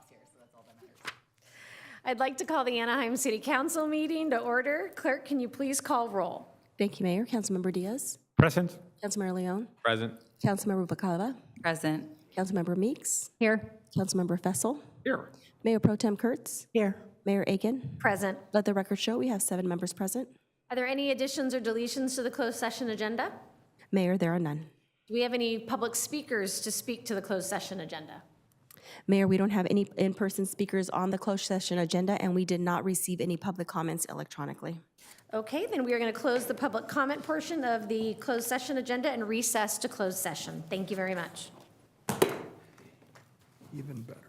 box here, so that's all that matters. I'd like to call the Anaheim City Council meeting to order. Clerk, can you please call roll? Thank you, Mayor. Councilmember Diaz. Present. Councilmember Leon. Present. Councilmember Bacalava. Present. Councilmember Meeks. Here. Councilmember Fessel. Here. Mayor Pro Tem Kurtz. Here. Mayor Aiken. Present. Let the record show we have 7 members present. Are there any additions or deletions to the closed session agenda? Mayor, there are none. Do we have any public speakers to speak to the closed session agenda? Mayor, we don't have any in-person speakers on the closed session agenda, and we did not receive any public comments electronically. Okay, then we are going to close the public comment portion of the closed session agenda and recess to closed session. Thank you very much. Even better.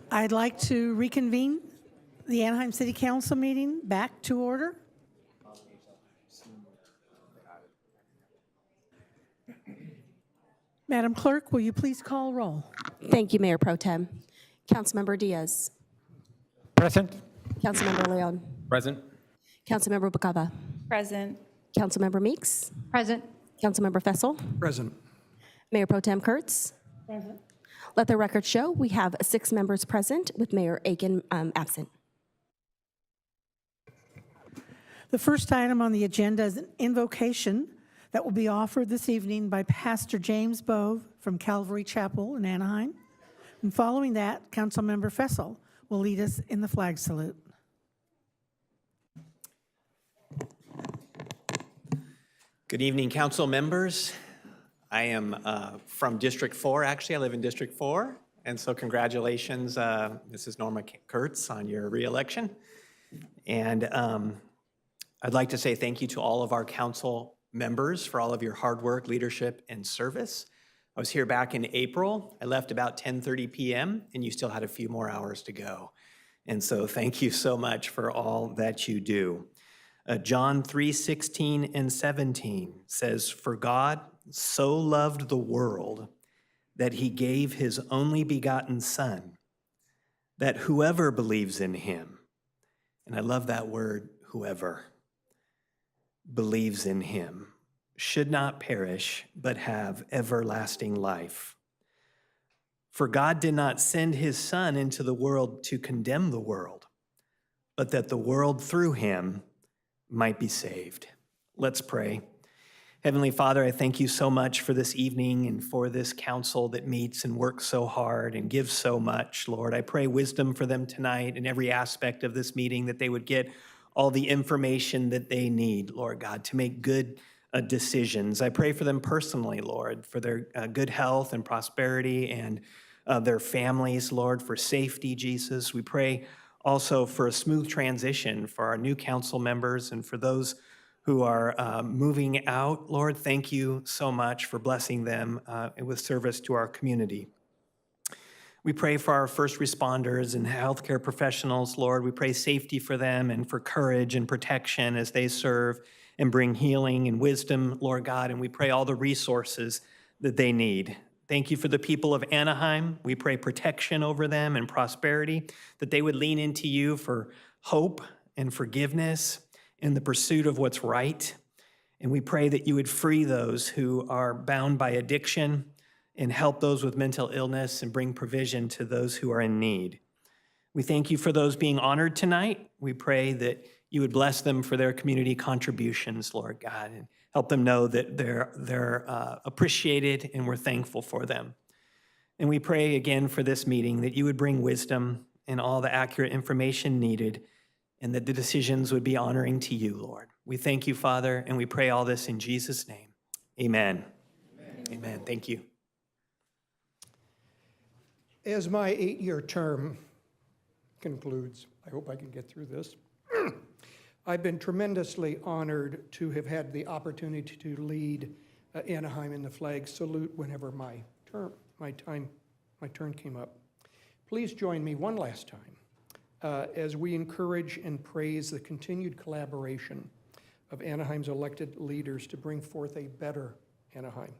I'd like to reconvene the Anaheim City Council meeting back to order. Madam Clerk, will you please call roll? Thank you, Mayor Pro Tem. Councilmember Diaz. Present. Councilmember Leon. Present. Councilmember Bacava. Present. Councilmember Meeks. Present. Councilmember Fessel. Present. Mayor Pro Tem Kurtz. Present. Let the record show we have 6 members present with Mayor Aiken absent. The first item on the agenda is an invocation that will be offered this evening by Pastor James Bove from Calvary Chapel in Anaheim. And following that, Councilmember Fessel will lead us in the flag salute. Good evening, council members. I am from District 4, actually. I live in District 4. And so congratulations, Mrs. Norma Kurtz, on your reelection. And I'd like to say thank you to all of our council members for all of your hard work, leadership, and service. I was here back in April. I left about 10:30 p.m., and you still had a few more hours to go. And so thank you so much for all that you do. John 3:16 and 17 says, "For God so loved the world that he gave his only begotten Son, that whoever believes in him," and I love that word, whoever, believes in him, should not perish, but have everlasting life. For God did not send his Son into the world to condemn the world, but that the world through him might be saved. Let's pray. Heavenly Father, I thank you so much for this evening and for this council that meets and works so hard and gives so much, Lord. I pray wisdom for them tonight in every aspect of this meeting, that they would get all the information that they need, Lord God, to make good decisions. I pray for them personally, Lord, for their good health and prosperity, and their families, Lord, for safety, Jesus. We pray also for a smooth transition for our new council members and for those who are moving out. Lord, thank you so much for blessing them with service to our community. We pray for our first responders and healthcare professionals, Lord. We pray safety for them and for courage and protection as they serve and bring healing and wisdom, Lord God. And we pray all the resources that they need. Thank you for the people of Anaheim. We pray protection over them and prosperity, that they would lean into you for hope and forgiveness in the pursuit of what's right. And we pray that you would free those who are bound by addiction and help those with mental illness and bring provision to those who are in need. We thank you for those being honored tonight. We pray that you would bless them for their community contributions, Lord God, and help them know that they're appreciated and we're thankful for them. And we pray again for this meeting that you would bring wisdom and all the accurate information needed, and that the decisions would be honoring to you, Lord. We thank you, Father, and we pray all this in Jesus' name. Amen. Amen. Amen. Thank you. As my 8-year term concludes, I hope I can get through this. I've been tremendously honored to have had the opportunity to lead Anaheim in the flag salute whenever my turn came up. Please join me one last time as we encourage and praise the continued collaboration of Anaheim's elected leaders to bring forth a better Anaheim.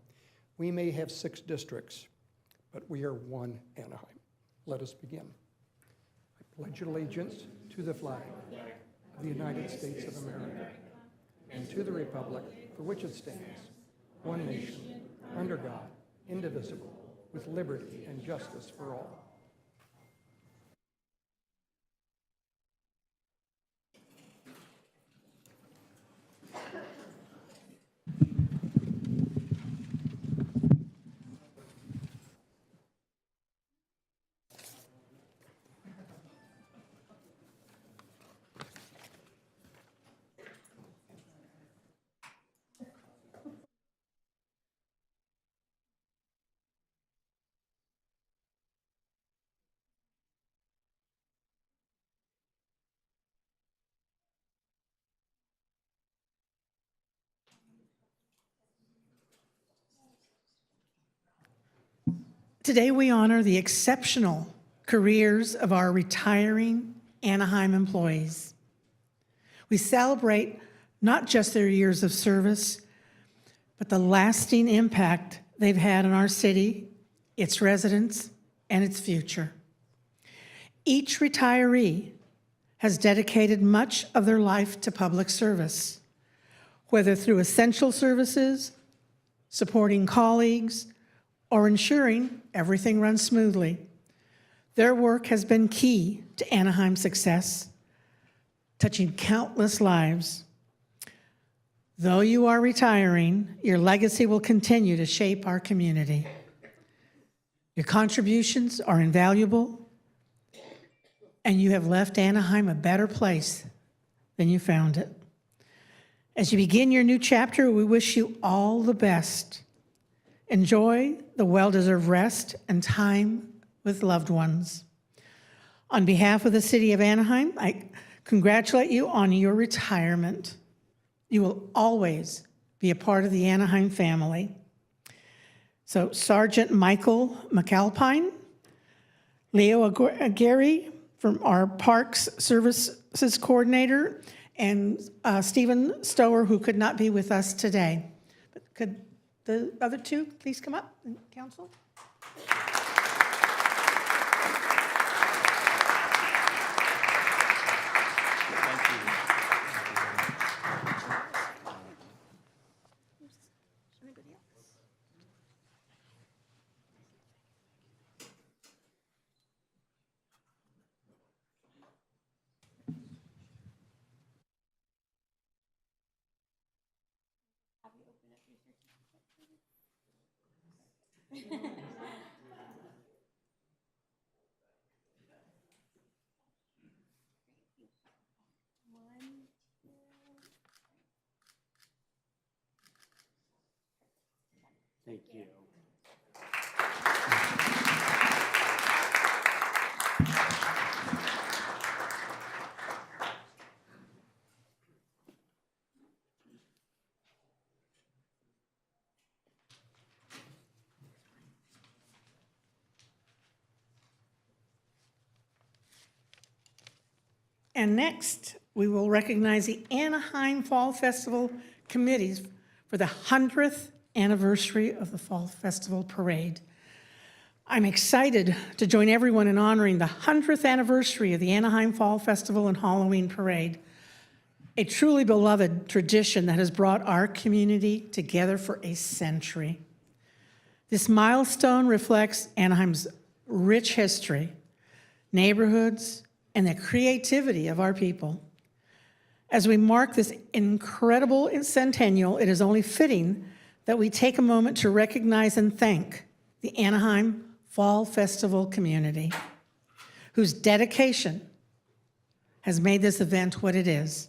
We may have 6 districts, but we are one Anaheim. Let us begin. I pledge allegiance to the flag of the United States of America and to the republic for which it stands, one nation, under God, indivisible, with liberty and justice for all. Today we honor the exceptional careers of our retiring Anaheim employees. We celebrate not just their years of service, but the lasting impact they've had on our city, its residents, and its future. Each retiree has dedicated much of their life to public service, whether through essential services, supporting colleagues, or ensuring everything runs smoothly. Their work has been key to Anaheim's success, touching countless lives. Though you are retiring, your legacy will continue to shape our community. Your contributions are invaluable, and you have left Anaheim a better place than you found it. As you begin your new chapter, we wish you all the best. Enjoy the well-deserved rest and time with loved ones. On behalf of the city of Anaheim, I congratulate you on your retirement. You will always be a part of the Anaheim family. So Sergeant Michael McAlpine, Leo Aguirre from our Parks Services Coordinator, and Stephen Stower, who could not be with us today. But could the other two please come up, Council? Thank you. And next, we will recognize the Anaheim Fall Festival committees for the 100th anniversary of the Fall Festival Parade. I'm excited to join everyone in honoring the 100th anniversary of the Anaheim Fall Festival and Halloween Parade, a truly beloved tradition that has brought our community together for a century. This milestone reflects Anaheim's rich history, neighborhoods, and the creativity of our people. As we mark this incredible centennial, it is only fitting that we take a moment to recognize and thank the Anaheim Fall Festival community, whose dedication has made this event what it is.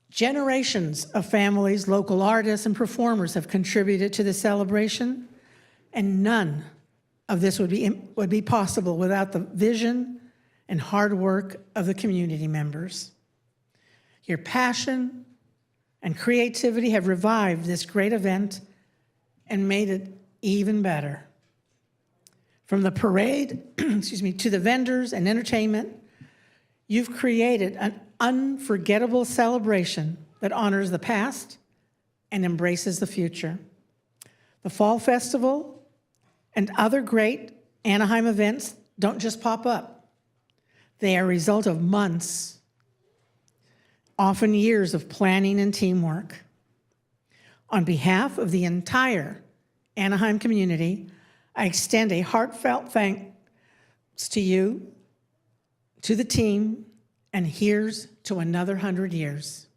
Generations of families, local artists, and performers have contributed to the celebration, and none of this would be possible without the vision and hard work of the community members. Your passion and creativity have revived this great event and made it even better. From the parade, to the vendors and entertainment, you've created an unforgettable celebration that honors the past and embraces the future. The Fall Festival and other great Anaheim events don't just pop up. They are a result of months, often years of planning and teamwork. On behalf of the entire Anaheim community, I extend a heartfelt thanks to you, to the team, and here's to another 100 years.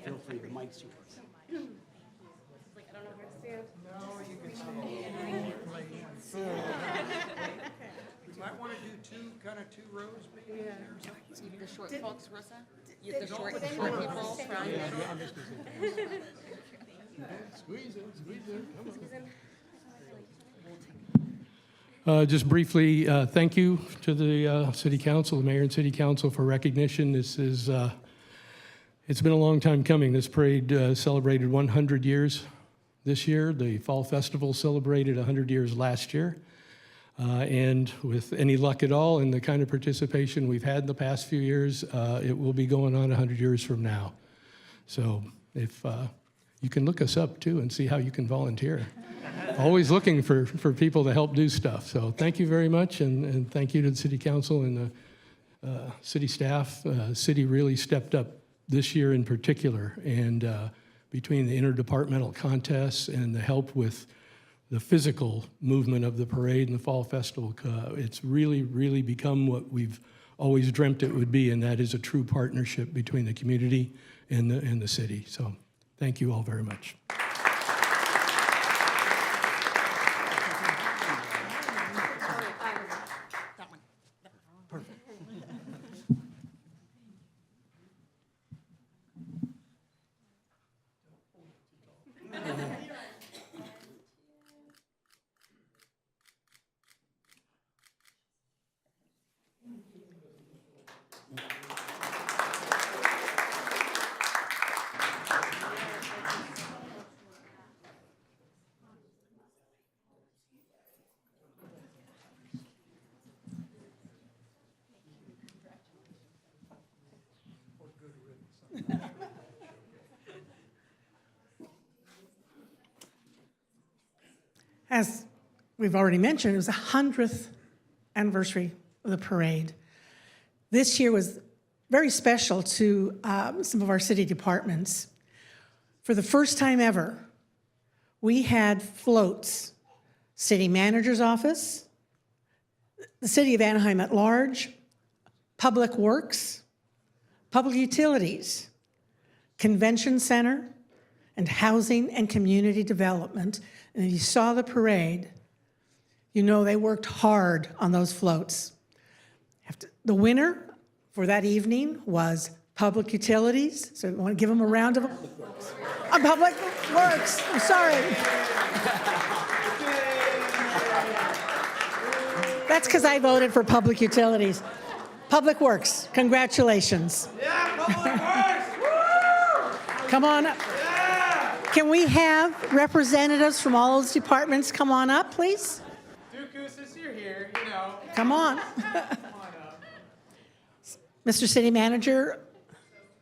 Feel free, the mic's yours. We might want to do two rows maybe or something. The short folks, Rosa? The short people, front. Squeeze in, come on. Just briefly, thank you to the City Council, the Mayor and City Council for recognition. This is, it's been a long time coming. This parade celebrated 100 years this year. The Fall Festival celebrated 100 years last year. And with any luck at all and the kind of participation we've had in the past few years, it will be going on 100 years from now. So if you can look us up too and see how you can volunteer. Always looking for people to help do stuff. So thank you very much, and thank you to the City Council and the city staff. City really stepped up this year in particular, and between the interdepartmental contests and the help with the physical movement of the parade and the Fall Festival, it's really, really become what we've always dreamt it would be, and that is a true partnership between the community and the city. So thank you all very much. As we've already mentioned, it was the 100th anniversary of the parade. This year was very special to some of our city departments. For the first time ever, we had floats, city manager's office, the city of Anaheim at large, public works, public utilities, convention center, and housing and community development. And if you saw the parade, you know they worked hard on those floats. The winner for that evening was Public Utilities. So I want to give them a round of applause. Public Works, I'm sorry. That's because I voted for Public Utilities. Public Works, congratulations. Yeah, Public Works! Come on up. Can we have representatives from all those departments come on up, please? Duku, since you're here, you know. Come on. Come on up. Mr. City Manager,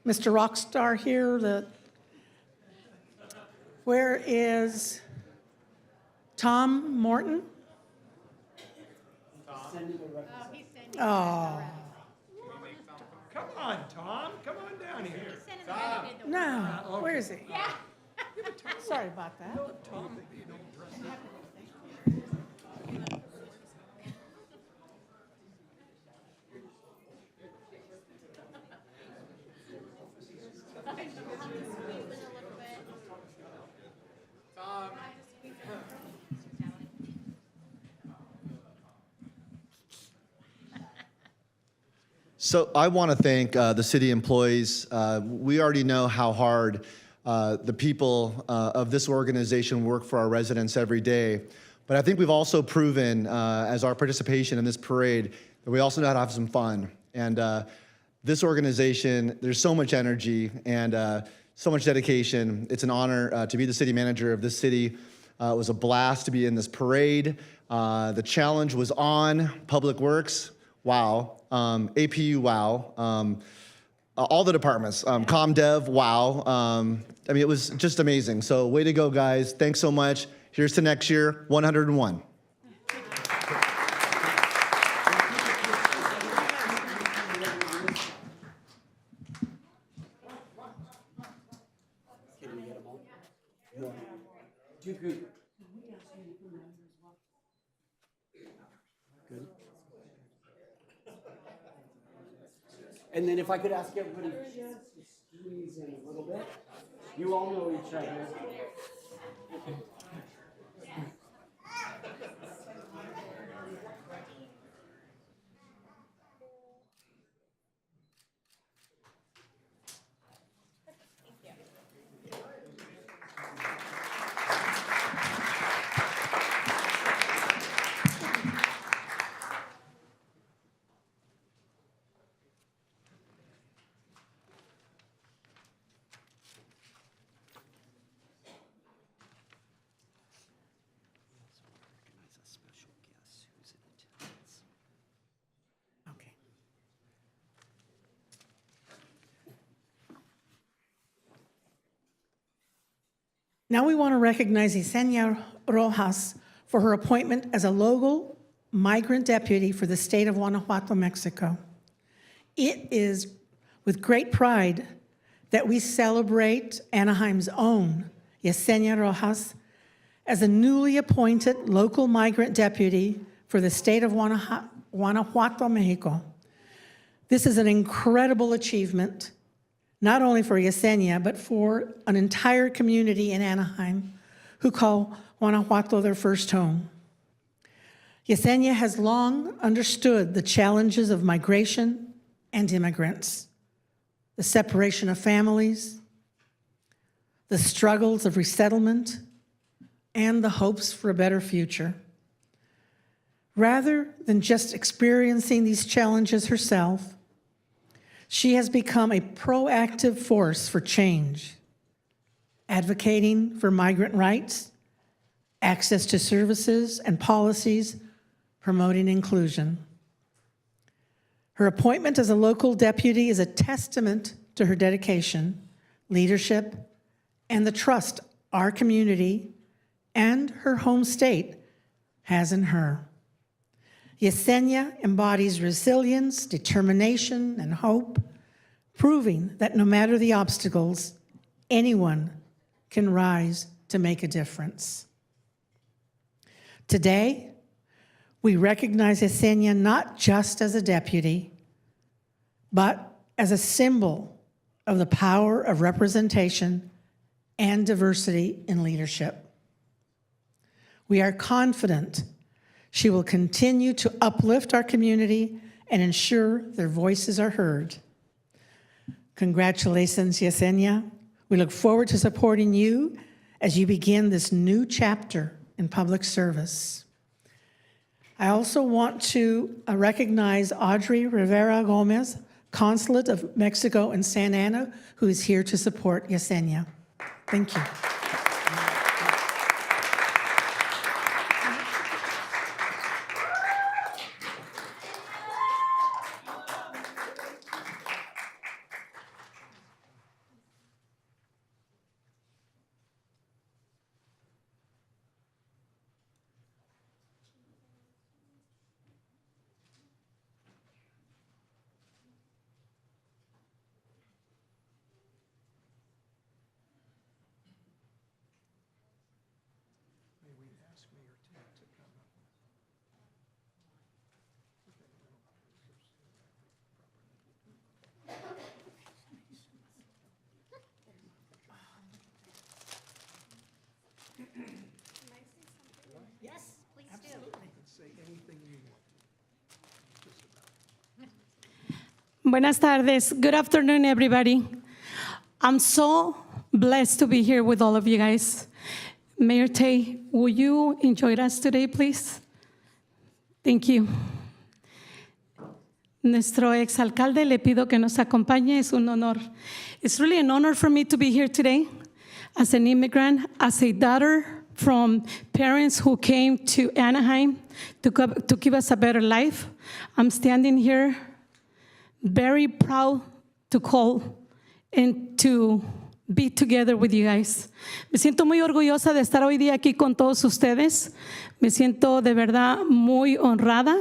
Mr. Rockstar here, where is Tom Morton? Oh, Come on, Tom, come on down here. no, where is he? Sorry about that. So I want to thank the city employees. We already know how hard the people of this organization work for our residents every day. But I think we've also proven as our participation in this parade that we also know how to have some fun. And this organization, there's so much energy and so much dedication. It's an honor to be the city manager of this city. It was a blast to be in this parade. The challenge was on Public Works. Wow. APU, wow. All the departments, ComDev, wow. I mean, it was just amazing. So way to go, guys. Thanks so much. Here's to next year, 101. Duku. And then if I could ask everybody just to squeeze in a little bit. You all know each other. Okay. Now we want to recognize Yesenia Rojas for her appointment as a local migrant deputy for the state of Guanajuato, Mexico. It is with great pride that we celebrate Anaheim's own Yesenia Rojas as a newly appointed local migrant deputy for the state of Guanajuato, Mexico. This is an incredible achievement, not only for Yesenia, but for an entire community in Anaheim who call Guanajuato their first home. Yesenia has long understood the challenges of migration and immigrants, the separation of families, the struggles of resettlement, and the hopes for a better future. Rather than just experiencing these challenges herself, she has become a proactive force for change, advocating for migrant rights, access to services and policies, promoting inclusion. Her appointment as a local deputy is a testament to her dedication, leadership, and the trust our community and her home state has in her. Yesenia embodies resilience, determination, and hope, proving that no matter the obstacles, anyone can rise to make a difference. Today, we recognize Yesenia not just as a deputy, but as a symbol of the power of representation and diversity in leadership. We are confident she will continue to uplift our community and ensure their voices are heard. Congratulations, Yesenia. We look forward to supporting you as you begin this new chapter in public service. I also want to recognize Audrey Rivera Gomez, Consulate of Mexico in Santa Ana, who is here to support Yesenia. Thank you. Buenas tardes. Good afternoon, everybody. I'm so blessed to be here with all of you guys. Mayor Tay, will you enjoy us today, please? Thank you. Nuestro exalcalde, le pido que nos acompañe. Es un honor. It's really an honor for me to be here today as an immigrant, as a daughter from parents who came to Anaheim to give us a better life. I'm standing here very proud to call and to be together with you guys. Me siento muy orgullosa de estar hoy día aquí con todos ustedes. Me siento de verdad muy honrada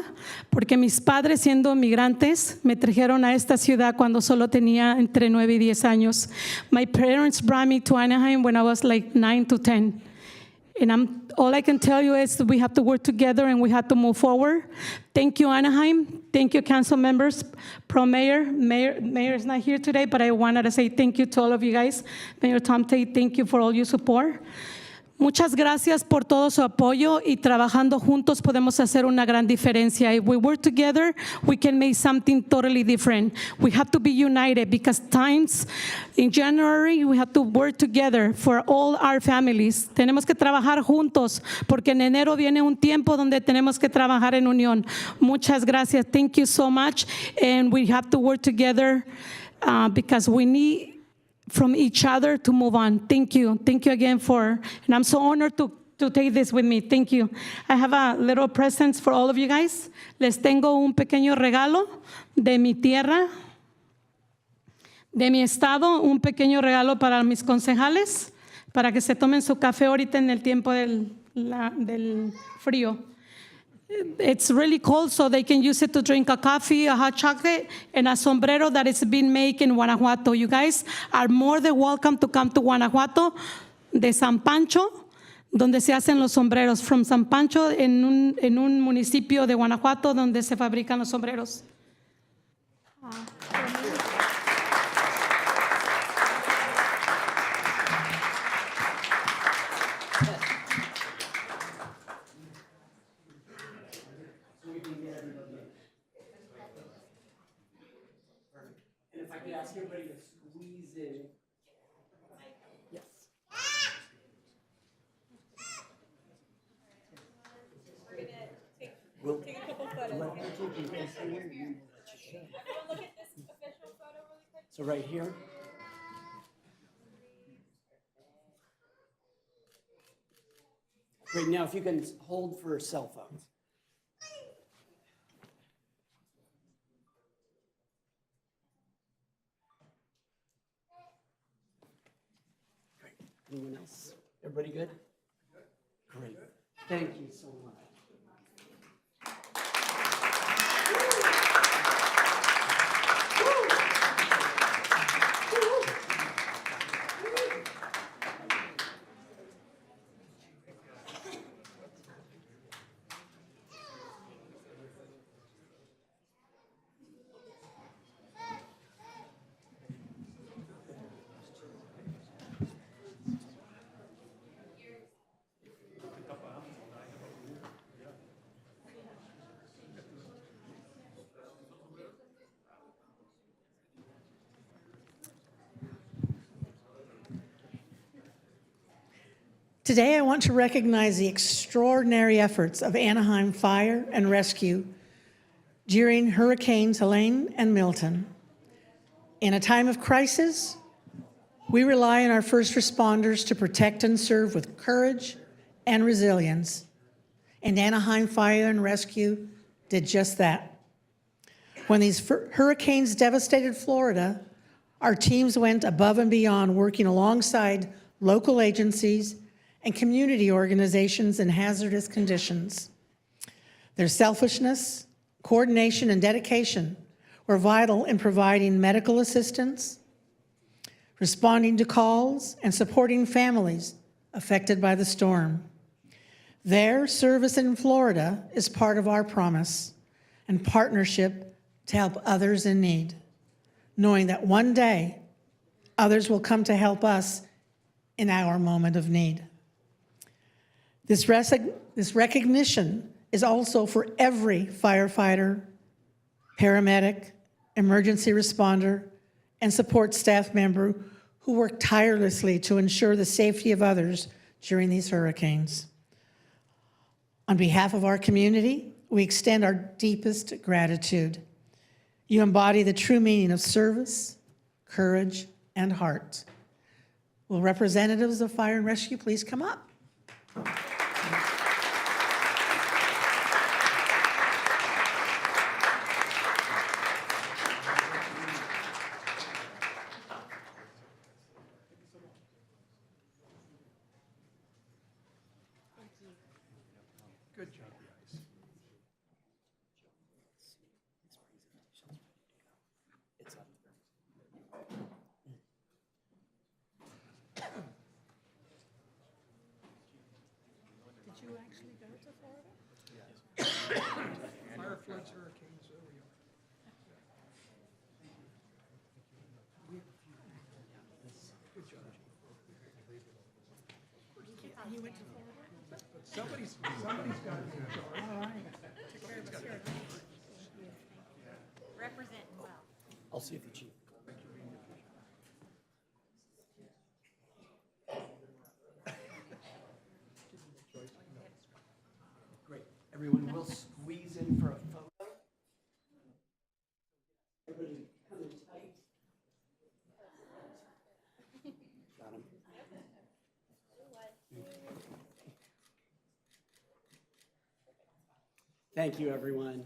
porque mis padres, siendo migrantes, me trajeron a esta ciudad cuando solo tenía entre 9 y 10 años. My parents brought me to Anaheim when I was like 9 to 10. And all I can tell you is that we have to work together and we have to move forward. Thank you, Anaheim. Thank you, council members, Mayor. Mayor is not here today, but I wanted to say thank you to all of you guys. Mayor Tom Tate, thank you for all your support. Muchas gracias por todo su apoyo y trabajando juntos podemos hacer una gran diferencia. If we work together, we can make something totally different. We have to be united because times in January, we have to work together for all our families. Tenemos que trabajar juntos porque en enero viene un tiempo donde tenemos que trabajar en unión. Muchas gracias. Thank you so much. And we have to work together because we need from each other to move on. Thank you. Thank you again and I'm so honored to take this with me. Thank you. I have a little present for all of you guys. Les tengo un pequeño regalo de mi tierra, de mi estado, un pequeño regalo para mis concejales, para que se tomen su café ahorita en el tiempo del frío. It's really cold, so they can use it to drink a coffee, a hot chocolate, and a sombrero that is being made in Guanajuato. You guys are more than welcome to come to Guanajuato, de San Pancho, donde se hacen los sombreros. From San Pancho, en un municipio de Guanajuato, donde se fabrican los sombreros. And if I could ask everybody to squeeze in. Yes. We'll take a couple photos. Look at this official photo really quick. So right here. Great, now if you can hold for cell phones. Anyone else? Everybody good? Great. Thank you so much. Today, I want to recognize the extraordinary efforts of Anaheim Fire and Rescue during Hurricanes Helene and Milton. In a time of crisis, we rely on our first responders to protect and serve with courage and resilience. And Anaheim Fire and Rescue did just that. When these hurricanes devastated Florida, our teams went above and beyond, working alongside local agencies and community organizations in hazardous conditions. Their selfishness, coordination, and dedication were vital in providing medical assistance, responding to calls, and supporting families affected by the storm. Their service in Florida is part of our promise and partnership to help others in need, knowing that one day others will come to help us in our moment of need. This recognition is also for every firefighter, paramedic, emergency responder, and support staff member who work tirelessly to ensure the safety of others during these hurricanes. On behalf of our community, we extend our deepest gratitude. You embody the true meaning of service, courage, and heart. Will representatives of Fire and Rescue please come up? Good job, guys. Somebody's got to do it. All right. I'll see if the chief. Great. Everyone will squeeze in for a photo. Everybody come in tight. Got him. Thank you, everyone.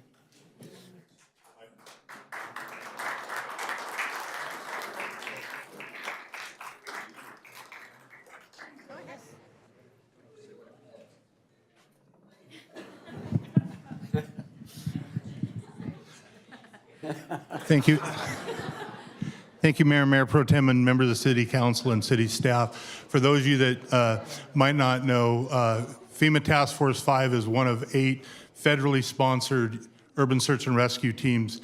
Thank you. Thank you, Mayor Pro Tem, and members of the City Council and city staff. For those of you that might not know, FEMA Task Force 5 is one of 8 federally sponsored urban search and rescue teams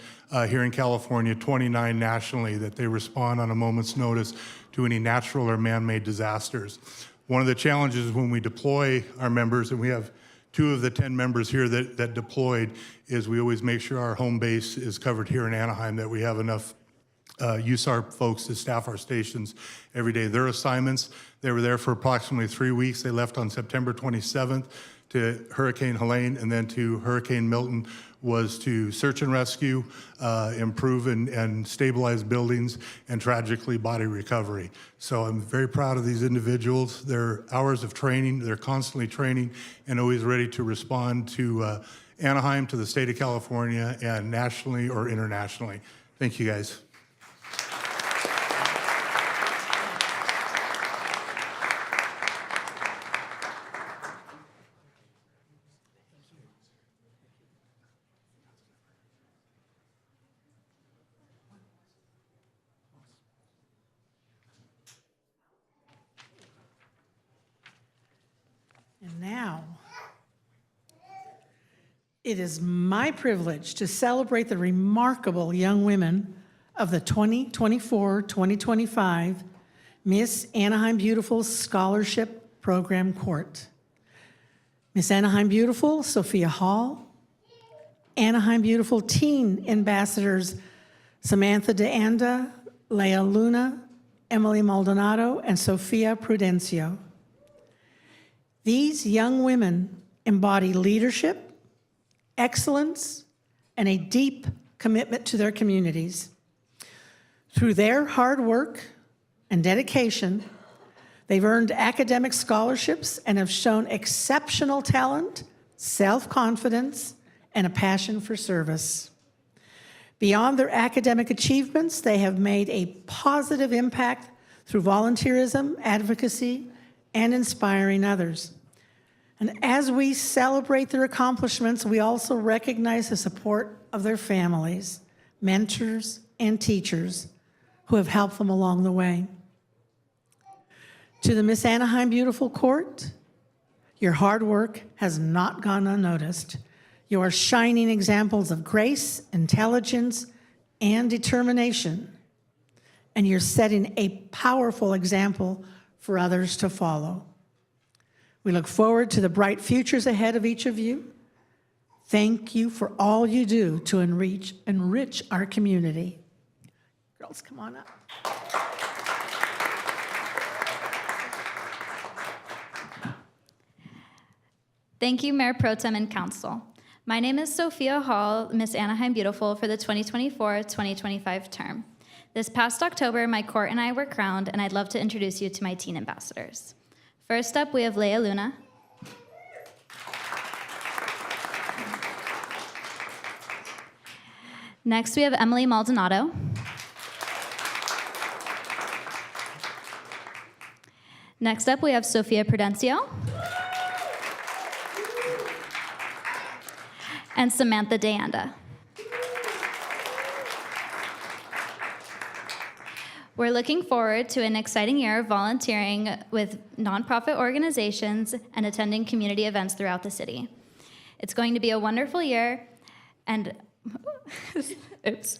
here in California, 29 nationally, that they respond on a moment's notice to any natural or man-made disasters. One of the challenges when we deploy our members, and we have 2 of the 10 members here that deployed, is we always make sure our home base is covered here in Anaheim, that we have enough USAR folks to staff our stations every day. Their assignments, they were there for approximately 3 weeks. They left on September 27th to Hurricane Helene, and then to Hurricane Milton, was to search and rescue, improve and stabilize buildings, and tragically body recovery. So I'm very proud of these individuals. Their hours of training, they're constantly training and always ready to respond to Anaheim, to the state of California, and nationally or internationally. Thank you, guys. And now, it is my privilege to celebrate the remarkable young women of the 2024-2025 Miss Anaheim Beautiful Scholarship Program Court. Miss Anaheim Beautiful, Sophia Hall. Anaheim Beautiful Teen Ambassadors, Samantha DeAnda, Leah Luna, Emily Maldonado, and Sophia Prudencio. These young women embody leadership, excellence, and a deep commitment to their communities. Through their hard work and dedication, they've earned academic scholarships and have shown exceptional talent, self-confidence, and a passion for service. Beyond their academic achievements, they have made a positive impact through volunteerism, advocacy, and inspiring others. And as we celebrate their accomplishments, we also recognize the support of their families, mentors, and teachers who have helped them along the way. To the Miss Anaheim Beautiful Court, your hard work has not gone unnoticed. You are shining examples of grace, intelligence, and determination. And you're setting a powerful example for others to follow. We look forward to the bright futures ahead of each of you. Thank you for all you do to enrich our community. Girls, come on up. Thank you, Mayor Pro Tem and Council. My name is Sophia Hall, Miss Anaheim Beautiful for the 2024-2025 term. This past October, my court and I were crowned, and I'd love to introduce you to my teen ambassadors. First up, we have Leah Luna. Next, we have Emily Maldonado. Next up, we have Sophia Prudencio. And Samantha DeAnda. We're looking forward to an exciting year of volunteering with nonprofit organizations and attending community events throughout the city. It's going to be a wonderful year, and oops,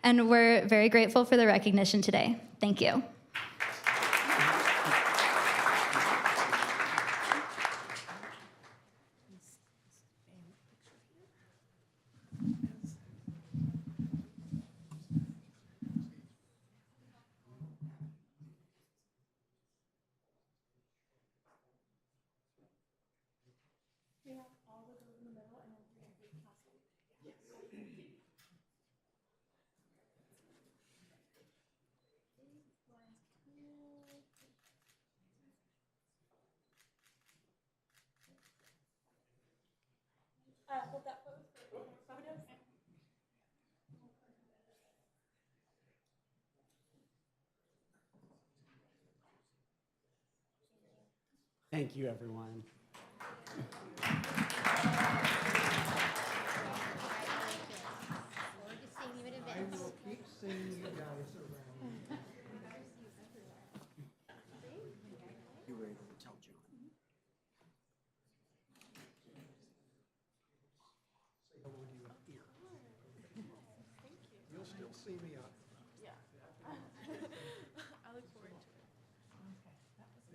and we're very grateful for the recognition today. Thank you. Thank you, everyone. I will keep seeing you guys around. You were able to tell John. Say hello to you up here. You'll still see me up. I look forward to it.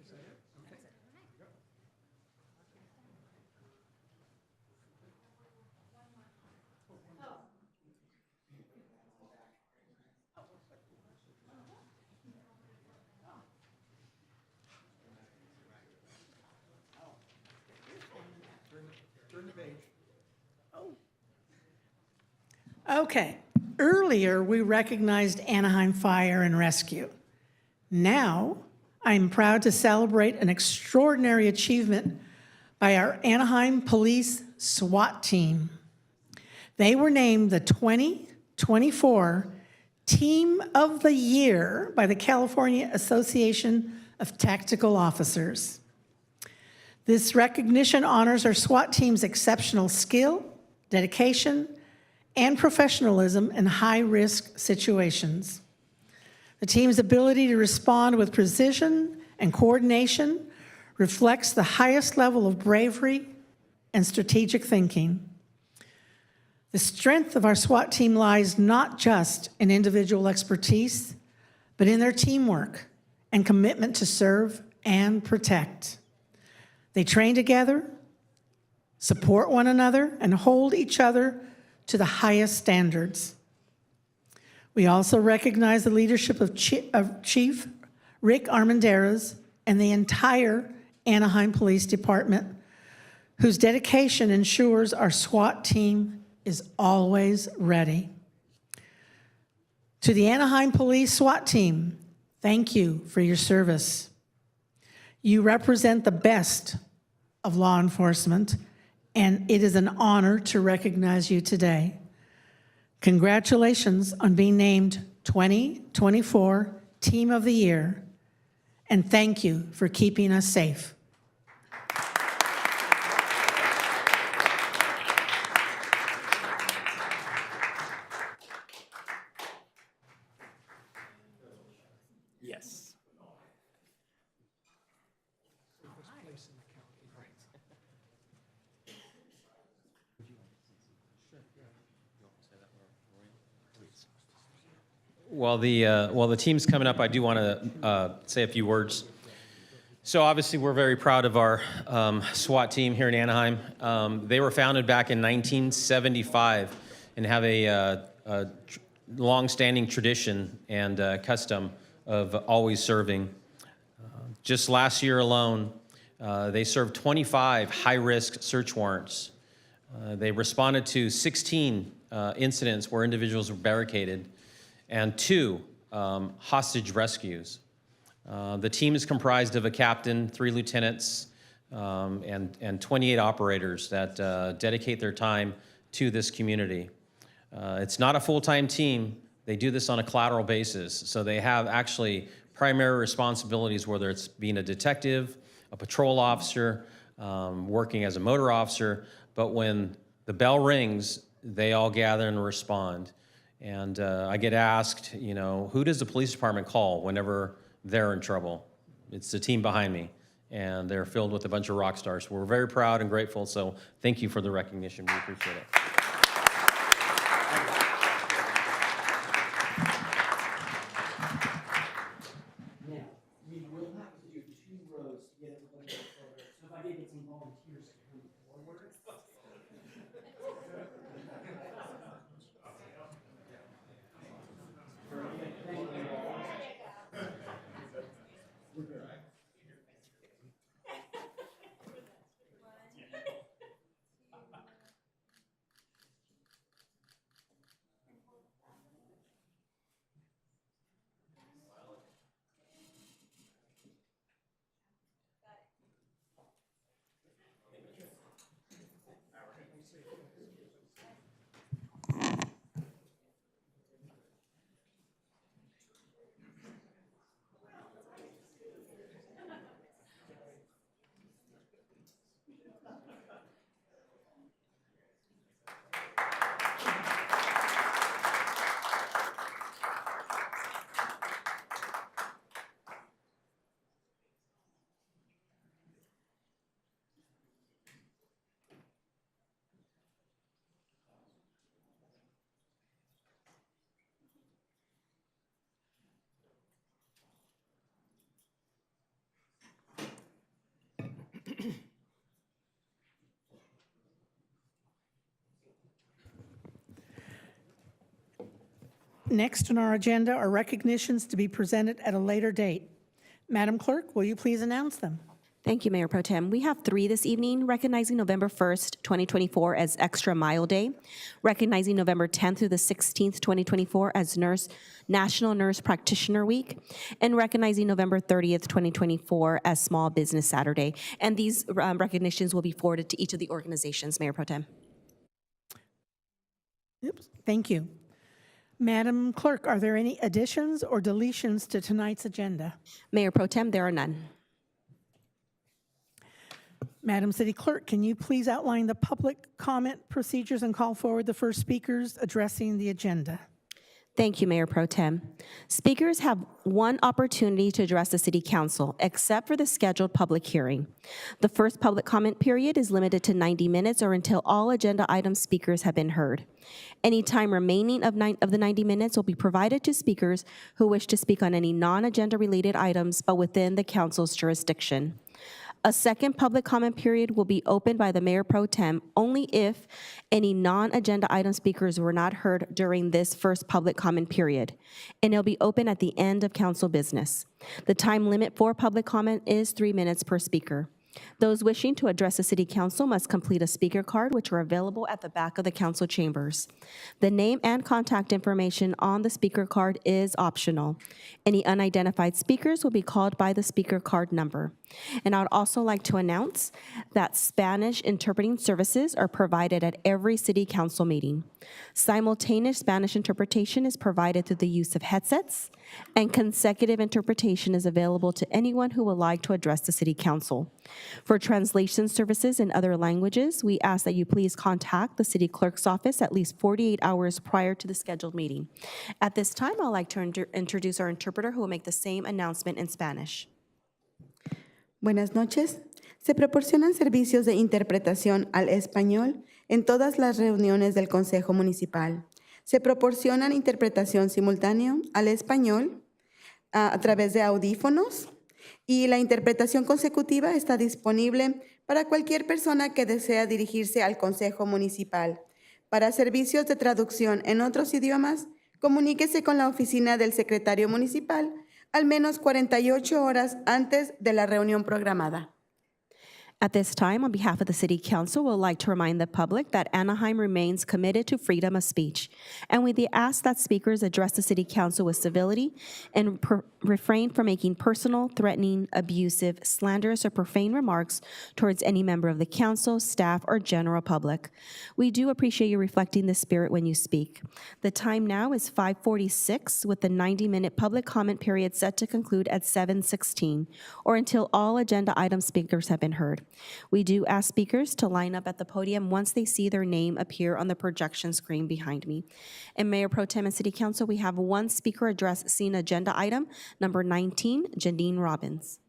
Is that it? Okay. Yep. Turn the page. Okay, earlier we recognized Anaheim Fire and Rescue. Now, I'm proud to celebrate an extraordinary achievement by our Anaheim Police SWAT team. They were named the 2024 Team of the Year by the California Association of Tactical Officers. This recognition honors our SWAT team's exceptional skill, dedication, and professionalism in high-risk situations. The team's ability to respond with precision and coordination reflects the highest level of bravery and strategic thinking. The strength of our SWAT team lies not just in individual expertise, but in their teamwork and commitment to serve and protect. They train together, support one another, and hold each other to the highest standards. We also recognize the leadership of Chief Rick Armendariz and the entire Anaheim Police Department, whose dedication ensures our SWAT team is always ready. To the Anaheim Police SWAT team, thank you for your service. You represent the best of law enforcement, and it is an honor to recognize you today. Congratulations on being named 2024 Team of the Year, and thank you for keeping us safe. Yes. While the team's coming up, I do want to say a few words. So obviously, we're very proud of our SWAT team here in Anaheim. They were founded back in 1975 and have a long-standing tradition and custom of always serving. Just last year alone, they served 25 high-risk search warrants. They responded to 16 incidents where individuals were barricaded and 2 hostage rescues. The team is comprised of a captain, 3 lieutenants, and 28 operators that dedicate their time to this community. It's not a full-time team. They do this on a collateral basis. So they have actually primary responsibilities, whether it's being a detective, a patrol officer, working as a motor officer. But when the bell rings, they all gather and respond. And I get asked, you know, who does the police department call whenever they're in trouble? It's the team behind me, and they're filled with a bunch of rock stars. We're very proud and grateful, so thank you for the recognition. We appreciate it. Now, we will have to do 2 rows to get everybody over. So if I could get some volunteers to come forward. Next on our agenda are recognitions to be presented at a later date. Madam Clerk, will you please announce them? Thank you, Mayor Pro Tem. We have 3 this evening, recognizing November 1st, 2024 as Extra Mile Day, recognizing November 10th through the 16th, 2024 as National Nurse Practitioner Week, and recognizing November 30th, 2024 as Small Business Saturday. And these recognitions will be forwarded to each of the organizations, Mayor Pro Tem. Oops, thank you. Madam Clerk, are there any additions or deletions to tonight's agenda? Mayor Pro Tem, there are none. Madam City Clerk, can you please outline the public comment procedures and call forward the first speakers addressing the agenda? Thank you, Mayor Pro Tem. Speakers have 1 opportunity to address the City Council, except for the scheduled public hearing. The first public comment period is limited to 90 minutes or until all agenda item speakers have been heard. Any time remaining of the 90 minutes will be provided to speakers who wish to speak on any non-agenda related items but within the Council's jurisdiction. A second public comment period will be opened by the Mayor Pro Tem only if any non-agenda item speakers were not heard during this first public comment period, and it'll be open at the end of council business. The time limit for public comment is 3 minutes per speaker. Those wishing to address the City Council must complete a speaker card, which are available at the back of the council chambers. The name and contact information on the speaker card is optional. Any unidentified speakers will be called by the speaker card number. And I would also like to announce that Spanish interpreting services are provided at every City Council meeting. Simultaneous Spanish interpretation is provided through the use of headsets, and consecutive interpretation is available to anyone who would like to address the City Council. For translation services in other languages, we ask that you please contact the City Clerk's office at least 48 hours prior to the scheduled meeting. At this time, I'd like to introduce our interpreter who will make the same announcement in Spanish. Buenas noches. Se proporcionan servicios de interpretación al español en todas las reuniones del Consejo Municipal. Se proporcionan interpretación simultánea al español a través de audífonos y la interpretación consecutiva está disponible para cualquier persona que desea dirigirse al Consejo Municipal. Para servicios de traducción en otros idiomas, comuníquese con la oficina del secretario municipal al menos 48 horas antes de la reunión programada. At this time, on behalf of the City Council, we'd like to remind the public that Anaheim remains committed to freedom of speech, and we ask that speakers address the City Council with civility and refrain from making personal, threatening, abusive, slanderous, or profane remarks towards any member of the council, staff, or general public. We do appreciate you reflecting this spirit when you speak. The time now is 5:46, with the 90-minute public comment period set to conclude at 7:16, or until all agenda item speakers have been heard. We do ask speakers to line up at the podium once they see their name appear on the projection screen behind me. And Mayor Pro Tem and City Council, we have 1 speaker addressing agenda item number 19, Janine Robbins.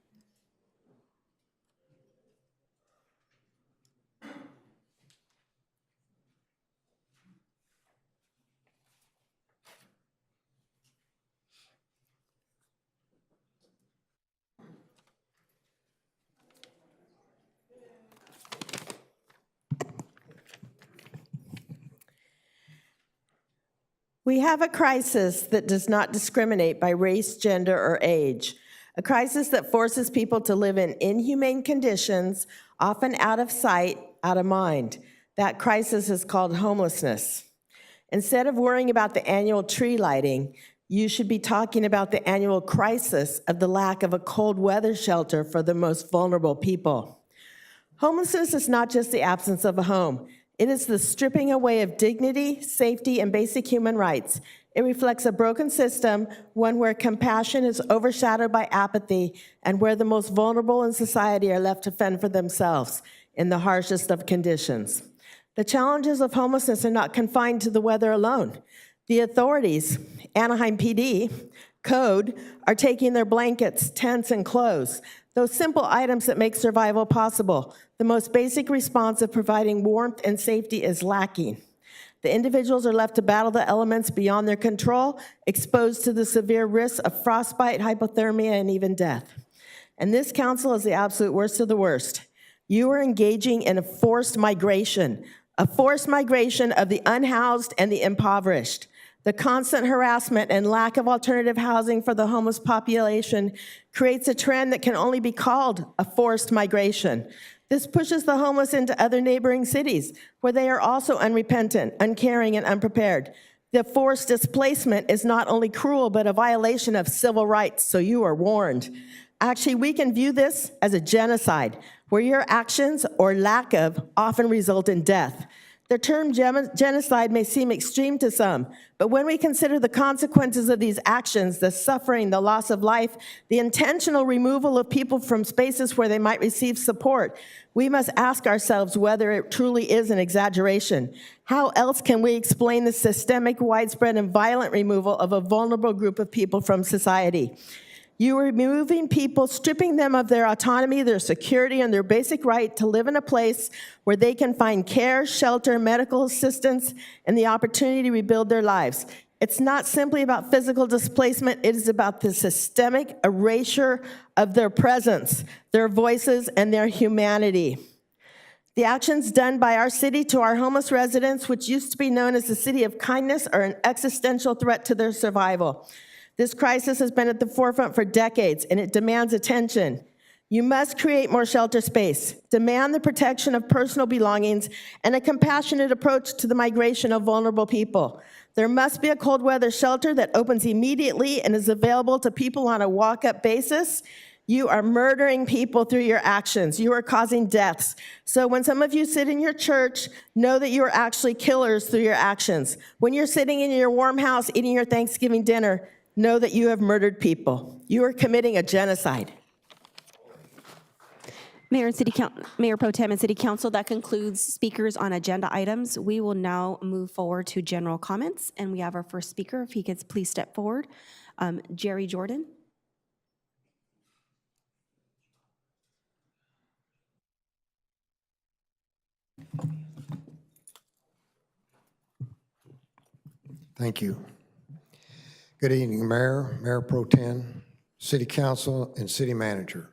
We have a crisis that does not discriminate by race, gender, or age. A crisis that forces people to live in inhumane conditions, often out of sight, out of mind. That crisis is called homelessness. Instead of worrying about the annual tree lighting, you should be talking about the annual crisis of the lack of a cold weather shelter for the most vulnerable people. Homelessness is not just the absence of a home. It is the stripping away of dignity, safety, and basic human rights. It reflects a broken system, one where compassion is overshadowed by apathy, and where the most vulnerable in society are left to fend for themselves in the harshest of conditions. The challenges of homelessness are not confined to the weather alone. The authorities, Anaheim PD, Code, are taking their blankets, tents, and clothes, those simple items that make survival possible. The most basic response of providing warmth and safety is lacking. The individuals are left to battle the elements beyond their control, exposed to the severe risks of frostbite, hypothermia, and even death. And this council is the absolute worst of the worst. You are engaging in a forced migration of the unhoused and the impoverished. The constant harassment and lack of alternative housing for the homeless population creates a trend that can only be called a forced migration. This pushes the homeless into other neighboring cities where they are also unrepentant, uncaring, and unprepared. The forced displacement is not only cruel, but a violation of civil rights, so you are warned. Actually, we can view this as a genocide, where your actions or lack of often result in death. The term genocide may seem extreme to some, but when we consider the consequences of these actions, the suffering, the loss of life, the intentional removal of people from spaces where they might receive support, we must ask ourselves whether it truly is an exaggeration. How else can we explain the systemic, widespread, and violent removal of a vulnerable group of people from society? You are removing people, stripping them of their autonomy, their security, and their basic right to live in a place where they can find care, shelter, medical assistance, and the opportunity to rebuild their lives. It's not simply about physical displacement, it is about the systemic erasure of their presence, their voices, and their humanity. The actions done by our city to our homeless residents, which used to be known as the city of kindness, are an existential threat to their survival. This crisis has been at the forefront for decades, and it demands attention. You must create more shelter space, demand the protection of personal belongings, and a compassionate approach to the migration of vulnerable people. There must be a cold weather shelter that opens immediately and is available to people on a walk-up basis. You are murdering people through your actions. You are causing deaths. So when some of you sit in your church, know that you are actually killers through your actions. When you're sitting in your warm house eating your Thanksgiving dinner, know that you have murdered people. You are committing a genocide. Mayor Pro Tem and City Council, that concludes speakers on agenda items. We will now move forward to general comments, and we have our first speaker. If he could please step forward. Jerry Jordan. Thank you. Good evening, Mayor, Mayor Pro Tem, City Council, and City Manager.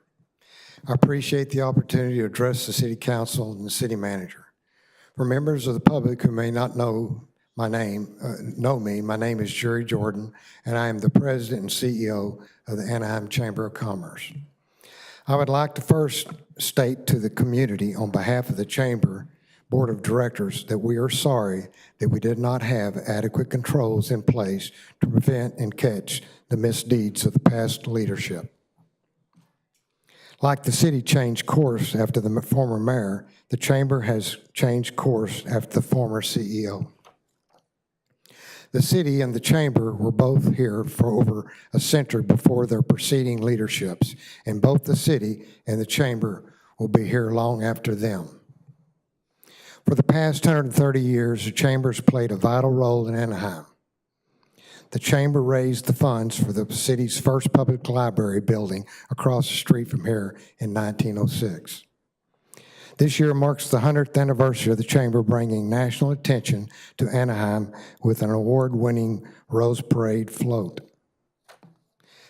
I appreciate the opportunity to address the City Council and the City Manager. For members of the public who may not know my name, my name is Jerry Jordan, and I am the President and CEO of the Anaheim Chamber of Commerce. I would like to first state to the community on behalf of the Chamber Board of Directors that we are sorry that we did not have adequate controls in place to prevent and catch the misdeeds of the past leadership. Like the city changed course after the former mayor, the Chamber has changed course after the former CEO. The city and the Chamber were both here for over a century before their preceding leaderships, and both the city and the Chamber will be here long after them. For the past 130 years, the Chamber has played a vital role in Anaheim. The Chamber raised the funds for the city's first public library building across the street from here in 1906. This year marks the 100th anniversary of the Chamber bringing national attention to Anaheim with an award-winning Rose Parade float.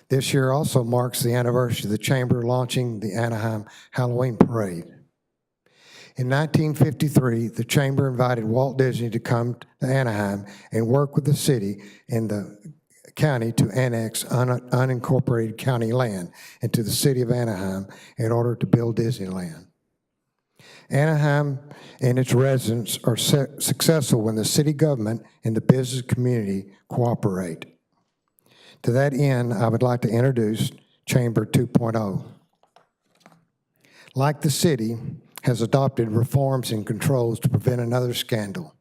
This year also marks the anniversary of the Chamber launching the Anaheim Halloween Parade. In 1953, the Chamber invited Walt Disney to come to Anaheim and work with the city and the county to annex unincorporated county land into the city of Anaheim in order to build Disneyland. Anaheim and its residents are successful when the city government and the business community cooperate. To that end, I would like to introduce Chamber 2.0. Like the city, has adopted reforms and controls to prevent another scandal.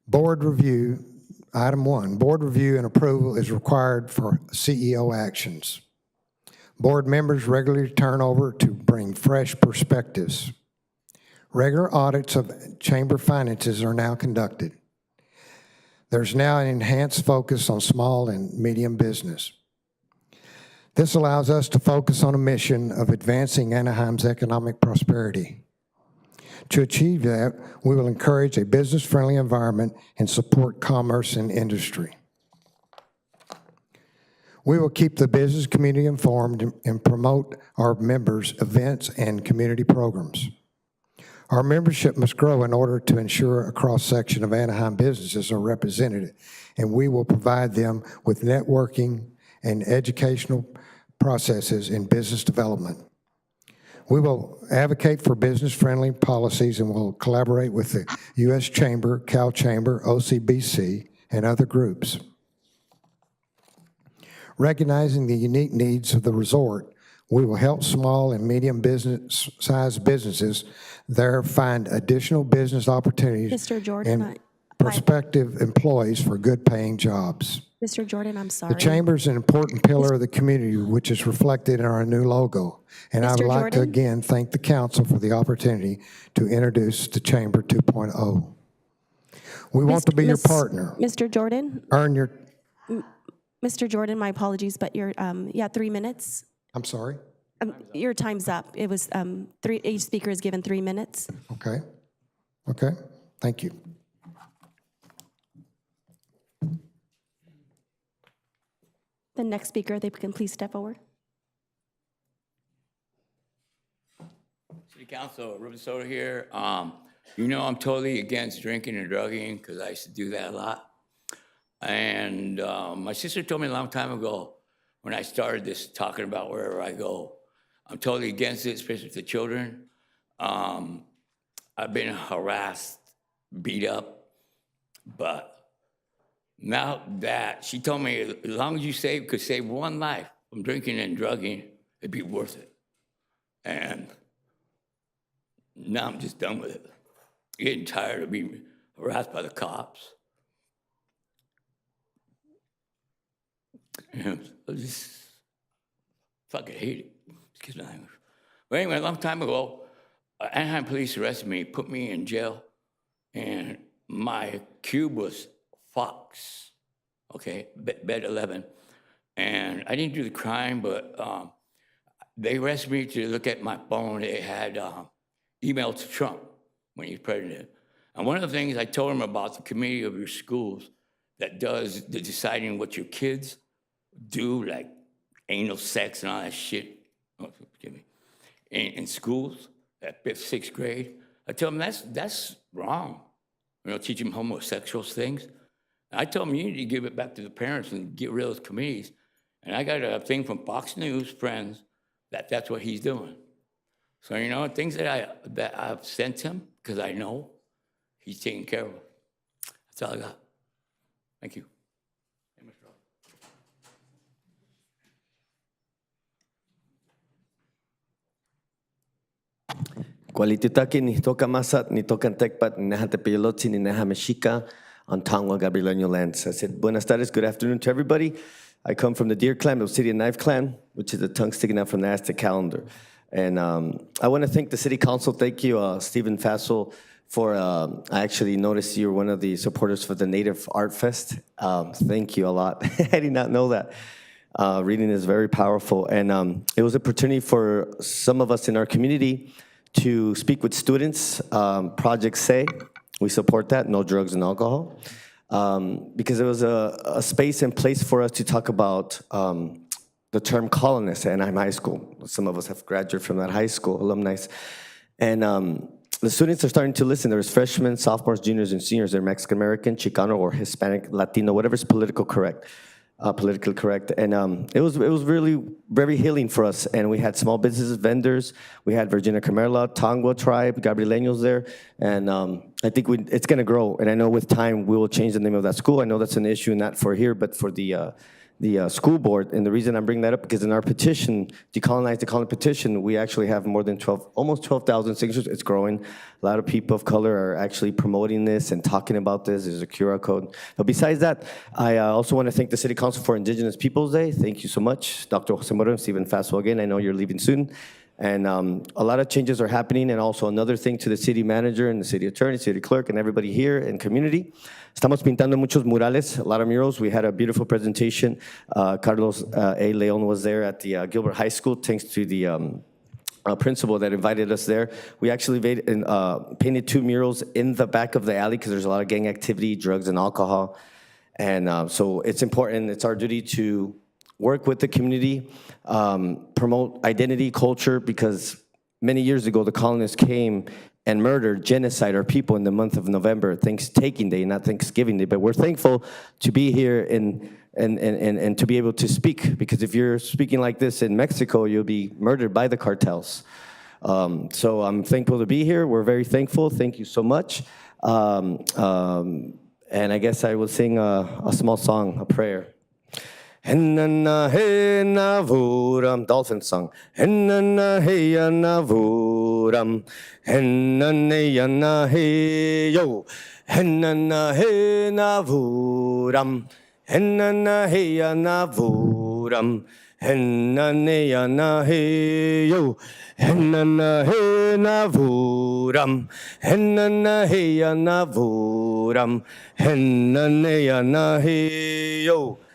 Board review, item 1, board review and approval is required for CEO actions. Board members regularly turn over to bring fresh perspectives. Regular audits of chamber finances are now conducted. There's now an enhanced focus on small and medium business. This allows us to focus on a mission of advancing Anaheim's economic prosperity. To achieve that, we will encourage a business-friendly environment and support commerce and industry. We will keep the business community informed and promote our members' events and community programs. Our membership must grow in order to ensure a cross-section of Anaheim businesses are represented, and we will provide them with networking and educational processes in business development. We will advocate for business-friendly policies and will collaborate with the U.S. Chamber, Cal Chamber, OCBC, and other groups. Recognizing the unique needs of the resort, we will help small and medium sized businesses there find additional business opportunities Mr. Jordan, and prospective employees for good-paying jobs. Mr. Jordan, I'm sorry. The chamber is an important pillar of the community, which is reflected in our new logo. And I would Mr. like to Jordan? again thank the council for the opportunity to introduce the Chamber 2.0. We want to be your partner. Mr. Jordan? Earn your, Mr. Jordan, my apologies, but you're, 3 minutes. I'm sorry? Your time's up. It was, each speaker is given 3 minutes. Okay. Okay, thank you. The next speaker, they can please step forward. City Council, Ruben Soto here. You know I'm totally against drinking and drugging because I used to do that a lot. And my sister told me a long time ago when I started this talking about wherever I go, I'm totally against it, especially with the children. I've been harassed, beat up, but now that she told me as long as you could save one life from drinking and drugging, it'd be worth it. And now I'm just done with it. Getting tired of being harassed by the cops. And I just fucking hate it. Excuse my language. But anyway, a long time ago, Anaheim police arrested me, put me in jail, and my cube was Fox, okay, bed 11. And I didn't do the crime, but they arrested me to look at my phone. They had emailed to Trump when he was president. And one of the things I told him about the committee of your schools that does the deciding what your kids do, like anal sex and all that shit, forgive me, in schools at 5th, 6th grade. I told him that's wrong. You know, teach them homosexual things. I told him you need to give it back to the parents and get rid of those committees. And I got a thing from Fox News friends that's what he's doing. So, you know, things that I've sent him, because I know he's taking care of them. That's all I got. Thank you. Kualititaki ni toka masat, ni toka tekpat, ni naha tepilotzi, ni naha mexika, on Tongwa Gabrieleño lands. I said, buenas tardes, good afternoon to everybody. I come from the Deer Clan, the Obsidian Knife Clan, which is the tongue sticking out from the Aztec calendar. And I want to thank the City Council. Thank you, Stephen Fassel, for, I actually noticed you're one of the supporters for the Native Art Fest. Thank you a lot. I did not know that. Reading is very powerful. And it was an opportunity for some of us in our community to speak with students. Project Say, we support that, no drugs and alcohol. Because it was a space and place for us to talk about the term colonist at Anaheim High School. Some of us have graduated from that high school, alumni. And the students are starting to listen. There's freshmen, sophomores, juniors, and seniors. They're Mexican-American, Chicano, or Hispanic, Latino, whatever's politically correct. And it was really very healing for us. And we had small businesses, vendors. We had Virginia Camerla, Tongwa tribe, Gabrieleños there. And I think it's going to grow. And I know with time, we will change the name of that school. I know that's an issue, not for here, but for the school board. And the reason I'm bringing that up, because in our petition, Decolonize the Colony petition, we actually have more than almost 12,000 signatures. It's growing. A lot of people of color are actually promoting this and talking about this. There's a QR code. But besides that, I also want to thank the City Council for Indigenous Peoples Day. Thank you so much. Dr. Jose Moro and Stephen Fassel again. I know you're leaving soon. And a lot of changes are happening. And also another thing to the city manager and the city attorney, city clerk, and everybody here and community. Estamos pintando muchos murales, a lot of murals. We had a beautiful presentation. Carlos A. Leon was there at the Gilbert High School, thanks to the principal that invited us there. We actually painted 2 murals in the back of the alley because there's a lot of gang activity, drugs, and alcohol. And so it's important. It's our duty to work with the community, promote identity, culture, because many years ago, the colonists came and murder, genocide our people in the month of November, Thanksgiving Day, not Thanksgiving Day, but we're thankful to be here and to be able to speak, because if you're speaking like this in Mexico, you'll be murdered by the cartels. So I'm thankful to be here. We're very thankful. Thank you so much. And I guess I will sing a small song, a prayer. Dolphin song.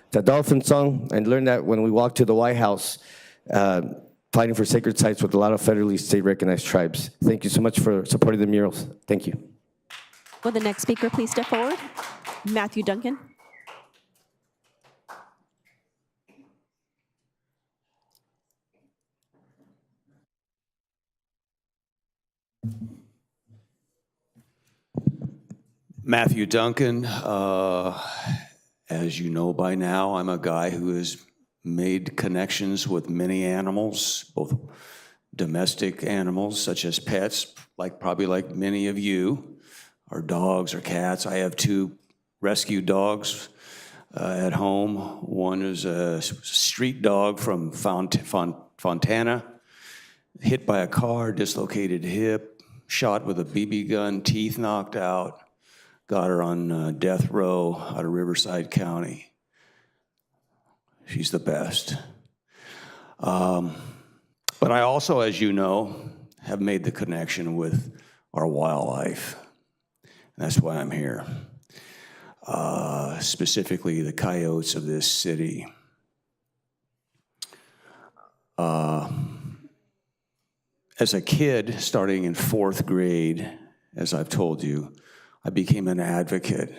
It's a dolphin song. I learned that when we walked to the White House, fighting for sacred sites with a lot of federally state-recognized tribes. Thank you so much for supporting the murals. Thank you. Will the next speaker please step forward? Matthew Duncan. Matthew Duncan, as you know by now, I'm a guy who has made connections with many animals, both domestic animals such as pets, probably like many of you, or dogs or cats. I have 2 rescue dogs at home. One is a street dog from Fontana, hit by a car, dislocated hip, shot with a BB gun, teeth knocked out. Got her on death row out of Riverside County. She's the best. But I also, as you know, have made the connection with our wildlife. That's why I'm here. Specifically, the coyotes of this city. As a kid, starting in 4th grade, as I've told you, I became an advocate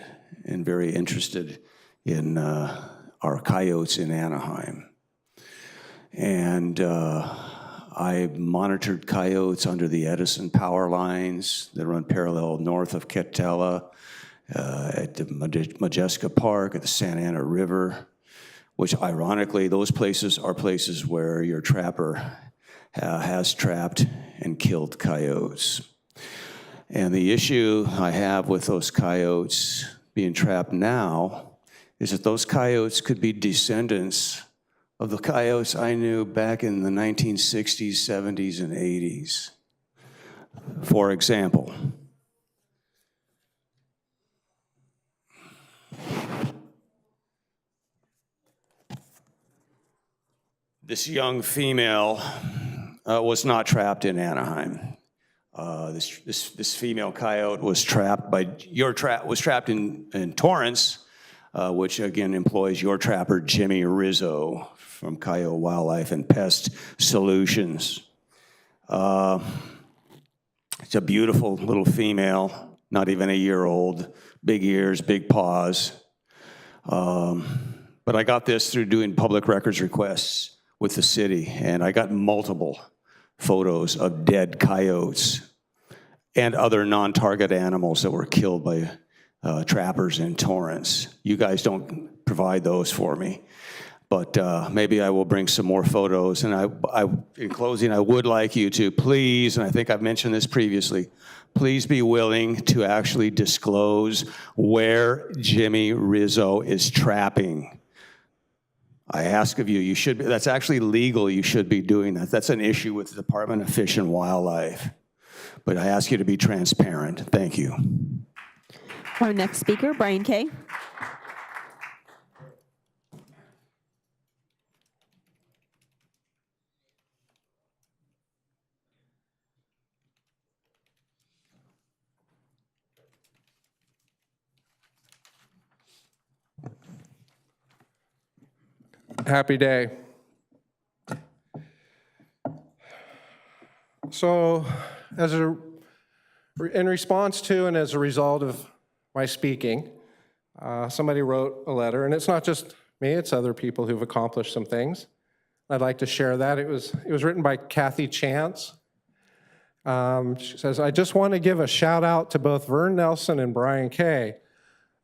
and very interested in our coyotes in Anaheim. And I monitored coyotes under the Edison power lines that run parallel north of Ketela, at the Majeska Park, at the Santa Ana River, which ironically, those places are places where your trapper has trapped and killed coyotes. And the issue I have with those coyotes being trapped now is that those coyotes could be descendants of the coyotes I knew back in the 1960s, 70s, and 80s. For example, this young female was not trapped in Anaheim. This female coyote was trapped in Torrance, which again employs your trapper Jimmy Rizzo from Coyote Wildlife and Pest Solutions. It's a beautiful little female, not even a year old, big ears, big paws. But I got this through doing public records requests with the city, and I got multiple photos of dead coyotes and other non-target animals that were killed by trappers in Torrance. You guys don't provide those for me, but maybe I will bring some more photos. And in closing, I would like you to please, and I think I've mentioned this previously, please be willing to actually disclose where Jimmy Rizzo is trapping. I ask of you, you should be, that's actually legal, you should be doing that. That's an issue with the Department of Fish and Wildlife. But I ask you to be transparent. Thank you. Our next speaker, Brian Kay. Happy day. So, in response to and as a result of my speaking, somebody wrote a letter, and it's not just me, it's other people who've accomplished some things. I'd like to share that. It was written by Kathy Chance, She says, I just want to give a shout out to both Vern Nelson and Brian Kay.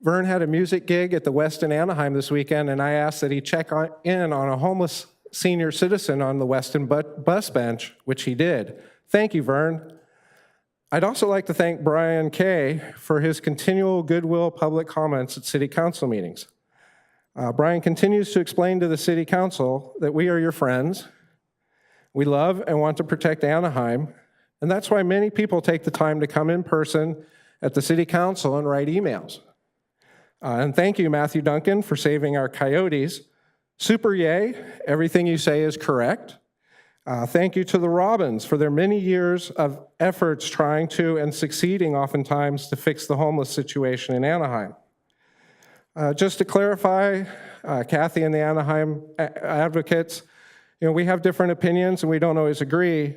Vern had a music gig at the Westin Anaheim this weekend, and I asked that he check in on a homeless senior citizen on the Westin bus bench, which he did. Thank you, Vern. I'd also like to thank Brian Kay for his continual goodwill public comments at city council meetings. Brian continues to explain to the city council that we are your friends. We love and want to protect Anaheim, and that's why many people take the time to come in person at the city council and write emails. And thank you, Matthew Duncan, for saving our coyotes. Super yay, everything you say is correct. Thank you to the Robins for their many years of efforts trying to and succeeding oftentimes to fix the homeless situation in Anaheim. Just to clarify, Kathy and the Anaheim advocates, we have different opinions and we don't always agree.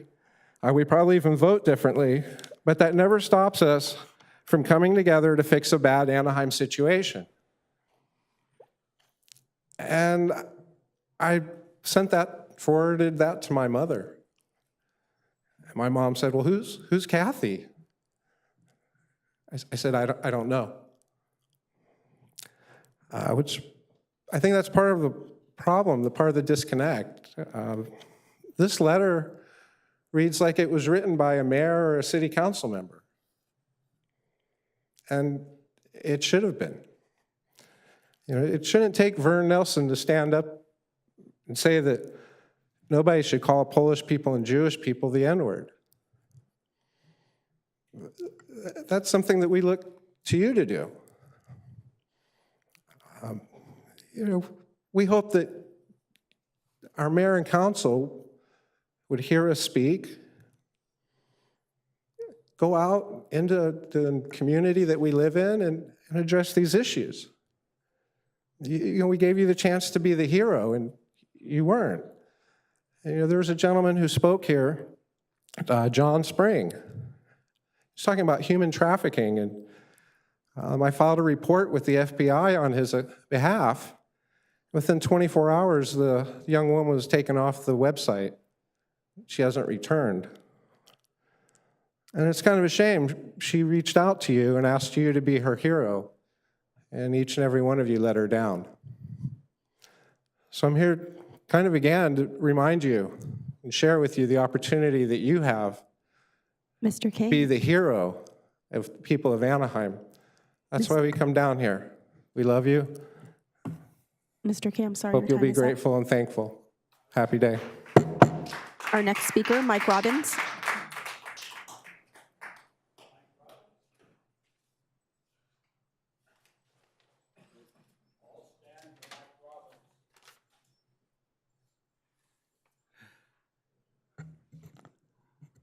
We probably even vote differently, but that never stops us from coming together to fix a bad Anaheim situation. And I forwarded that to my mother. And my mom said, well, who's Kathy? I said, I don't know. Which I think that's part of the problem, part of the disconnect. This letter reads like it was written by a mayor or a city council member. And it should have been. It shouldn't take Vern Nelson to stand up and say that nobody should call Polish people and Jewish people the N-word. That's something that we look to you to do. We hope that our mayor and council would hear us speak, go out into the community that we live in and address these issues. We gave you the chance to be the hero, and you weren't. There was a gentleman who spoke here, John Spring. He's talking about human trafficking, and I filed a report with the FBI on his behalf. Within 24 hours, the young woman was taken off the website. She hasn't returned. And it's kind of a shame. She reached out to you and asked you to be her hero, and each and every one of you let her down. So I'm here kind of again to remind you and share with you the opportunity that you have Mr. to Kay? be the hero of the people of Anaheim. That's why we come down here. We love you. Mr. Kay, I'm sorry. Hope your you'll be time is up. grateful and thankful. Happy day. Our next speaker, Mike Robbins.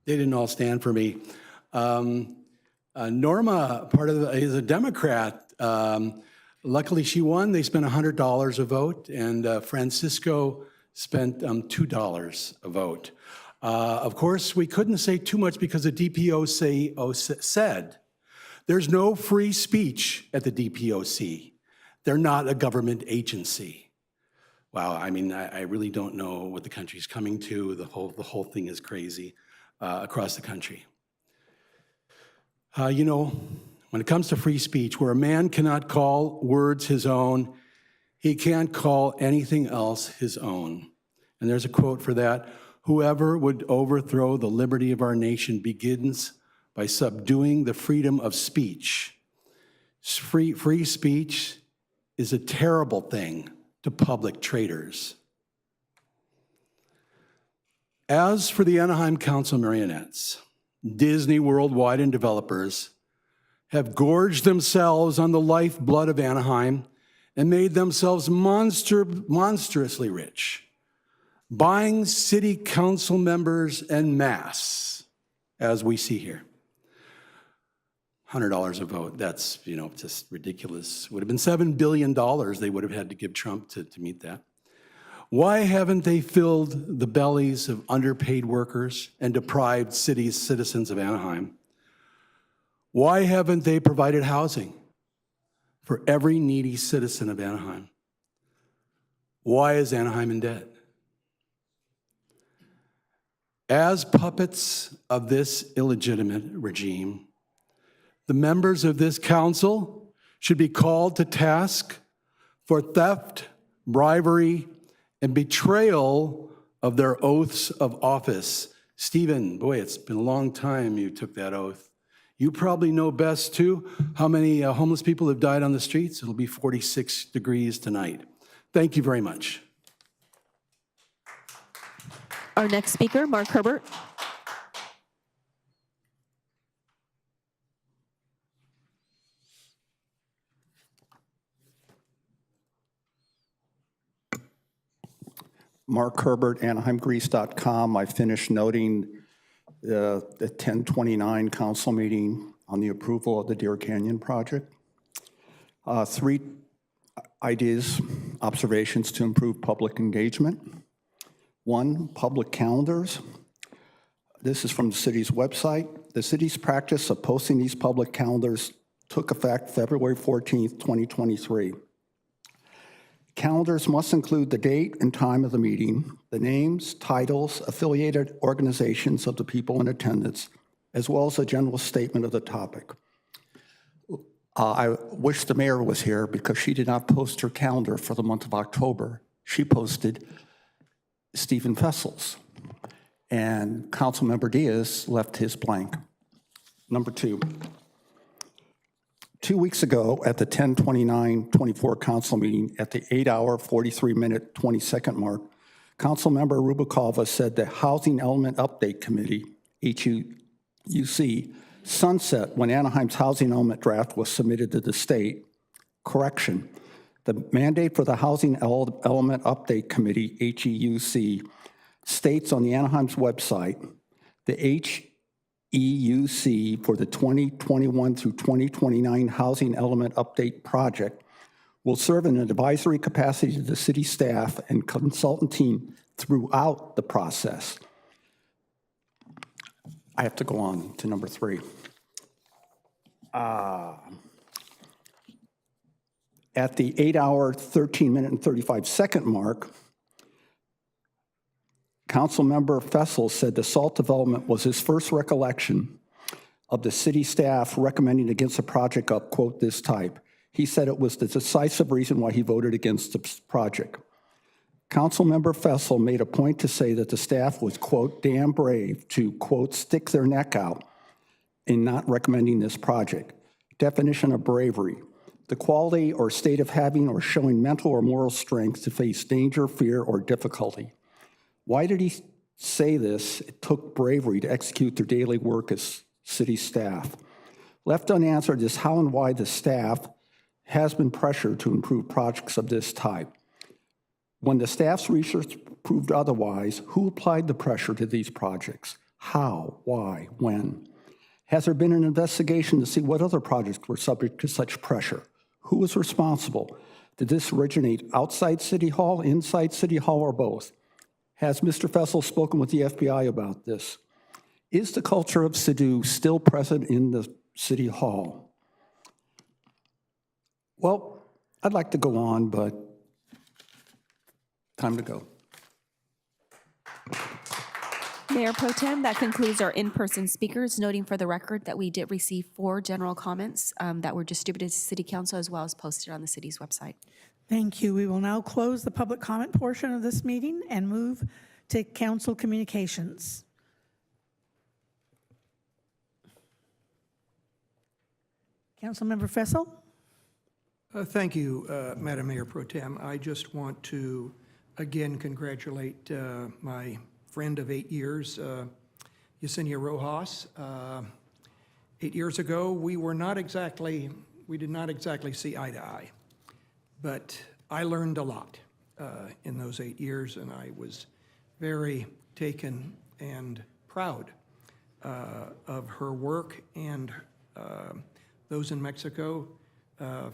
They didn't all stand for me. Norma, is a Democrat. Luckily, she won. They spent $100 a vote, and Francisco spent $2 a vote. Of course, we couldn't say too much because the DPOC said there's no free speech at the DPOC. They're not a government agency. Wow, I mean, I really don't know what the country's coming to. The whole thing is crazy across the country. When it comes to free speech, where a man cannot call words his own, he can't call anything else his own. And there's a quote for that. Whoever would overthrow the liberty of our nation begins by subduing the freedom of speech. Free speech is a terrible thing to public traitors. As for the Anaheim Council marionettes, Disney Worldwide and developers have gorged themselves on the lifeblood of Anaheim and made themselves monstrously rich, buying city council members en masse, as we see here. $100 a vote, that's, just ridiculous. Would have been $7 billion they would have had to give Trump to meet that. Why haven't they filled the bellies of underpaid workers and deprived citizens of Anaheim? Why haven't they provided housing for every needy citizen of Anaheim? Why is Anaheim in debt? As puppets of this illegitimate regime, the members of this council should be called to task for theft, bribery, and betrayal of their oaths of office. Stephen, boy, it's been a long time you took that oath. You probably know best, too, how many homeless people have died on the streets. It'll be 46 degrees tonight. Thank you very much. Our next speaker, Mark Herbert. Mark Herbert, AnaheimGrease.com. I finished noting the 1029 council meeting on the approval of the Deer Canyon project. 3 ideas, observations to improve public engagement. 1, public calendars. This is from the city's website. The city's practice of posting these public calendars took effect February 14th, 2023. Calendars must include the date and time of the meeting, the names, titles, affiliated organizations of the people in attendance, as well as a general statement of the topic. I wish the mayor was here because she did not post her calendar for the month of October. She posted Stephen Fessel's, and Councilmember Diaz left his blank. Number 2. 2 weeks ago at the 10/29/24 council meeting at the 8-hour, 43-minute, 20-second mark, Councilmember Rubalcava said the Housing Element Update Committee, HUC, sunset when Anaheim's housing element draft was submitted to the state. Correction, the mandate for the Housing Element Update Committee, HEUC, states on the Anaheim's website, the HEUC for the 2021 through 2029 Housing Element Update Project will serve in an advisory capacity to the city staff and consultant team throughout the process. I have to go on to number 3. At the 8-hour, 13-minute, and 35-second mark, Councilmember Fessel said the SALT development was his first recollection of the city staff recommending against a project of, quote, this type. He said it was the decisive reason why he voted against the project. Councilmember Fessel made a point to say that the staff was, quote, damn brave to, quote, stick their neck out in not recommending this project. Definition of bravery: the quality or state of having or showing mental or moral strength to face danger, fear, or difficulty. Why did he say this? It took bravery to execute their daily work as city staff. Left unanswered is how and why the staff has been pressured to improve projects of this type. When the staff's research proved otherwise, who applied the pressure to these projects? How, why, when? Has there been an investigation to see what other projects were subject to such pressure? Who was responsible? Did this originate outside City Hall, inside City Hall, or both? Has Mr. Fessel spoken with the FBI about this? Is the culture of Sidhu still present in the City Hall? Well, I'd like to go on, but time to go. Mayor Pro Tem, that concludes our in-person speakers, noting for the record that we did receive 4 general comments that were distributed to City Council as well as posted on the city's website. Thank you. We will now close the public comment portion of this meeting and move to council communications. Councilmember Fessel. Thank you, Madam Mayor Pro Tem. I just want to again congratulate my friend of 8 years, Yesenia Rojas. 8 years ago, we did not exactly see eye to eye, but I learned a lot in those 8 years, and I was very taken and proud of her work, and those in Mexico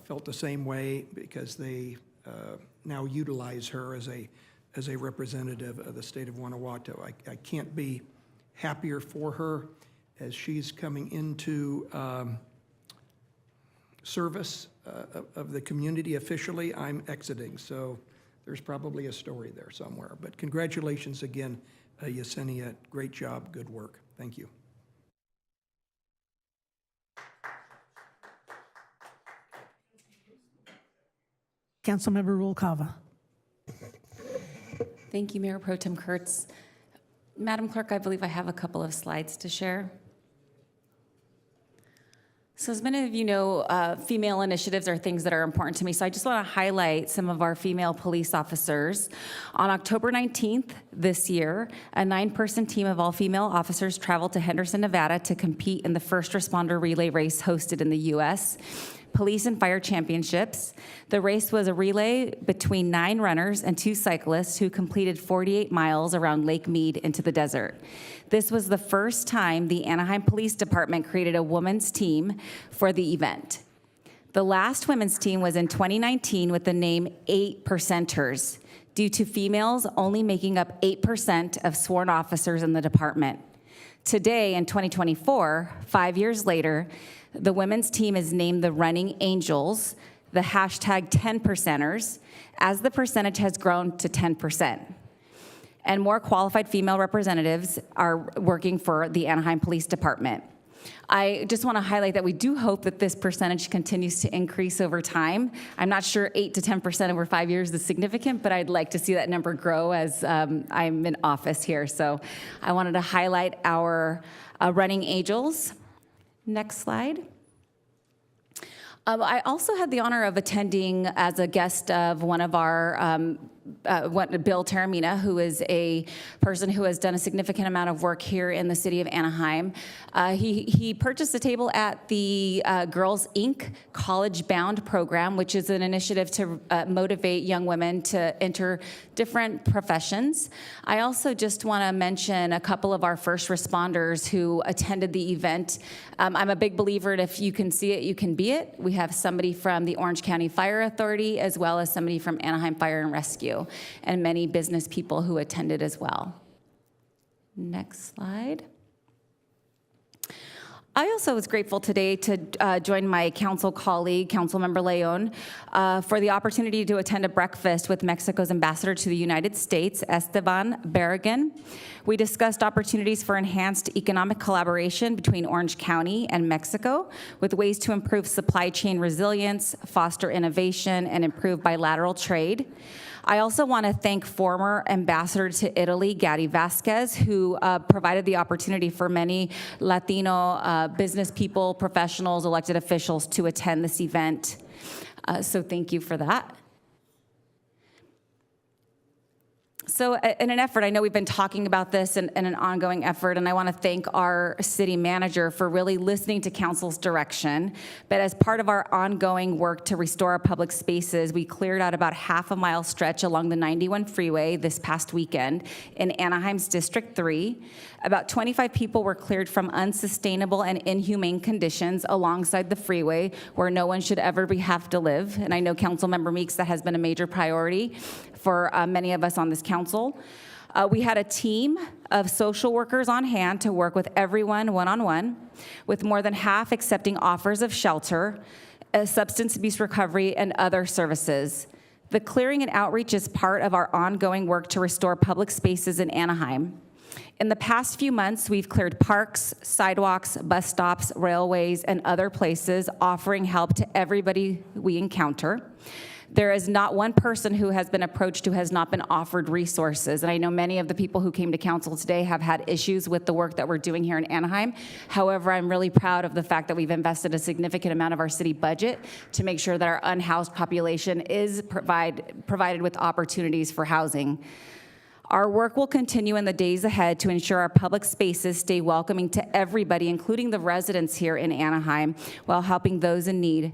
felt the same way because they now utilize her as a representative of the state of Guanajuato. I can't be happier for her as she's coming into service of the community officially. I'm exiting, so there's probably a story there somewhere. But congratulations again, Yesenia. Great job, good work. Thank you. Councilmember Rubalcava. Thank you, Mayor Pro Tem Kurtz. Madam Clerk, I believe I have a couple of slides to share. So as many of you know, female initiatives are things that are important to me. So I just want to highlight some of our female police officers. On October 19th this year, a 9-person team of all female officers traveled to Henderson, Nevada to compete in the first responder relay race hosted in the U.S. Police and Fire Championships. The race was a relay between 9 runners and 2 cyclists who completed 48 miles around Lake Mead into the desert. This was the first time the Anaheim Police Department created a women's team for the event. The last women's team was in 2019 with the name 8 Percenters, due to females only making up 8% of sworn officers in the department. Today, in 2024, 5 years later, the women's team is named the Running Angels, the hashtag 10%ers, as the percentage has grown to 10%. And more qualified female representatives are working for the Anaheim Police Department. I just want to highlight that we do hope that this percentage continues to increase over time. I'm not sure 8 to 10% over 5 years is significant, but I'd like to see that number grow as I'm in office here. So I wanted to highlight our Running Angels. Next slide. I also had the honor of attending as a guest of one of our Bill Taramina, who is a person who has done a significant amount of work here in the city of Anaheim. He purchased a table at the Girls Inc. College Bound program, which is an initiative to motivate young women to enter different professions. I also just want to mention a couple of our first responders who attended the event. I'm a big believer in if you can see it, you can be it. We have somebody from the Orange County Fire Authority, as well as somebody from Anaheim Fire and Rescue, and many business people who attended as well. Next slide. I also was grateful today to join my council colleague, Councilmember Leon, for the opportunity to attend a breakfast with Mexico's ambassador to the United States, Esteban Barragan. We discussed opportunities for enhanced economic collaboration between Orange County and Mexico, with ways to improve supply chain resilience, foster innovation, and improve bilateral trade. I also want to thank former ambassador to Italy, Gatti Vasquez, who provided the opportunity for many Latino business people, professionals, elected officials to attend this event. So thank you for that. So in an effort, I know we've been talking about this in an ongoing effort, and I want to thank our city manager for really listening to council's direction. But as part of our ongoing work to restore our public spaces, we cleared out about half-a-mile stretch along the 91 freeway this past weekend in Anaheim's District 3. About 25 people were cleared from unsustainable and inhumane conditions alongside the freeway where no one should ever have to live. And I know Councilmember Meeks, that has been a major priority for many of us on this council. We had a team of social workers on hand to work with everyone one-on-one, with more than half accepting offers of shelter, substance abuse recovery, and other services. The clearing and outreach is part of our ongoing work to restore public spaces in Anaheim. In the past few months, we've cleared parks, sidewalks, bus stops, railways, and other places, offering help to everybody we encounter. There is not one person who has been approached who has not been offered resources. And I know many of the people who came to council today have had issues with the work that we're doing here in Anaheim. However, I'm really proud of the fact that we've invested a significant amount of our city budget to make sure that our unhoused population is provided with opportunities for housing. Our work will continue in the days ahead to ensure our public spaces stay welcoming to everybody, including the residents here in Anaheim, while helping those in need.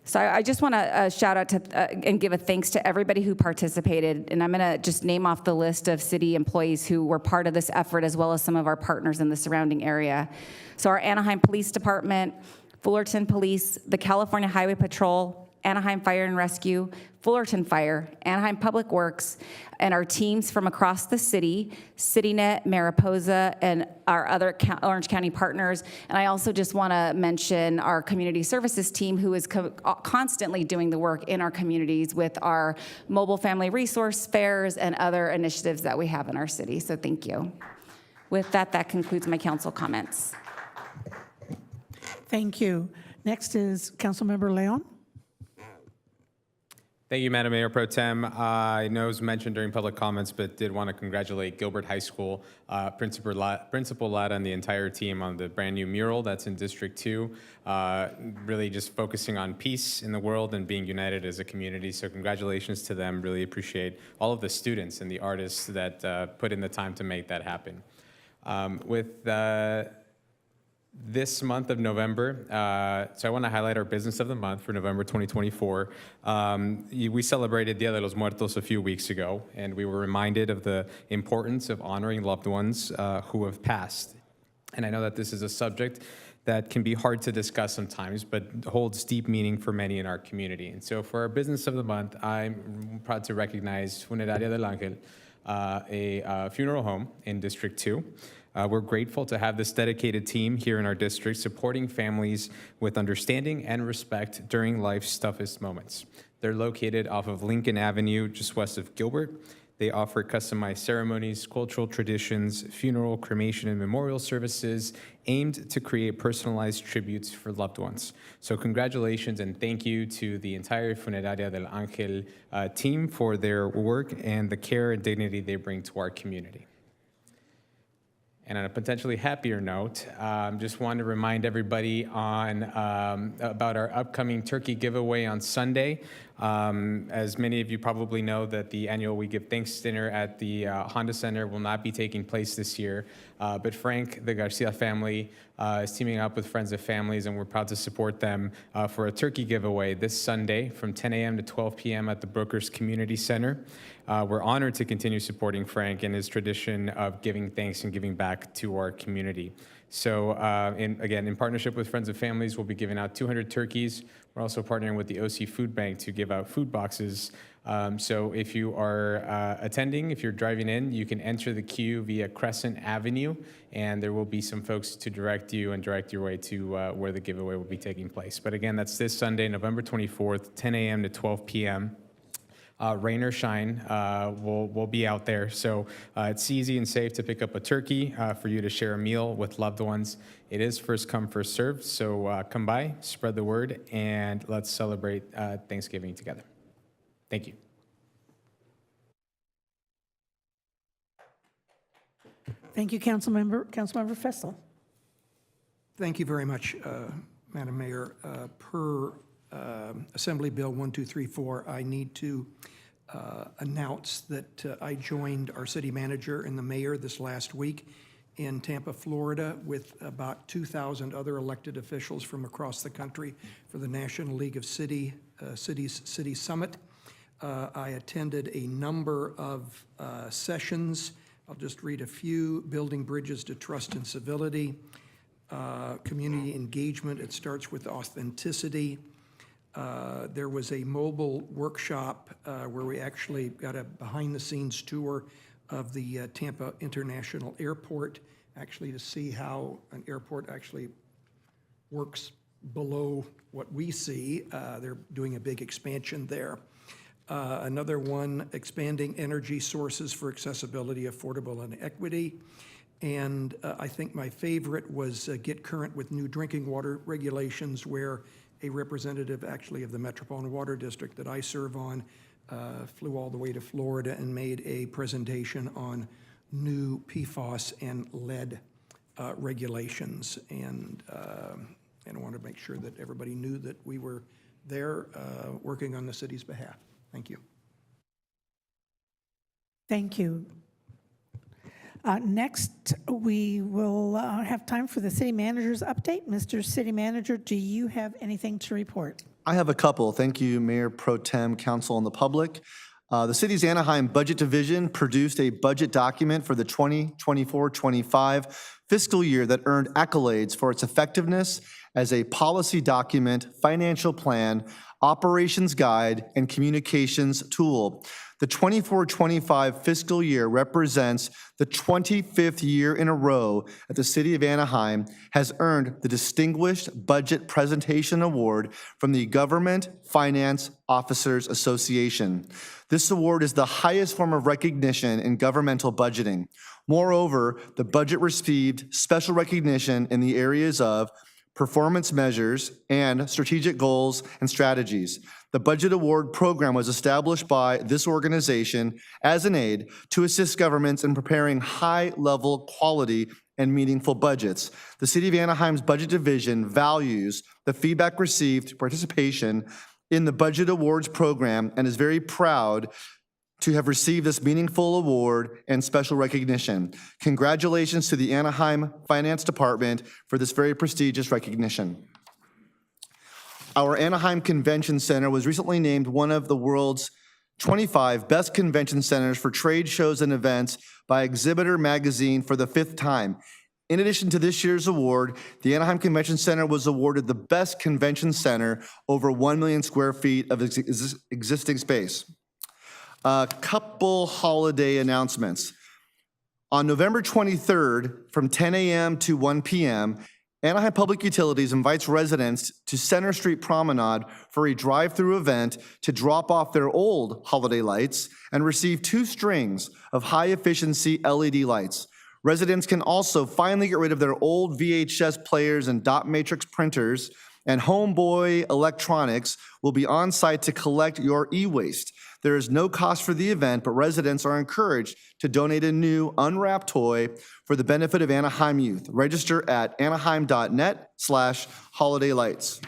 So I just want to shout out to and give a thanks to everybody who participated. And I'm going to just name off the list of city employees who were part of this effort, as well as some of our partners in the surrounding area. So our Anaheim Police Department, Fullerton Police, the California Highway Patrol, Anaheim Fire and Rescue, Fullerton Fire, Anaheim Public Works, and our teams from across the city, CityNet, Mariposa, and our other Orange County partners. And I also just want to mention our community services team, who is constantly doing the work in our communities with our mobile family resource fairs and other initiatives that we have in our city. So thank you. With that, that concludes my council comments. Thank you. Next is Councilmember Leon. Thank you, Madam Mayor Pro Tem. I know it was mentioned during public comments, but did want to congratulate Gilbert High School Principal Latta and the entire team on the brand new mural that's in District 2. Really just focusing on peace in the world and being united as a community. So congratulations to them. Really appreciate all of the students and the artists that put in the time to make that happen. With this month of November, so I want to highlight our business of the month for November 2024. We celebrated Dia de los Muertos a few weeks ago, and we were reminded of the importance of honoring loved ones who have passed. And I know that this is a subject that can be hard to discuss sometimes, but holds deep meaning for many in our community. And so for our business of the month, I'm proud to recognize Funeraria del Ángel, a funeral home in District 2. We're grateful to have this dedicated team here in our district supporting families with understanding and respect during life's toughest moments. They're located off of Lincoln Avenue, just west of Gilbert. They offer customized ceremonies, cultural traditions, funeral, cremation, and memorial services aimed to create personalized tributes for loved ones. So congratulations and thank you to the entire Funeraria del Ángel team for their work and the care and dignity they bring to our community. And on a potentially happier note, just wanted to remind everybody on about our upcoming turkey giveaway on Sunday. As many of you probably know, that the annual We Give Thanks dinner at the Honda Center will not be taking place this year. But Frank, the Garcia family, is teaming up with Friends of Families, and we're proud to support them for a turkey giveaway this Sunday from 10 a.m. to 12 p.m. at the Brookers Community Center. We're honored to continue supporting Frank and his tradition of giving thanks and giving back to our community. So again, in partnership with Friends of Families, we'll be giving out 200 turkeys. We're also partnering with the OC Food Bank to give out food boxes. So if you are attending, if you're driving in, you can enter the queue via Crescent Avenue, and there will be some folks to direct you and direct your way to where the giveaway will be taking place. But again, that's this Sunday, November 24th, 10 a.m. to 12 p.m. Rain or shine, we'll be out there. So it's easy and safe to pick up a turkey for you to share a meal with loved ones. It is first come, first served. So come by, spread the word, and let's celebrate Thanksgiving together. Thank you. Thank you, Councilmember Fessel. Thank you very much, Madam Mayor. Per Assembly Bill 1234, I need to announce that I joined our city manager and the mayor this last week in Tampa, Florida, with about 2,000 other elected officials from across the country for the National League of Cities City Summit. I attended a number of sessions. I'll just read a few. Building bridges to trust and civility, community engagement. It starts with authenticity. There was a mobile workshop where we actually got a behind-the-scenes tour of the Tampa International Airport, actually to see how an airport actually works below what we see. They're doing a big expansion there. Another one, expanding energy sources for accessibility, affordable, and equity. And I think my favorite was get current with new drinking water regulations, where a representative actually of the Metropolitan Water District that I serve on flew all the way to Florida and made a presentation on new PFAS and lead regulations. And I wanted to make sure that everybody knew that we were there working on the city's behalf. Thank you. Thank you. Next, we will have time for the city manager's update. Mr. City Manager, do you have anything to report? I have a couple. Thank you, Mayor Pro Tem, Council, and the public. The city's Anaheim Budget Division produced a budget document for the 2024-25 fiscal year that earned accolades for its effectiveness as a policy document, financial plan, operations guide, and communications tool. The 24-25 fiscal year represents the 25th year in a row that the City of Anaheim has earned the Distinguished Budget Presentation Award from the Government Finance Officers Association. This award is the highest form of recognition in governmental budgeting. Moreover, the budget received special recognition in the areas of performance measures, and strategic goals and strategies. The Budget Award Program was established by this organization as an aid to assist governments in preparing high-level quality and meaningful budgets. The City of Anaheim's Budget Division values the feedback received through participation in the Budget Awards Program and is very proud to have received this meaningful award and special recognition. Congratulations to the Anaheim Finance Department for this very prestigious recognition. Our Anaheim Convention Center was recently named one of the world's 25 best convention centers for trade shows and events by Exhibitor Magazine for the 5th time. In addition to this year's award, the Anaheim Convention Center was awarded the best convention center over 1 million square feet of existing space. A couple holiday announcements. On November 23rd, from 10 a.m. to 1 p.m., Anaheim Public Utilities invites residents to Center Street Promenade for a drive-through event to drop off their old holiday lights and receive 2 strings of high-efficiency LED lights. Residents can also finally get rid of their old VHS players and dot matrix printers, and Homeboy Electronics will be on site to collect your e-waste. There is no cost for the event, but residents are encouraged to donate a new unwrapped toy for the benefit of Anaheim youth. Register at anaheim.net/holidaylights.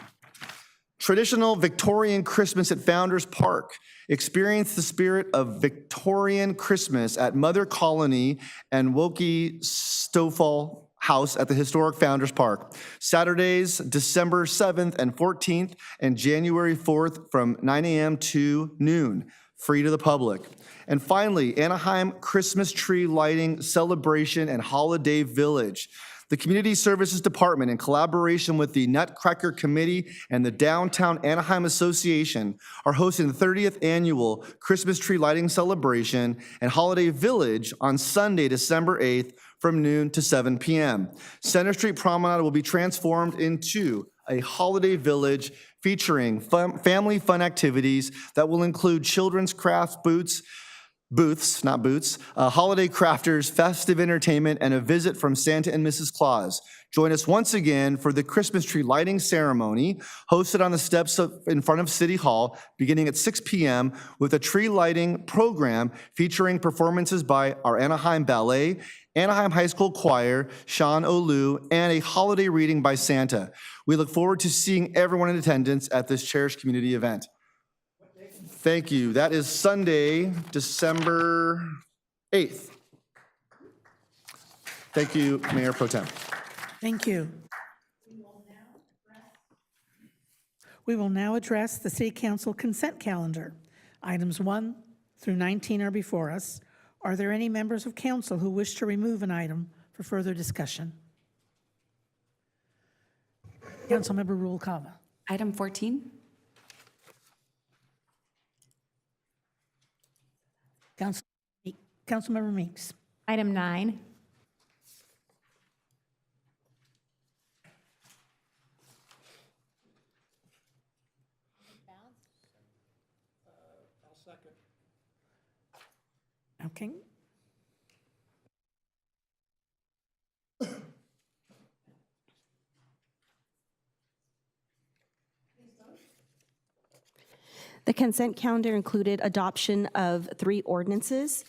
Traditional Victorian Christmas at Founders Park. Experience the spirit of Victorian Christmas at Mother Colony and Woki Stofall House at the historic Founders Park. Saturdays, December 7th and 14th, and January 4th from 9 a.m. to noon. Free to the public. And finally, Anaheim Christmas Tree Lighting Celebration and Holiday Village. The Community Services Department, in collaboration with the Nutcracker Committee and the Downtown Anaheim Association, are hosting the 30th Annual Christmas Tree Lighting Celebration and Holiday Village on Sunday, December 8th from noon to 7 p.m. Center Street Promenade will be transformed into a holiday village featuring family fun activities that will include children's crafts booths, holiday crafters, festive entertainment, and a visit from Santa and Mrs. Claus. Join us once again for the Christmas tree lighting ceremony hosted on the steps in front of City Hall beginning at 6 p.m. with a tree lighting program featuring performances by our Anaheim Ballet, Anaheim High School Choir, Sean Olu, and a holiday reading by Santa. We look forward to seeing everyone in attendance at this cherished community event. Thank you. That is Sunday, December 8th. Thank you, Mayor Pro Tem. Thank you. We will now address the City Council consent calendar. Items 1 through 19 are before us. Are there any members of council who wish to remove an item for further discussion? Councilmember Rubalcaba. Item 14. Councilmember Meeks. Item 9. Okay. The consent calendar included adoption of 3 ordinances.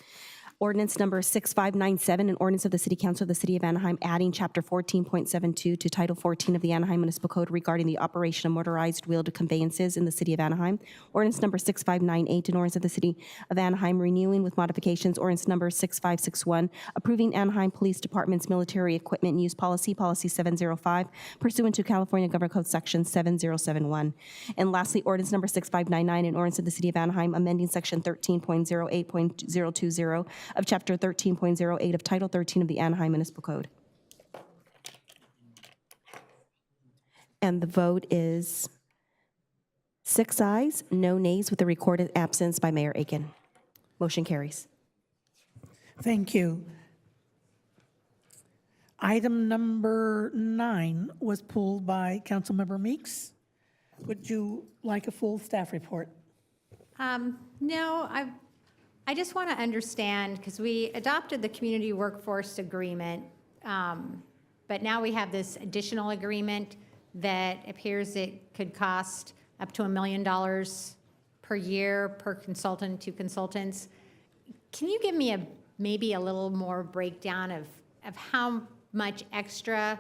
Ordinance number 6597, an ordinance of the City Council of the City of Anaheim adding Chapter 14.72 to Title 14 of the Anaheim Municipal Code regarding the operation of motorized wheeled conveyances in the City of Anaheim. Ordinance number 6598, an ordinance of the City of Anaheim renewing with modifications. Ordinance number 6561, approving Anaheim Police Department's military equipment use policy, Policy 705, pursuant to California Government Code Section 7071. And lastly, ordinance number 6599, an ordinance of the City of Anaheim amending Section 13.08.020 of Chapter 13.08 of Title 13 of the Anaheim Municipal Code. And the vote is 6 ayes, no nays, with a recorded absence by Mayor Aiken. Motion carries. Thank you. Item number 9 was pulled by Councilmember Meeks. Would you like a full staff report? No, I just want to understand, because we adopted the community workforce agreement, but now we have this additional agreement that appears it could cost up to $1 million per year per consultant, 2 consultants. Can you give me maybe a little more breakdown of how much extra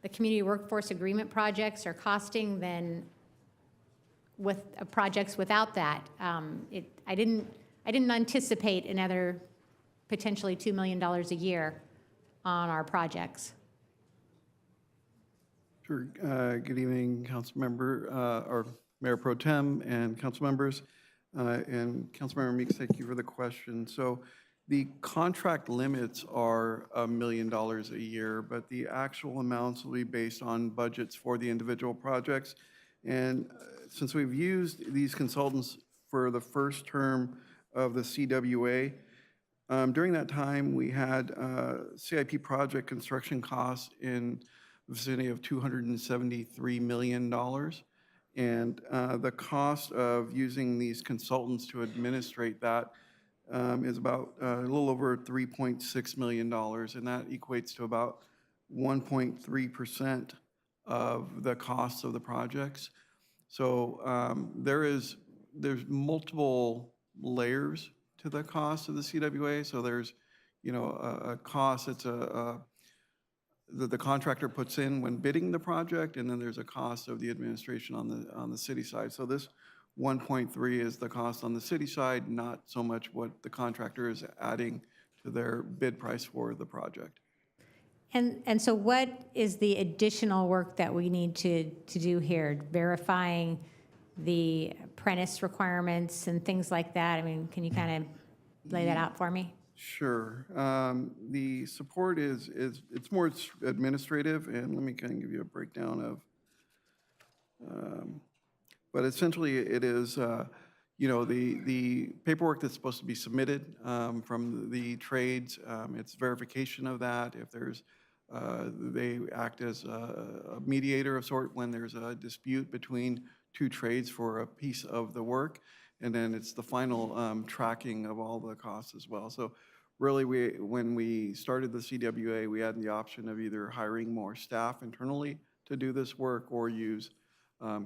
the community workforce agreement projects are costing than with projects without that? I didn't anticipate another potentially $2 million a year on our projects. Sure. Good evening, Council Member, or Mayor Pro Tem and council members. And Councilmember Meeks, thank you for the question. So the contract limits are $1 million a year, but the actual amounts will be based on budgets for the individual projects. And since we've used these consultants for the first term of the CWA, during that time we had CIP project construction costs in the vicinity of $273 million. And the cost of using these consultants to administrate that is about a little over $3.6 million, and that equates to about 1.3% of the costs of the projects. So there's multiple layers to the cost of the CWA. So there's, a cost that's that the contractor puts in when bidding the project, and then there's a cost of the administration on the city side. So this 1.3 is the cost on the city side, not so much what the contractor is adding to their bid price for the project. And so what is the additional work that we need to do here? Verifying the apprentice requirements and things like that? I mean, can you kind of lay that out for me? Sure. The support it's more administrative, and let me kind of give you a breakdown of, but essentially it is, the paperwork that's supposed to be submitted from the trades, it's verification of that. If there's, they act as a mediator of sort when there's a dispute between 2 trades for a piece of the work. And then it's the final tracking of all the costs as well. So really, when we started the CWA, we had the option of either hiring more staff internally to do this work or use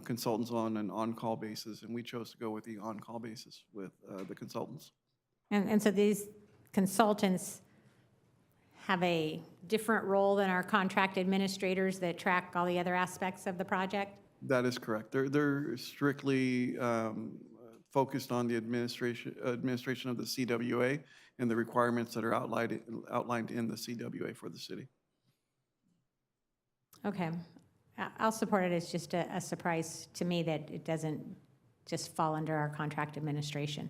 consultants on an on-call basis. And we chose to go with the on-call basis with the consultants. And so these consultants have a different role than our contract administrators that track all the other aspects of the project? That is correct. They're strictly focused on the administration of the CWA and the requirements that are outlined in the CWA for the city. Okay. I'll support it. It's just a surprise to me that it doesn't just fall under our contract administration.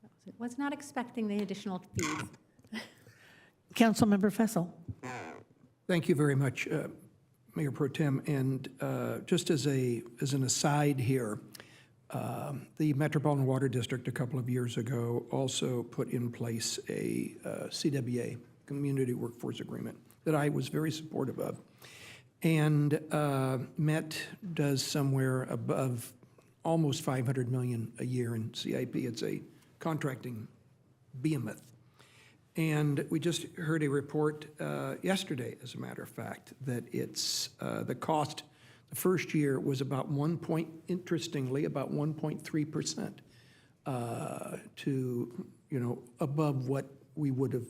I was not expecting the additional fees. Councilmember Fessel. Thank you very much, Mayor Pro Tem. And just as an aside here, the Metropolitan Water District a couple of years ago also put in place a CWA, Community Workforce Agreement, that I was very supportive of. And Met does somewhere above almost $500 million a year in CIP. It's a contracting behemoth. And we just heard a report yesterday, as a matter of fact, that it's the cost the first year was about interestingly, about 1.3% to, above what we would have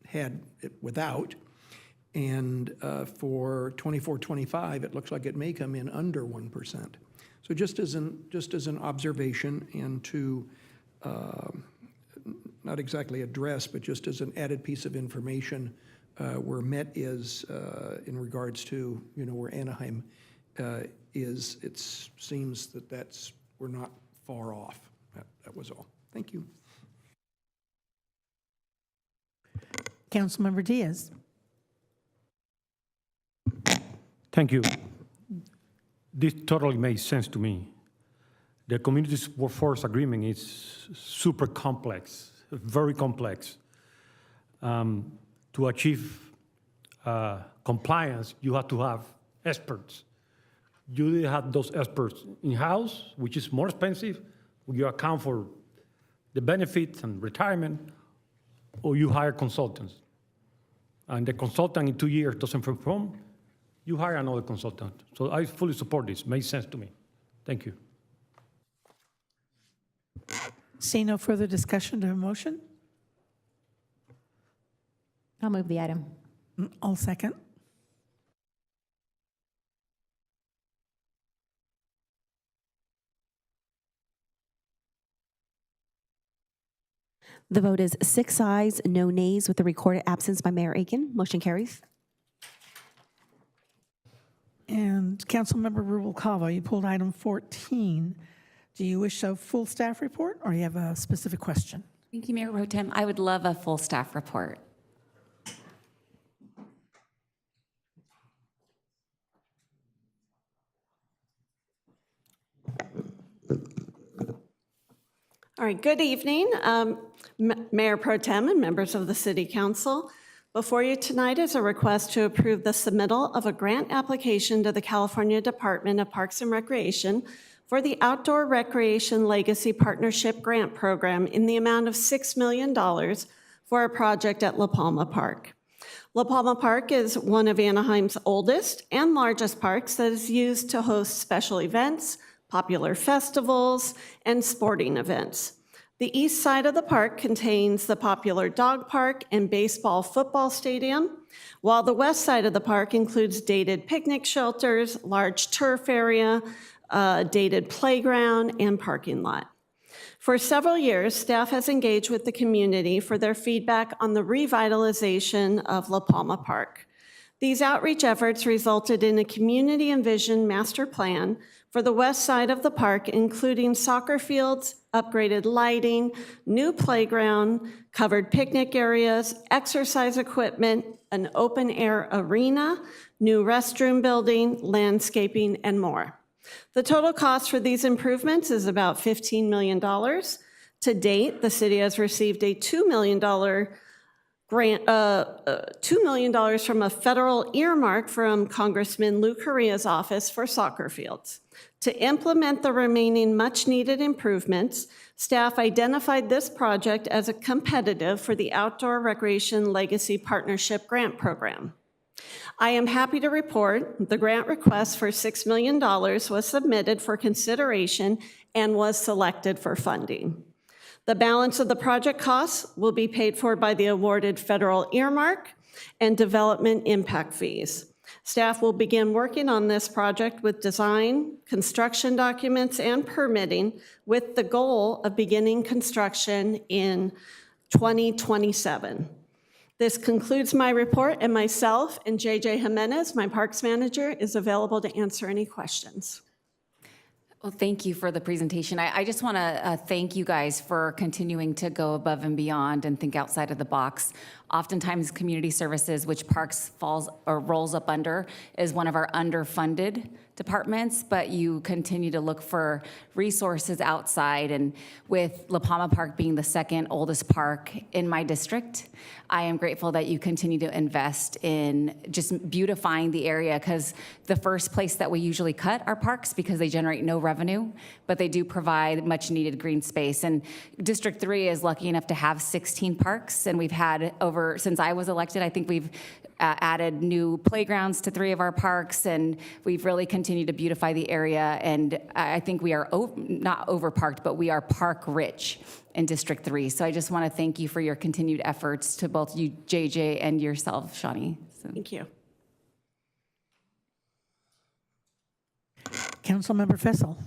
had it without. And for 24-25, it looks like it may come in under 1%. So just as an observation and to not exactly address, but just as an added piece of information where Met is in regards to, where Anaheim is, it seems that we're not far off. That was all. Thank you. Councilmember Diaz. Thank you. this totally makes sense to me. The community workforce agreement is super complex, very complex. To achieve compliance, you have to have experts. You either have those experts in-house, which is more expensive, you account for the benefits and retirement, or you hire consultants. And the consultant in 2 years doesn't perform, you hire another consultant. So I fully support this, makes sense to me. Thank you. See no further discussion to a motion? I'll move the item. I'll second. The vote is 6 ayes, no nays, with the recorded absence by Mayor Aiken. Motion carries. And Councilmember Rubalcava, you pulled item 14. Do you wish a full staff report, or you have a specific question? Thank you, Mayor Pro Tem. I would love a full staff report. All right, good evening, Mayor Pro Tem and members of the City Council. Before you tonight is a request to approve the submittal of a grant application to the California Department of Parks and Recreation for the Outdoor Recreation Legacy Partnership Grant Program in the amount of $6 million for a project at La Palma Park. La Palma Park is one of Anaheim's oldest and largest parks that is used to host special events, popular festivals, and sporting events. The east side of the park contains the popular dog park and baseball football stadium, while the west side of the park includes dated picnic shelters, large turf area, dated playground, and parking lot. For several years, staff has engaged with the community for their feedback on the revitalization of La Palma Park. These outreach efforts resulted in a community envisioned master plan for the west side of the park, including soccer fields, upgraded lighting, new playground, covered picnic areas, exercise equipment, an open-air arena, new restroom building, landscaping, and more. The total cost for these improvements is about $15 million. To date, the city has received a $2 million grant, $2 million from a federal earmark from Congressman Lou Correa's office for soccer fields. To implement the remaining much-needed improvements, staff identified this project as a competitive for the Outdoor Recreation Legacy Partnership Grant Program. I am happy to report the grant request for $6 million was submitted for consideration and was selected for funding. The balance of the project costs will be paid for by the awarded federal earmark and development impact fees. Staff will begin working on this project with design, construction documents, and permitting, with the goal of beginning construction in 2027. This concludes my report, and myself and JJ Jimenez, my parks manager, is available to answer any questions. Well, thank you for the presentation. I just want to thank you guys for continuing to go above and beyond and think outside of the box. Oftentimes, community services, which parks falls or rolls up under, is one of our underfunded departments, but you continue to look for resources outside. And with La Palma Park being the second oldest park in my district, I am grateful that you continue to invest in just beautifying the area, because the first place that we usually cut are parks because they generate no revenue, but they do provide much needed green space. And District 3 is lucky enough to have 16 parks, and we've had over, since I was elected, I think we've added new playgrounds to 3 of our parks, and we've really continued to beautify the area. And I think we are not overparked, but we are park rich in District 3. So I just want to thank you for your continued efforts, to both you, JJ, and yourself, Shawnee. So. Thank you. Councilmember Fessel.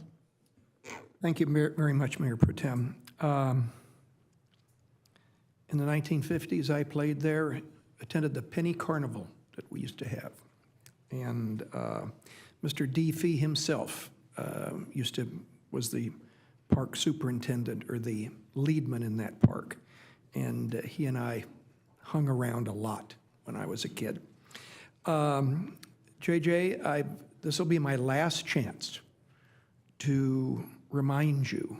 Thank you very much, Mayor Pro Tem. In the 1950s, I played there, attended the Penny Carnival that we used to have. And Mr. D. Fee himself was the park superintendent, or the leadman in that park. And he and I hung around a lot when I was a kid. JJ, I've this will be my last chance to remind you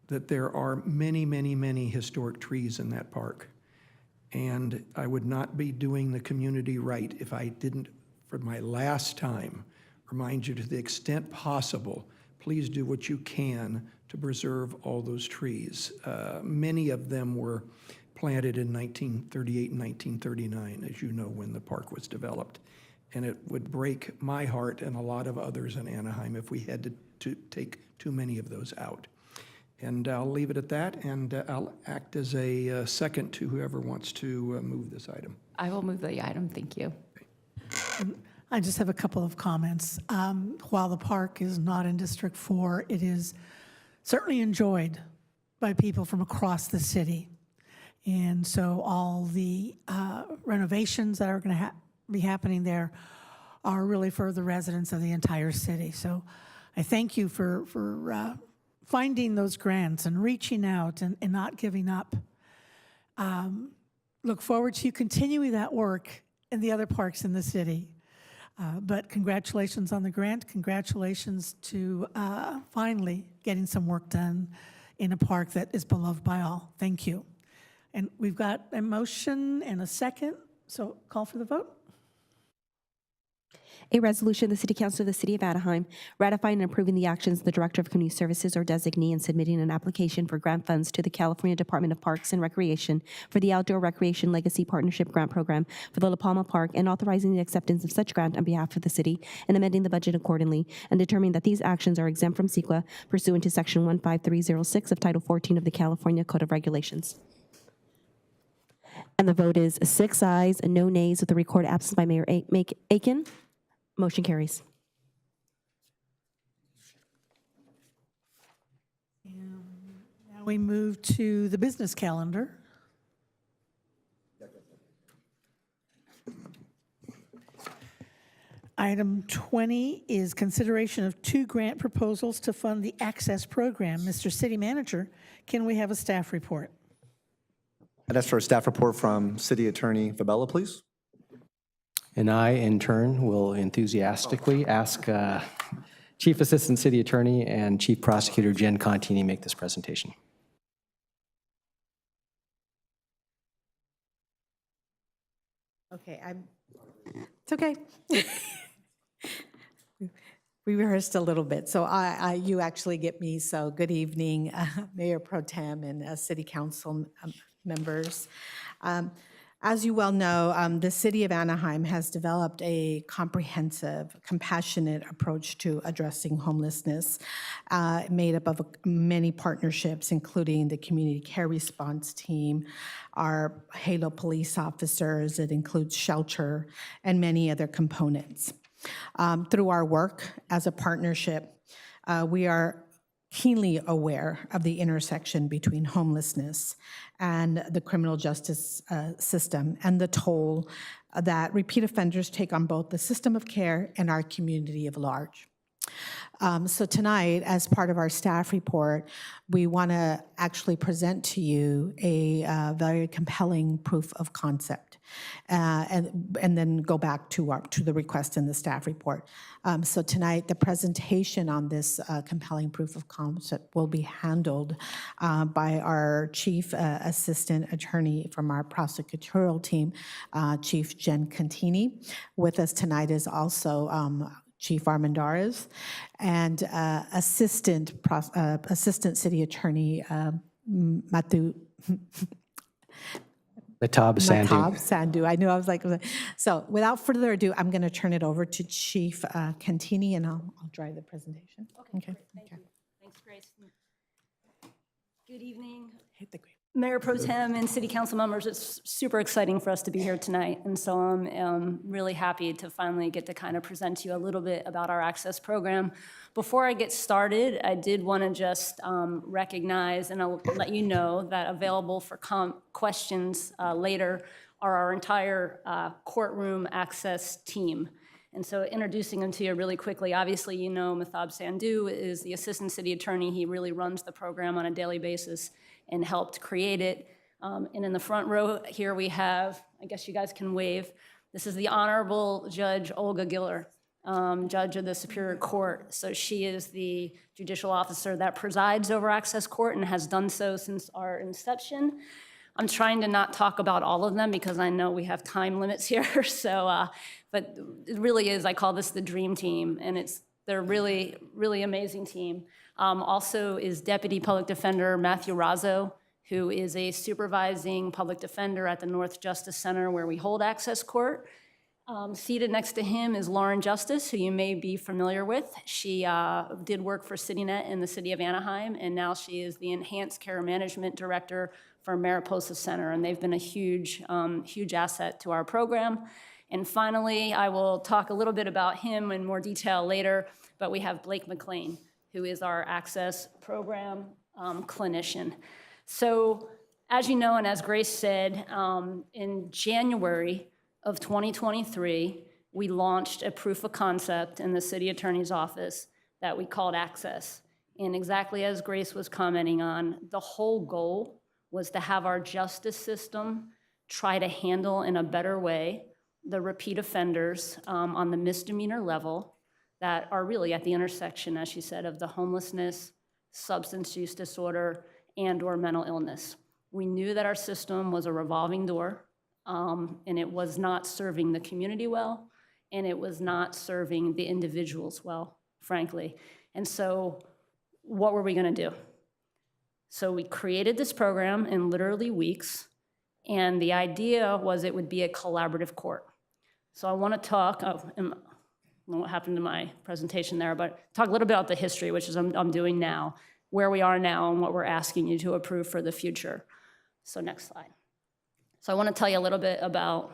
that there are many, many, many historic trees in that park. And I would not be doing the community right if I didn't, for my last time, remind you to the extent possible, please do what you can to preserve all those trees. Many of them were planted in 1938 and 1939, as you know, when the park was developed. And it would break my heart and a lot of others in Anaheim if we had to take too many of those out. And I'll leave it at that, and I'll act as a second to whoever wants to move this item. I will move the item, thank you. I just have a couple of comments. While the park is not in District 4, it is certainly enjoyed by people from across the city. And so all the renovations that are going to be happening there are really for the residents of the entire city. So I thank you for finding those grants and reaching out and not giving up. Look forward to you continuing that work in the other parks in the city. But congratulations on the grant. Congratulations to finally getting some work done in a park that is beloved by all. Thank you. And we've got a motion and a second, so call for the vote. A resolution of the City Council of the City of Anaheim ratifying and approving the actions of the Director of Community Services or designee and submitting an application for grant funds to the California Department of Parks and Recreation for the Outdoor Recreation Legacy Partnership Grant Program for the La Palma Park and authorizing the acceptance of such grant on behalf of the city and amending the budget accordingly and determining that these actions are exempt from CEQA pursuant to Section 15306 of Title 14 of the California Code of Regulations. And the vote is 6 ayes and no nays with a recorded absence by Mayor Aiken. Motion carries. Now we move to the business calendar. Item 20 is consideration of 2 grant proposals to fund the Access Program. Mr. City Manager, can we have a staff report? I'd ask for a staff report from City Attorney Fabella, please. And I, in turn, will enthusiastically ask Chief Assistant City Attorney and Chief Prosecutor Jen Contini make this presentation. Okay, it's okay. We rehearsed a little bit, so you actually get me. So good evening, Mayor Pro Tem and City Council members. As you well know, the City of Anaheim has developed a comprehensive, compassionate approach to addressing homelessness, made up of many partnerships, including the Community Care Response Team, our HALO police officers, it includes shelter, and many other components. Through our work as a partnership, we are keenly aware of the intersection between homelessness and the criminal justice system and the toll that repeat offenders take on both the system of care and our community at large. So tonight, as part of our staff report, we want to actually present to you a very compelling proof of concept, and then go back to the request in the staff report. So tonight, the presentation on this compelling proof of concept will be handled by our Chief Assistant Attorney from our prosecutorial team, Chief Jen Contini. With us tonight is also Chief Armendariz, and Assistant City Attorney Matab Sandhu. I knew I was like, so without further ado, I'm going to turn it over to Chief Contini, and I'll drive the presentation. Okay. Thank you. Thanks, Grace. Good evening. Hit the green. Mayor Pro Tem and City Council members, it's super exciting for us to be here tonight. And so I'm really happy to finally get to kind of present to you a little bit about our Access Program. Before I get started, I did want to just recognize, and I'll let you know that available for questions later are our entire courtroom access team. And so introducing them to you really quickly, obviously you know Matab Sandhu is the Assistant City Attorney. He really runs the program on a daily basis and helped create it. And in the front row here we have, I guess you guys can wave, this is the Honorable Judge Olga Giller. judge of the Superior Court. So she is the judicial officer that presides over Access Court and has done so since our inception. I'm trying to not talk about all of them because I know we have time limits here. So, but it really is, I call this the dream team, and they're really, really amazing team. Also is Deputy Public Defender Matthew Razzo, who is a supervising public defender at the North Justice Center where we hold Access Court. Seated next to him is Lauren Justice, who you may be familiar with. She did work for CityNet in the city of Anaheim, and now she is the Enhanced Care Management Director for Mariposa Center, and they've been a huge, huge asset to our program. And finally, I will talk a little bit about him in more detail later, but we have Blake McLean, who is our Access Program clinician. So as you know, and as Grace said, in January of 2023, we launched a proof of concept in the city attorney's office that we called Access. And exactly as Grace was commenting on, the whole goal was to have our justice system try to handle in a better way the repeat offenders on the misdemeanor level that are really at the intersection, as she said, of the homelessness, substance use disorder, and/or mental illness. We knew that our system was a revolving door, and it was not serving the community well, and it was not serving the individuals well, frankly. And so what were we gonna do? So we created this program in literally weeks, and the idea was it would be a collaborative court. So I wanna talk, I don't know what happened to my presentation there, but talk a little bit about the history, which is I'm doing now, where we are now and what we're asking you to approve for the future. So next slide. So I want to tell you a little bit about,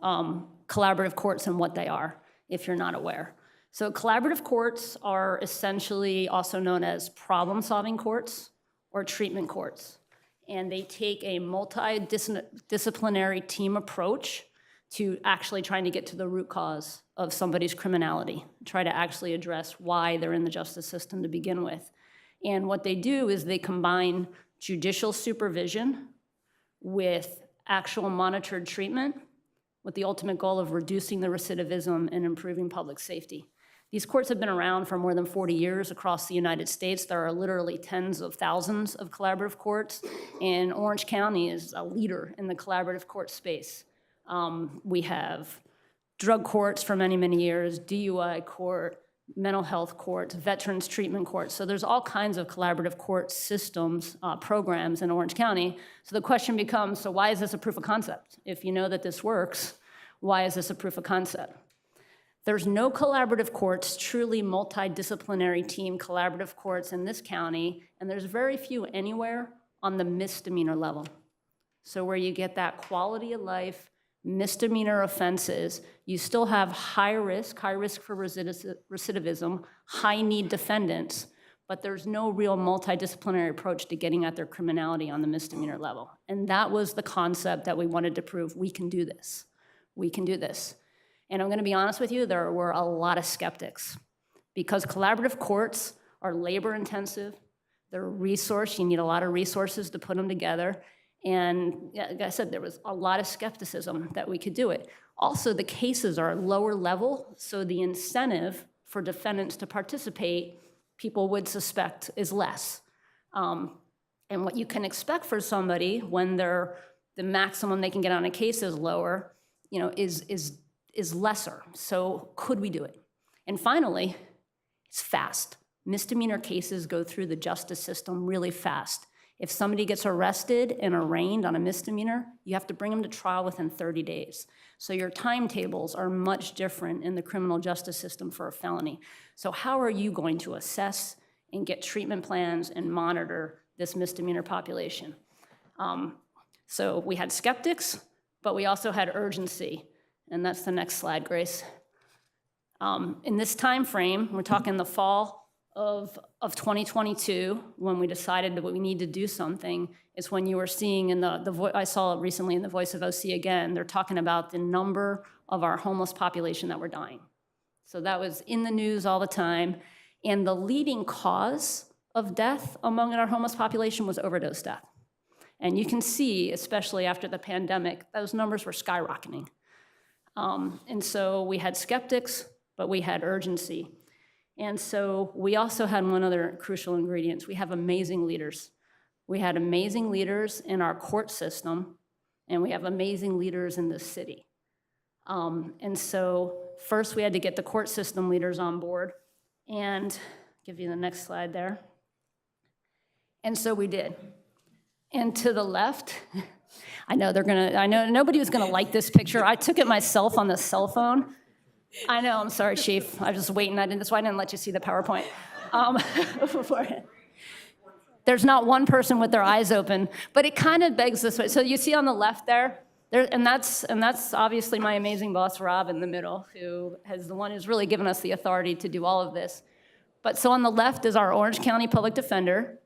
collaborative courts and what they are, if you're not aware. So collaborative courts are essentially also known as problem-solving courts or treatment courts. And they take a multidisciplinary team approach to actually trying to get to the root cause of somebody's criminality, try to actually address why they're in the justice system to begin with. And what they do is they combine judicial supervision with actual monitored treatment with the ultimate goal of reducing the recidivism and improving public safety. These courts have been around for more than 40 years across the United States. There are literally tens of thousands of collaborative courts, and Orange County is a leader in the collaborative court space. We have drug courts for many, many years, DUI court, mental health courts, veterans treatment courts. So there's all kinds of collaborative court systems, programs in Orange County. So the question becomes, so why is this a proof of concept? If you know that this works, why is this a proof of concept? There's no collaborative courts, truly multidisciplinary team collaborative courts in this county, and there's very few anywhere on the misdemeanor level. So where you get that quality of life, misdemeanor offenses, you still have high risk for recidivism, high need defendants, but there's no real multidisciplinary approach to getting at their criminality on the misdemeanor level. And that was the concept that we wanted to prove. We can do this. We can do this. And I'm gonna be honest with you, there were a lot of skeptics because collaborative courts are labor intensive. They're a resource, you need a lot of resources to put them together. And like I said, there was a lot of skepticism that we could do it. Also, the cases are lower level, so the incentive for defendants to participate, people would suspect, is less. And what you can expect for somebody when the maximum they can get on a case is lower, you know, is lesser. So could we do it? And finally, it's fast. Misdemeanor cases go through the justice system really fast. If somebody gets arrested and arraigned on a misdemeanor, you have to bring them to trial within 30 days. So your timetables are much different in the criminal justice system for a felony. So how are you going to assess and get treatment plans and monitor this misdemeanor population? So we had skeptics, but we also had urgency. And that's the next slide, Grace. In this time frame, we're talking the fall of 2022, when we decided that we need to do something, is when you were seeing in I saw it recently in the Voice of OC again, they're talking about the number of our homeless population that were dying. So that was in the news all the time. And the leading cause of death among our homeless population was overdose death. And you can see, especially after the pandemic, those numbers were skyrocketing. And so we had skeptics, but we had urgency. And so we also had one other crucial ingredient. We have amazing leaders. We had amazing leaders in our court system, and we have amazing leaders in the city. And so first we had to get the court system leaders on board, and give you the next slide there. And so we did. And to the left, I know nobody was gonna like this picture. I took it myself on the cell phone. I know, I'm sorry, Chief. I was just waiting. That's why I didn't let you see the PowerPoint beforehand. There's not one person with their eyes open, but it kind of begs this way. So you see on the left there, and that's obviously my amazing boss, Rob, in the middle, who is the one who's really given us the authority to do all of this. But so on the left is our Orange County Public Defender,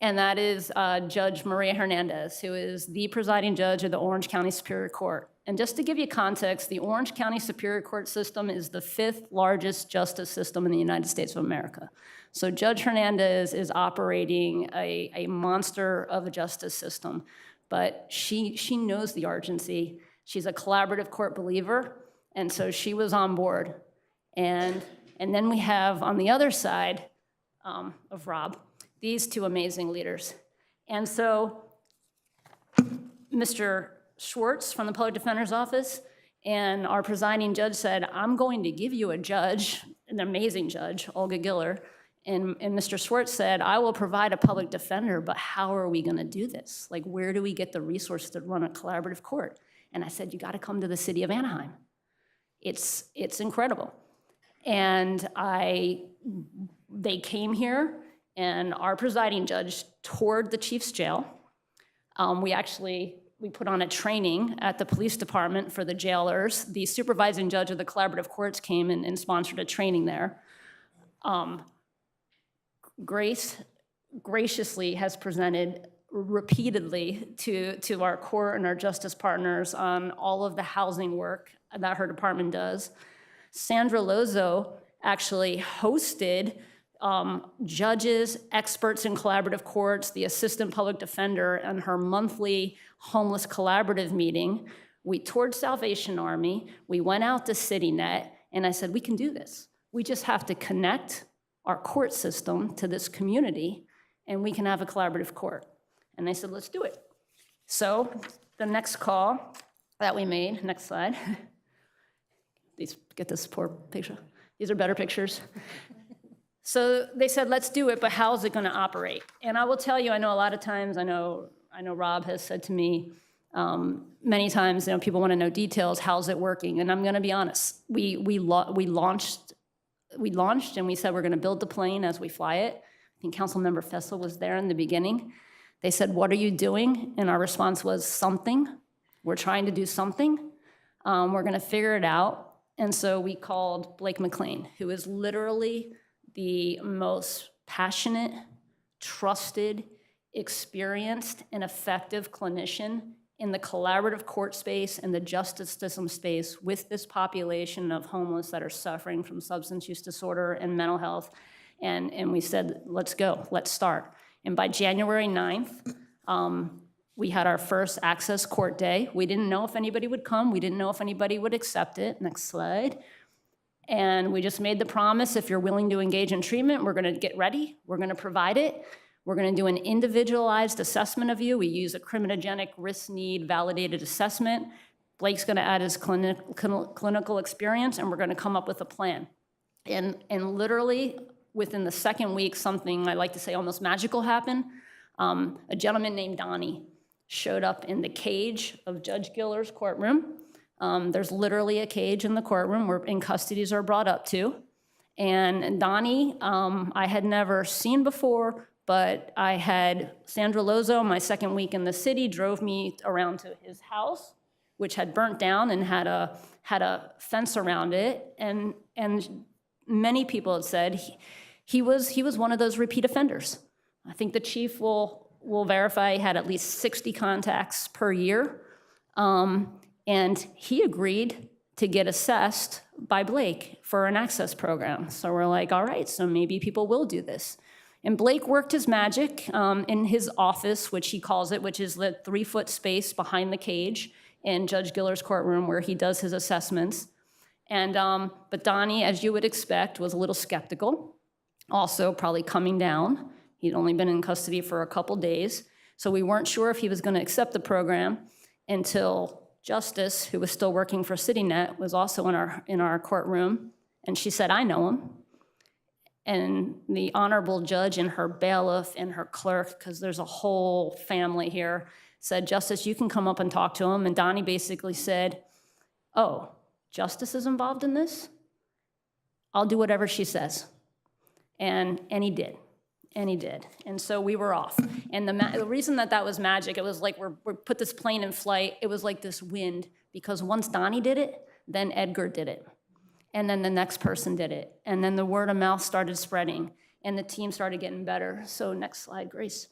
and that is Judge Maria Hernandez, who is the presiding judge of the Orange County Superior Court. And just to give you context, the Orange County Superior Court system is the 5th largest justice system in the United States of America. So Judge Hernandez is operating a monster of a justice system, but she knows the urgency. She's a collaborative court believer, and so she was on board. And then we have on the other side of Rob, these two amazing leaders. And so Mr. Schwartz from the Public Defender's Office and our presiding judge said, I'm going to give you a judge, an amazing judge, Olga Giller. And Mr. Schwartz said, I will provide a public defender, but how are we going to do this? Like, where do we get the resources to run a collaborative court? And I said, you got to come to the city of Anaheim. It's incredible. And they came here, and our presiding judge toured the chief's jail. We put on a training at the police department for the jailers. The supervising judge of the collaborative courts came and sponsored a training there. Grace graciously has presented repeatedly to our court and our justice partners on all of the housing work that her department does. Sandra Lozo actually hosted judges, experts in collaborative courts, the assistant public defender, and her monthly homeless collaborative meeting. We toured Salvation Army, we went out to CityNet, and I said, we can do this. We just have to connect our court system to this community, and we can have a collaborative court. And they said, let's do it. So the next call that we made, next slide. Get this poor picture. These are better pictures. So they said, let's do it, but how's it gonna operate? And I will tell you, I know a lot of times, I know Rob has said to me many times, people wanna know details, how's it working? And I'm gonna be honest, we launched and we said we're gonna build the plane as we fly it. I think Councilmember Fessel was there in the beginning. They said, what are you doing? And our response was something. We're trying to do something. We're gonna figure it out. And so we called Blake McLean, who is literally the most passionate, trusted, experienced, and effective clinician in the collaborative court space and the justice system space with this population of homeless that are suffering from substance use disorder and mental health. And we said, let's go, let's start. And by January 9th, we had our first access court day. We didn't know if anybody would come. We didn't know if anybody would accept it. Next slide. And we just made the promise, if you're willing to engage in treatment, we're gonna get ready, we're gonna provide it, we're gonna do an individualized assessment of you. We use a criminogenic risk need validated assessment. Blake's gonna add his clinical experience, and we're gonna come up with a plan. And literally, within the second week, something I like to say almost magical happened. A gentleman named Donnie showed up in the cage of Judge Giller's courtroom. There's literally a cage in the courtroom where in custodies are brought up to. And Donnie, I had never seen before, but I had Sandra Lozo, my second week in the city, drove me around to his house, which had burnt down and had a fence around it. And many people had said he was one of those repeat offenders. I think the chief will verify he had at least 60 contacts per year. And he agreed to get assessed by Blake for an access program. So we're like, all right, so maybe people will do this. And Blake worked his magic in his office, which he calls it, which is the 3-foot space behind the cage. in Judge Giller's courtroom where he does his assessments. And, but Donnie, as you would expect, was a little skeptical, also probably coming down. He'd only been in custody for a couple days, so we weren't sure if he was going to accept the program until Justice, who was still working for CityNet, was also in our courtroom, and she said, "I know him." And the honorable judge and her bailiff and her clerk, because there's a whole family here, said, "Justice, you can come up and talk to him." And Donnie basically said, "Oh, Justice is involved in this? I'll do whatever she says." And he did. And he did. And so we were off. And the reason that was magic, it was like we put this plane in flight. It was like this wind, because once Donnie did it, then Edgar did it. And then the next person did it. And then the word of mouth started spreading, and the team started getting better. So next slide, Grace.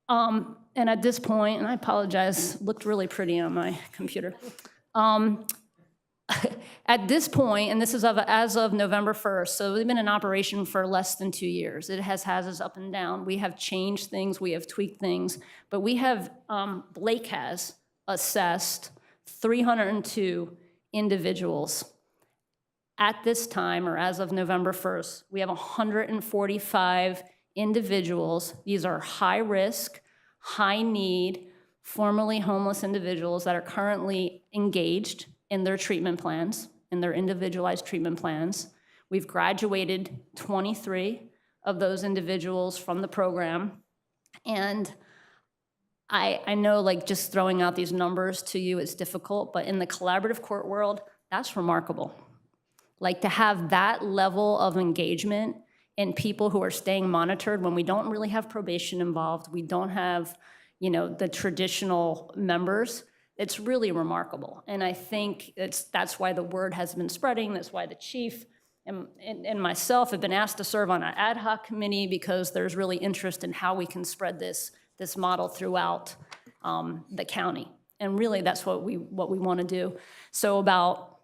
And at this point, and I apologize, looked really pretty on my computer. At this point, and this is as of November 1st, so we've been in operation for less than 2 years. It has us up and down. We have changed things, we have tweaked things, but we have, Blake has assessed 302 individuals. At this time, or as of November 1st, we have 145 individuals. These are high risk, high need, formerly homeless individuals that are currently engaged in their treatment plans, in their individualized treatment plans. We've graduated 23 of those individuals from the program. And I know, like, just throwing out these numbers to you is difficult, but in the collaborative court world, that's remarkable. Like, to have that level of engagement in people who are staying monitored when we don't really have probation involved, we don't have, the traditional members, it's really remarkable. And I think that's why the word has been spreading. That's why the chief and myself have been asked to serve on an ad hoc committee, because there's really interest in how we can spread this model throughout the county. And really, that's what we want to do. So about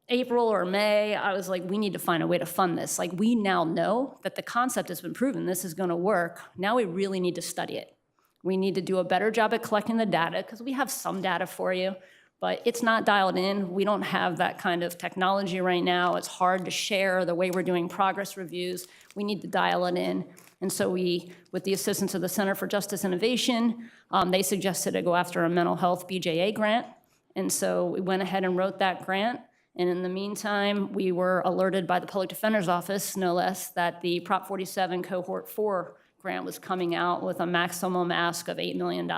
April or May, I was like, we need to find a way to fund this. Like, we now know that the concept has been proven, this is going to work. Now we really need to study it. We need to do a better job at collecting the data, because we have some data for you, but it's not dialed in. We don't have that kind of technology right now. It's hard to share the way we're doing progress reviews. We need to dial it in. And so we, with the assistance of the Center for Justice Innovation, they suggested to go after a mental health BJA grant. And so we went ahead and wrote that grant. And in the meantime, we were alerted by the Public Defender's Office, no less, that the Prop 47 Cohort 4 grant was coming out with a maximum ask of $8 million.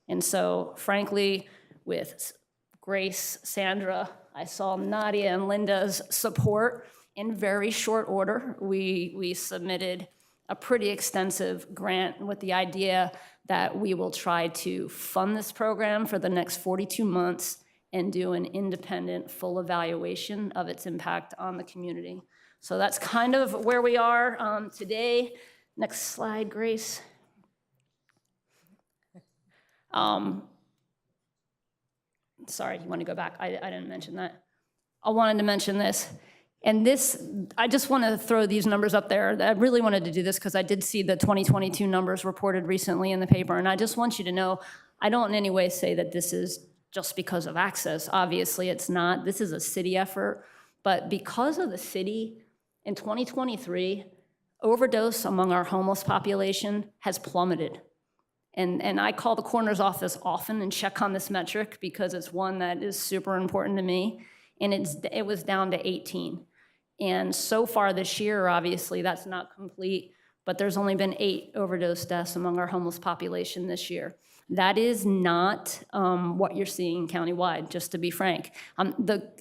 And so, frankly, with Grace, Sandra, I saw Nadia and Linda's support. In very short order, we submitted a pretty extensive grant with the idea that we will try to fund this program for the next 42 months and do an independent, full evaluation of its impact on the community. So that's kind of where we are today. Next slide, Grace. Sorry, you want to go back? I didn't mention that. I wanted to mention this. And this, I just want to throw these numbers up there. I really wanted to do this because I did see the 2022 numbers reported recently in the paper, and I just want you to know, I don't in any way say that this is just because of access. Obviously, it's not. This is a city effort. But because of the city, in 2023, overdose among our homeless population has plummeted. And I call the coroner's office often and check on this metric because it's one that is super important to me. And it was down to 18. And so far this year, obviously, that's not complete, but there's only been 8 overdose deaths among our homeless population this year. That is not what you're seeing countywide, just to be frank.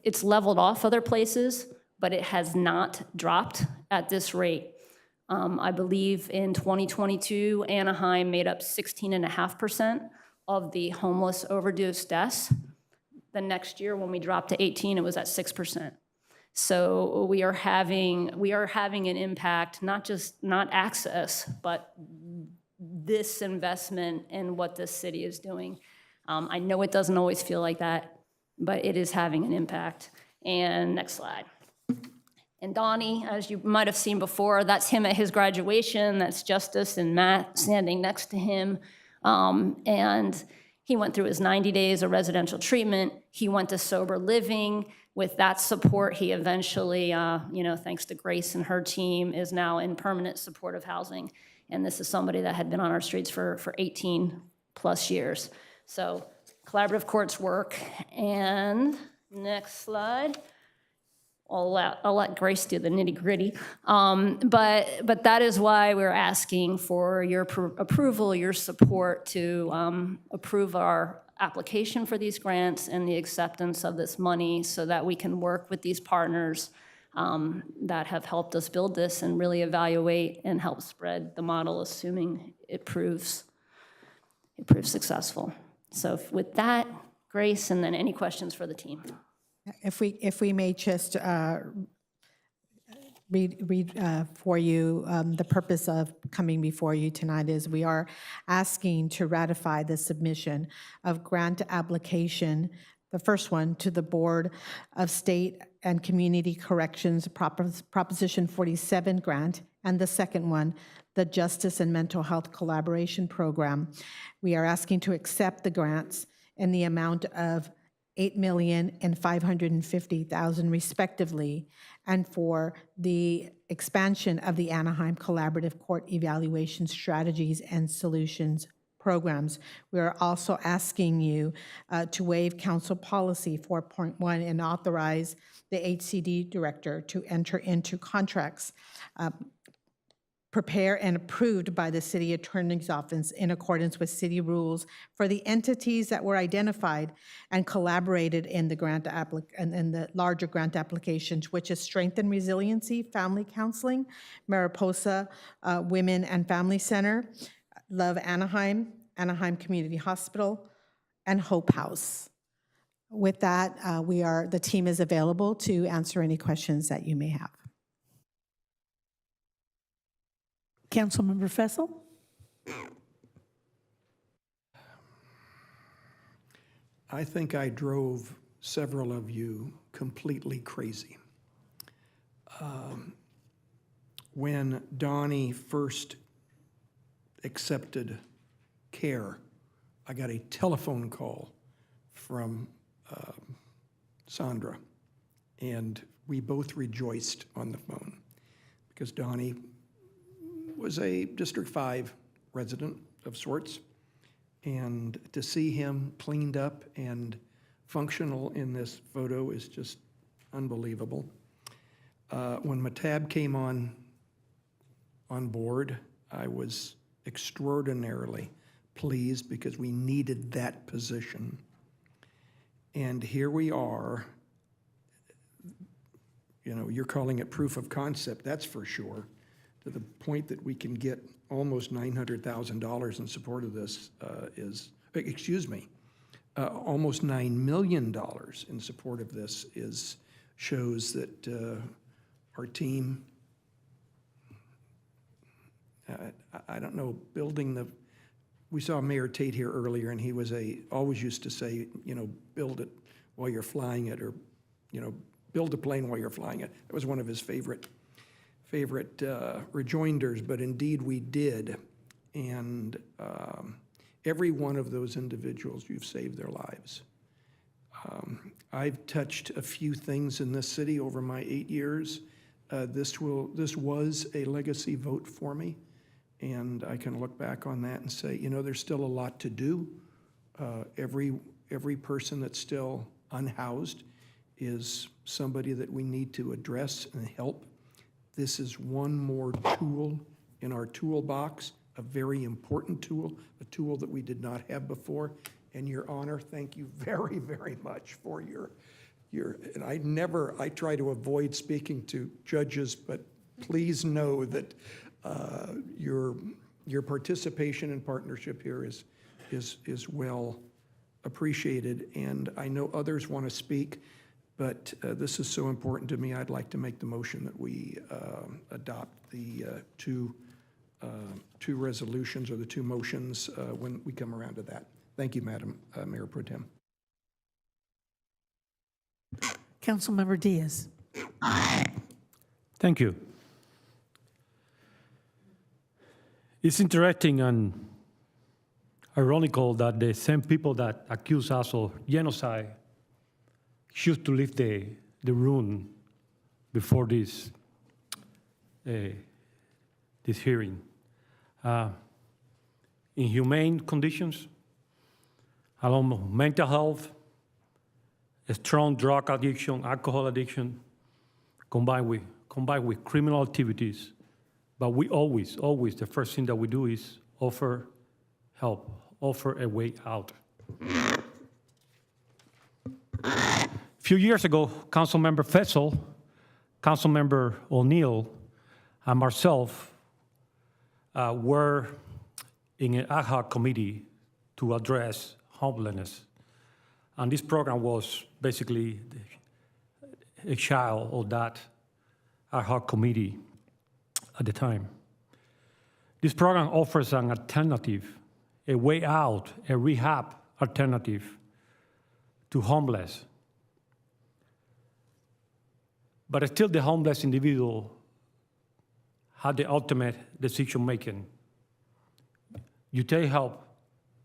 It's leveled off other places, but it has not dropped at this rate. I believe in 2022, Anaheim made up 16.5% of the homeless overdose deaths. The next year, when we dropped to 18, it was at 6%. So we are having an impact, not access, but this investment in what this city is doing. I know it doesn't always feel like that, but it is having an impact. And next slide. And Donnie, as you might have seen before, that's him at his graduation. That's Justice and Matt standing next to him. And He went through his 90 days of residential treatment. He went to sober living. With that support, he eventually, thanks to Grace and her team, is now in permanent supportive housing. And this is somebody that had been on our streets for 18 plus years. So collaborative courts work. And next slide. I'll let Grace do the nitty gritty. But that is why we're asking for your approval, your support to approve our application for these grants and the acceptance of this money so that we can work with these partners that have helped us build this and really evaluate and help spread the model, assuming it proves successful. So with that, Grace, and then any questions for the team. If we may just read for you, the purpose of coming before you tonight is we are asking to ratify the submission of grant application, the first one to the Board of State and Community Corrections Proposition 47 grant, and the second one, the Justice and Mental Health Collaboration Program. We are asking to accept the grants in the amount of $8,550,000 respectively, and for the expansion of the Anaheim Collaborative Court Evaluation Strategies and Solutions programs. We are also asking you to waive Council Policy 4.1 and authorize the HCD Director to enter into contracts prepared and approved by the City Attorney's Office in accordance with city rules for the entities that were identified and collaborated in the in the larger grant applications, which is Strengthen Resiliency, Family Counseling, Mariposa Women and Family Center, Love Anaheim, Anaheim Community Hospital, and Hope House. With that, the team is available to answer any questions that you may have. Councilmember Fessel? I think I drove several of you completely crazy. When Donnie first accepted care, I got a telephone call from Sandra, and we both rejoiced on the phone because Donnie was a District 5 resident of sorts, and to see him cleaned up and functional in this photo is just unbelievable. When Matab came on board, I was extraordinarily pleased because we needed that position. And here we are, you're calling it proof of concept, that's for sure. To the point that we can get almost $900,000 in support of this almost $9 million in support of this shows that our team, I don't know, we saw Mayor Tate here earlier, and he always used to say, build it while you're flying it, or, build a plane while you're flying it. That was one of his favorite rejoinders, but indeed we did. And every one of those individuals, you've saved their lives. I've touched a few things in this city over my 8 years. This was a legacy vote for me, and I can look back on that and say, there's still a lot to do. Every person that's still unhoused is somebody that we need to address and help. This is one more tool in our toolbox, a very important tool, a tool that we did not have before. And Your Honor, thank you very, very much for and I try to avoid speaking to judges, but please know that your participation and partnership here is well appreciated. And I know others want to speak, but this is so important to me, I'd like to make the motion that we adopt the two resolutions, or the two motions, when we come around to that. Thank you, Madam Mayor Pro Tem. Councilmember Diaz. Thank you. It's interesting, and ironical that the same people that accuse us of genocide choose to leave the room before this hearing. Inhumane conditions, along with mental health, a strong drug addiction, alcohol addiction, combined with criminal activities. But we always, the first thing that we do is offer help, offer a way out. A few years ago, Councilmember Fetzel, Councilmember O'Neill, and myself were in an ad hoc committee to address homelessness. And this program was basically a child of that ad hoc committee at the time. This program offers an alternative, a way out, a rehab alternative to homeless. But still the homeless individual had the ultimate decision-making. You take help,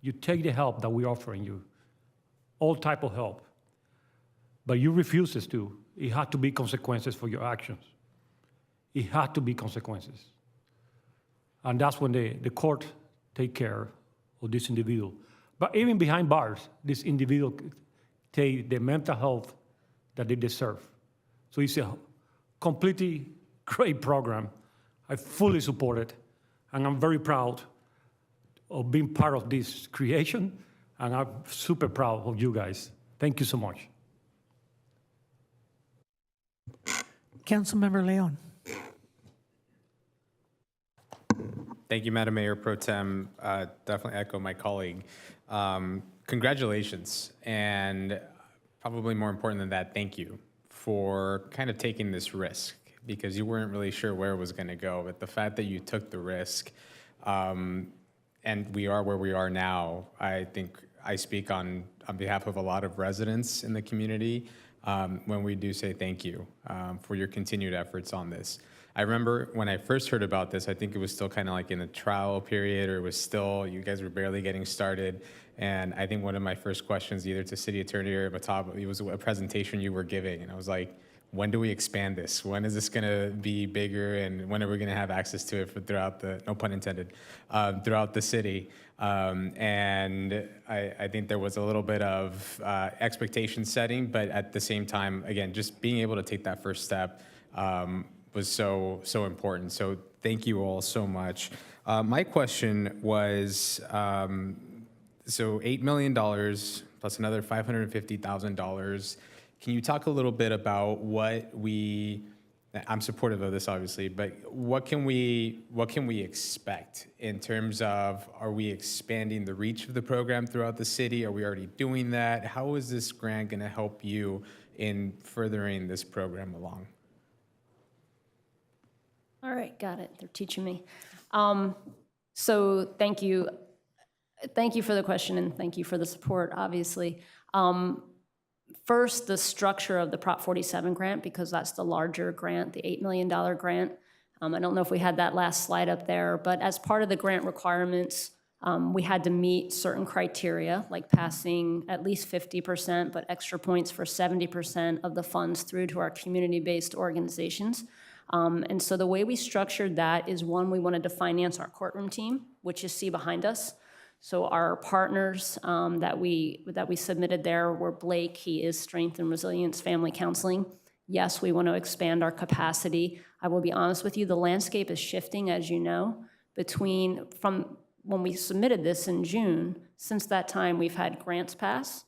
you take the help that we're offering you, all type of help, but you refuse to. It had to be consequences for your actions. It had to be consequences. And that's when the court take care of this individual. But even behind bars, this individual take the mental health that they deserve. So it's a completely great program. I fully support it, and I'm very proud of being part of this creation, and I'm super proud of you guys. Thank you so much. Councilmember Leon. Thank you, Madam Mayor Pro Tem. Definitely echo my colleague. Congratulations, and probably more important than that, thank you for kind of taking this risk, because you weren't really sure where it was going to go. But the fact that you took the risk, and we are where we are now, I think I speak on behalf of a lot of residents in the community when we do say thank you for your continued efforts on this. I remember when I first heard about this, I think it was still kind of like in the trial period, or it was still, you guys were barely getting started. And I think one of my first questions, either to City Attorney or Matab, it was a presentation you were giving. And I was like, when do we expand this? When is this going to be bigger? And when are we going to have access to it throughout the, no pun intended, throughout the city? And I think there was a little bit of expectation setting, but at the same time, again, just being able to take that first step was so important. So thank you all so much. My question was, so $8 million plus another $550,000. Can you talk a little bit about I'm supportive of this, obviously, but what can we expect in terms of, are we expanding the reach of the program throughout the city? Are we already doing that? How is this grant going to help you in furthering this program along? All right, got it. They're teaching me. So thank you. Thank you for the question, and thank you for the support, obviously. First, the structure of the Prop 47 grant, because that's the larger grant, the $8 million grant. I don't know if we had that last slide up there, but as part of the grant requirements, we had to meet certain criteria, like passing at least 50%, but extra points for 70% of the funds through to our community-based organizations. And so the way we structured that is, one, we wanted to finance our courtroom team, which you see behind us. So our partners that we submitted there were Blake. He is Strength and Resilience Family Counseling. Yes, we want to expand our capacity. I will be honest with you, the landscape is shifting, as you know, from when we submitted this in June. Since that time, we've had grants pass.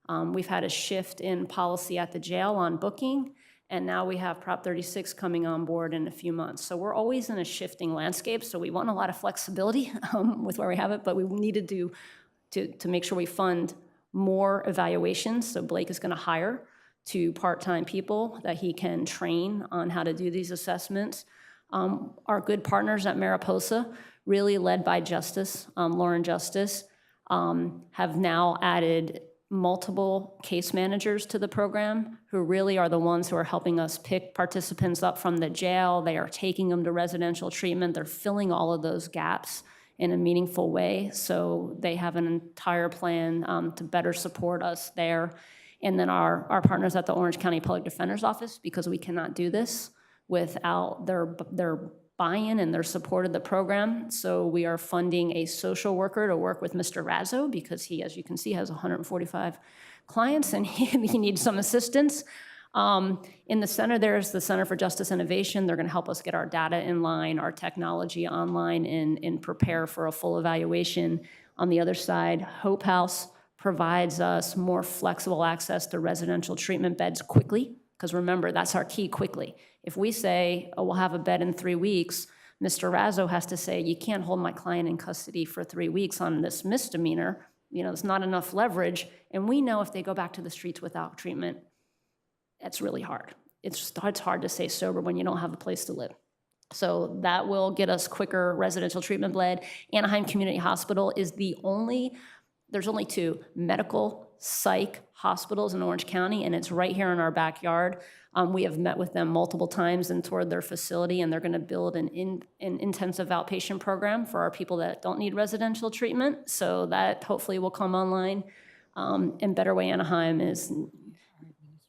We've had a shift in policy at the jail on booking. And now we have Prop 36 coming on board in a few months. So we're always in a shifting landscape, so we want a lot of flexibility with where we have it, but we needed to make sure we fund more evaluations. So Blake is gonna hire 2 part-time people that he can train on how to do these assessments. Our good partners at Mariposa, really led by Justice, Lauren Justice, have now added multiple case managers to the program, who really are the ones who are helping us pick participants up from the jail. They are taking them to residential treatment. They're filling all of those gaps in a meaningful way. So they have an entire plan to better support us there. And then our partners at the Orange County Public Defender's Office, because we cannot do this without their buy-in and their support of the program. So we are funding a social worker to work with Mr. Razzo, because he, as you can see, has 145 clients and he needs some assistance. In the center, there's the Center for Justice Innovation. They're going to help us get our data in line, our technology online, and prepare for a full evaluation. On the other side, Hope House provides us more flexible access to residential treatment beds quickly, because remember, that's our key, quickly. If we say, oh, we'll have a bed in 3 weeks, Mr. Razzo has to say, you can't hold my client in custody for 3 weeks on this misdemeanor. You know, it's not enough leverage. And we know if they go back to the streets without treatment, that's really hard. It's hard to stay sober when you don't have a place to live. So that will get us quicker residential treatment bed. Anaheim Community Hospital is there's only 2 medical psych hospitals in Orange County, and it's right here in our backyard. We have met with them multiple times and toured their facility, and they're going to build an intensive outpatient program for our people that don't need residential treatment. So that hopefully will come online. And Better Way Anaheim is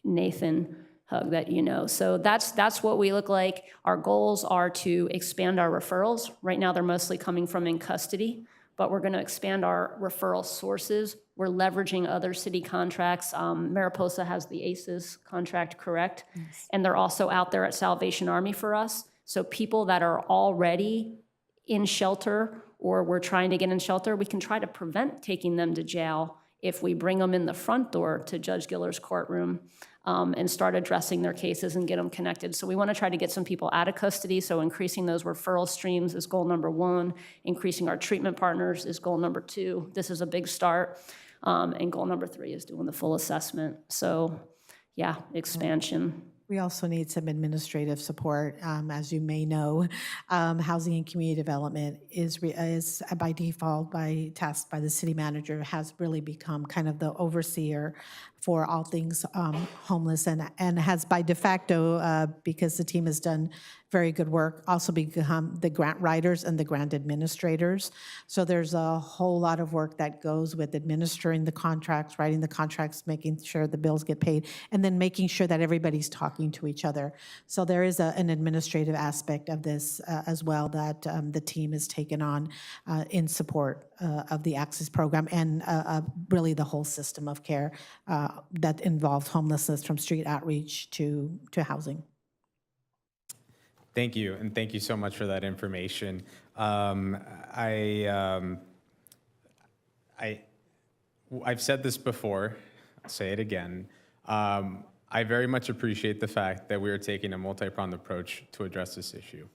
Nathan Hug, that you know. So that's what we look like. Our goals are to expand our referrals. Right now, they're mostly coming from in custody, but we're going to expand our referral sources. We're leveraging other city contracts. Mariposa has the ACES contract, correct? Yes. And they're also out there at Salvation Army for us. So people that are already in shelter or we're trying to get in shelter, we can try to prevent taking them to jail if we bring them in the front door to Judge Giller's courtroom and start addressing their cases and get them connected. So we want to try to get some people out of custody. So increasing those referral streams is goal number 1. Increasing our treatment partners is goal number 2. This is a big start. And goal number 3 is doing the full assessment. So yeah, expansion. We also need some administrative support. As you may know, housing and community development is by default, by task by the city manager, has really become kind of the overseer for all things homeless, and has by de facto, because the team has done very good work, also become the grant writers and the grant administrators. So there's a whole lot of work that goes with administering the contracts, writing the contracts, making sure the bills get paid, and then making sure that everybody's talking to each other. So there is an administrative aspect of this as well that the team has taken on in support of the Access program and really the whole system of care that involves homelessness from street outreach to housing. Thank you, and thank you so much for that information. I've said this before, I'll say it again. I very much appreciate the fact that we are taking a multi-pronged approach to address this issue.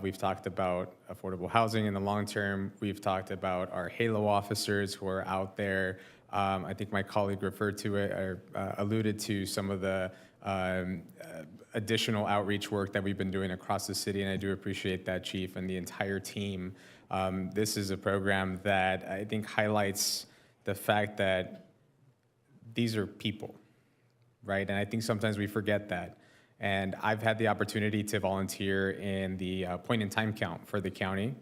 We've talked about affordable housing in the long term. We've talked about our HALO officers who are out there. I think my colleague referred to it or alluded to some of the additional outreach work that we've been doing across the city, and I do appreciate that, Chief, and the entire team. This is a program that I think highlights the fact that these are people, right? And I think sometimes we forget that. And I've had the opportunity to volunteer in the point in time count for the county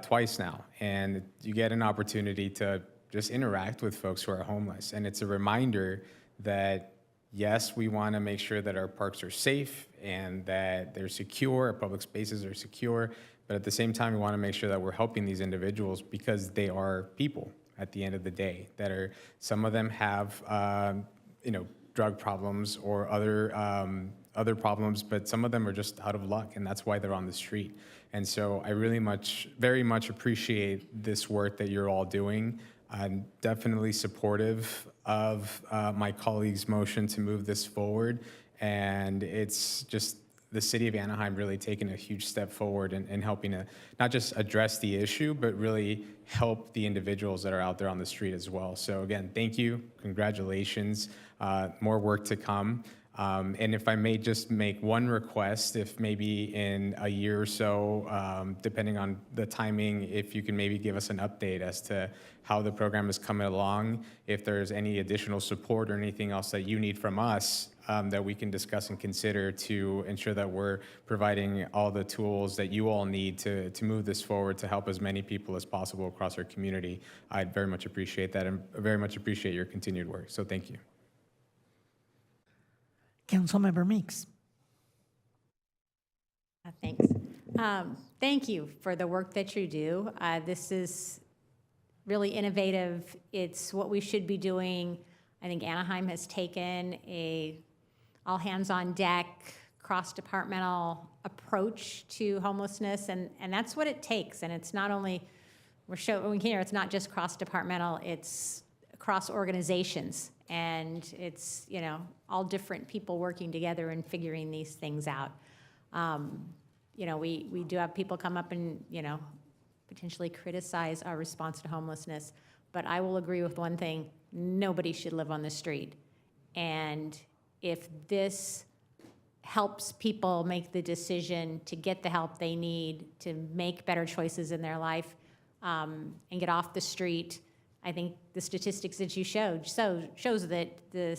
twice now. And you get an opportunity to just interact with folks who are homeless. And it's a reminder that yes, we want to make sure that our parks are safe and that they're secure, our public spaces are secure, but at the same time, we want to make sure that we're helping these individuals because they are people at the end of the day. Some of them have, drug problems or other problems, but some of them are just out of luck, and that's why they're on the street. And so I very much appreciate this work that you're all doing. I'm definitely supportive of my colleague's motion to move this forward, and it's just the city of Anaheim really taking a huge step forward in helping to not just address the issue, but really help the individuals that are out there on the street as well. So again, thank you, congratulations, more work to come. And if I may just make one request, if maybe in a year or so, depending on the timing, if you can maybe give us an update as to how the program is coming along, if there's any additional support or anything else that you need from us that we can discuss and consider to ensure that we're providing all the tools that you all need to move this forward to help as many people as possible across our community. I'd very much appreciate that and very much appreciate your continued work. So thank you. Councilmember Meeks. Thanks. Thank you for the work that you do. This is really innovative. It's what we should be doing. I think Anaheim has taken a all hands on deck, cross-departmental approach to homelessness, and that's what it takes. And it's not only, we're showing here, it's not just cross-departmental, it's across organizations. And it's, you know, all different people working together and figuring these things out. You know, we do have people come up and, you know, potentially criticize our response to homelessness, but I will agree with one thing: nobody should live on the street. And if this helps people make the decision to get the help they need to make better choices in their life and get off the street, I think the statistics that you showed shows that the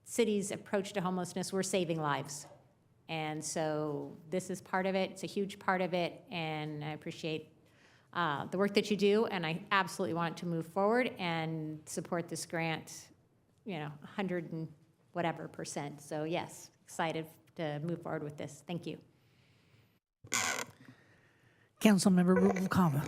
city's approach to homelessness, we're saving lives. And so this is part of it. It's a huge part of it, and I appreciate the work that you do, and I absolutely want to move forward and support this grant, you know, 100 and whatever %. So yes, excited to move forward with this. Thank you. Councilmember Rubalcaba.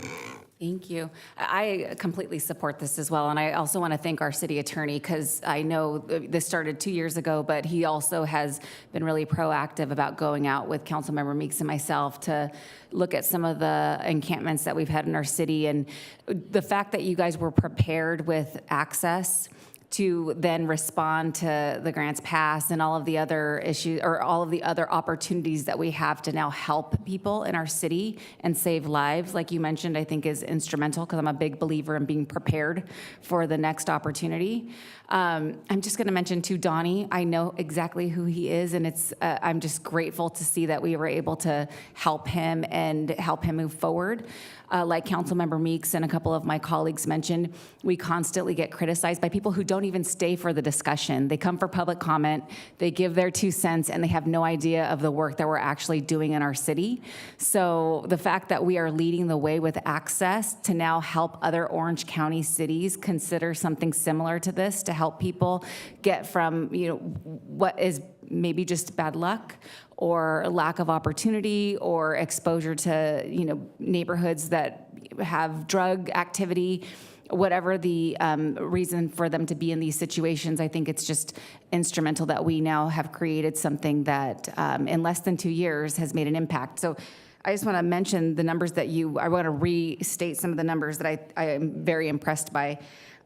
Thank you. I completely support this as well, and I also want to thank our city attorney, because I know this started 2 years ago, but he also has been really proactive about going out with Councilmember Meeks and myself to look at some of the encampments that we've had in our city, and the fact that you guys were prepared with access to then respond to the grants pass and all of the other issues, or all of the other opportunities that we have to now help people in our city and save lives, like you mentioned, I think is instrumental, because I'm a big believer in being prepared for the next opportunity. I'm just gonna mention too, Donnie, I know exactly who he is, and it's I'm just grateful to see that we were able to help him and help him move forward. Like Councilmember Meeks and a couple of my colleagues mentioned, we constantly get criticized by people who don't even stay for the discussion. They come for public comment, they give their 2 cents, and they have no idea of the work that we're actually doing in our city. So the fact that we are leading the way with access to now help other Orange County cities consider something similar to this to help people get from, you know, what is maybe just bad luck or lack of opportunity or exposure to, you know, neighborhoods that have drug activity, whatever the reason for them to be in these situations. I think it's just instrumental that we now have created something that in less than 2 years has made an impact. So I just want to mention the numbers that I want to restate some of the numbers that I am very impressed by.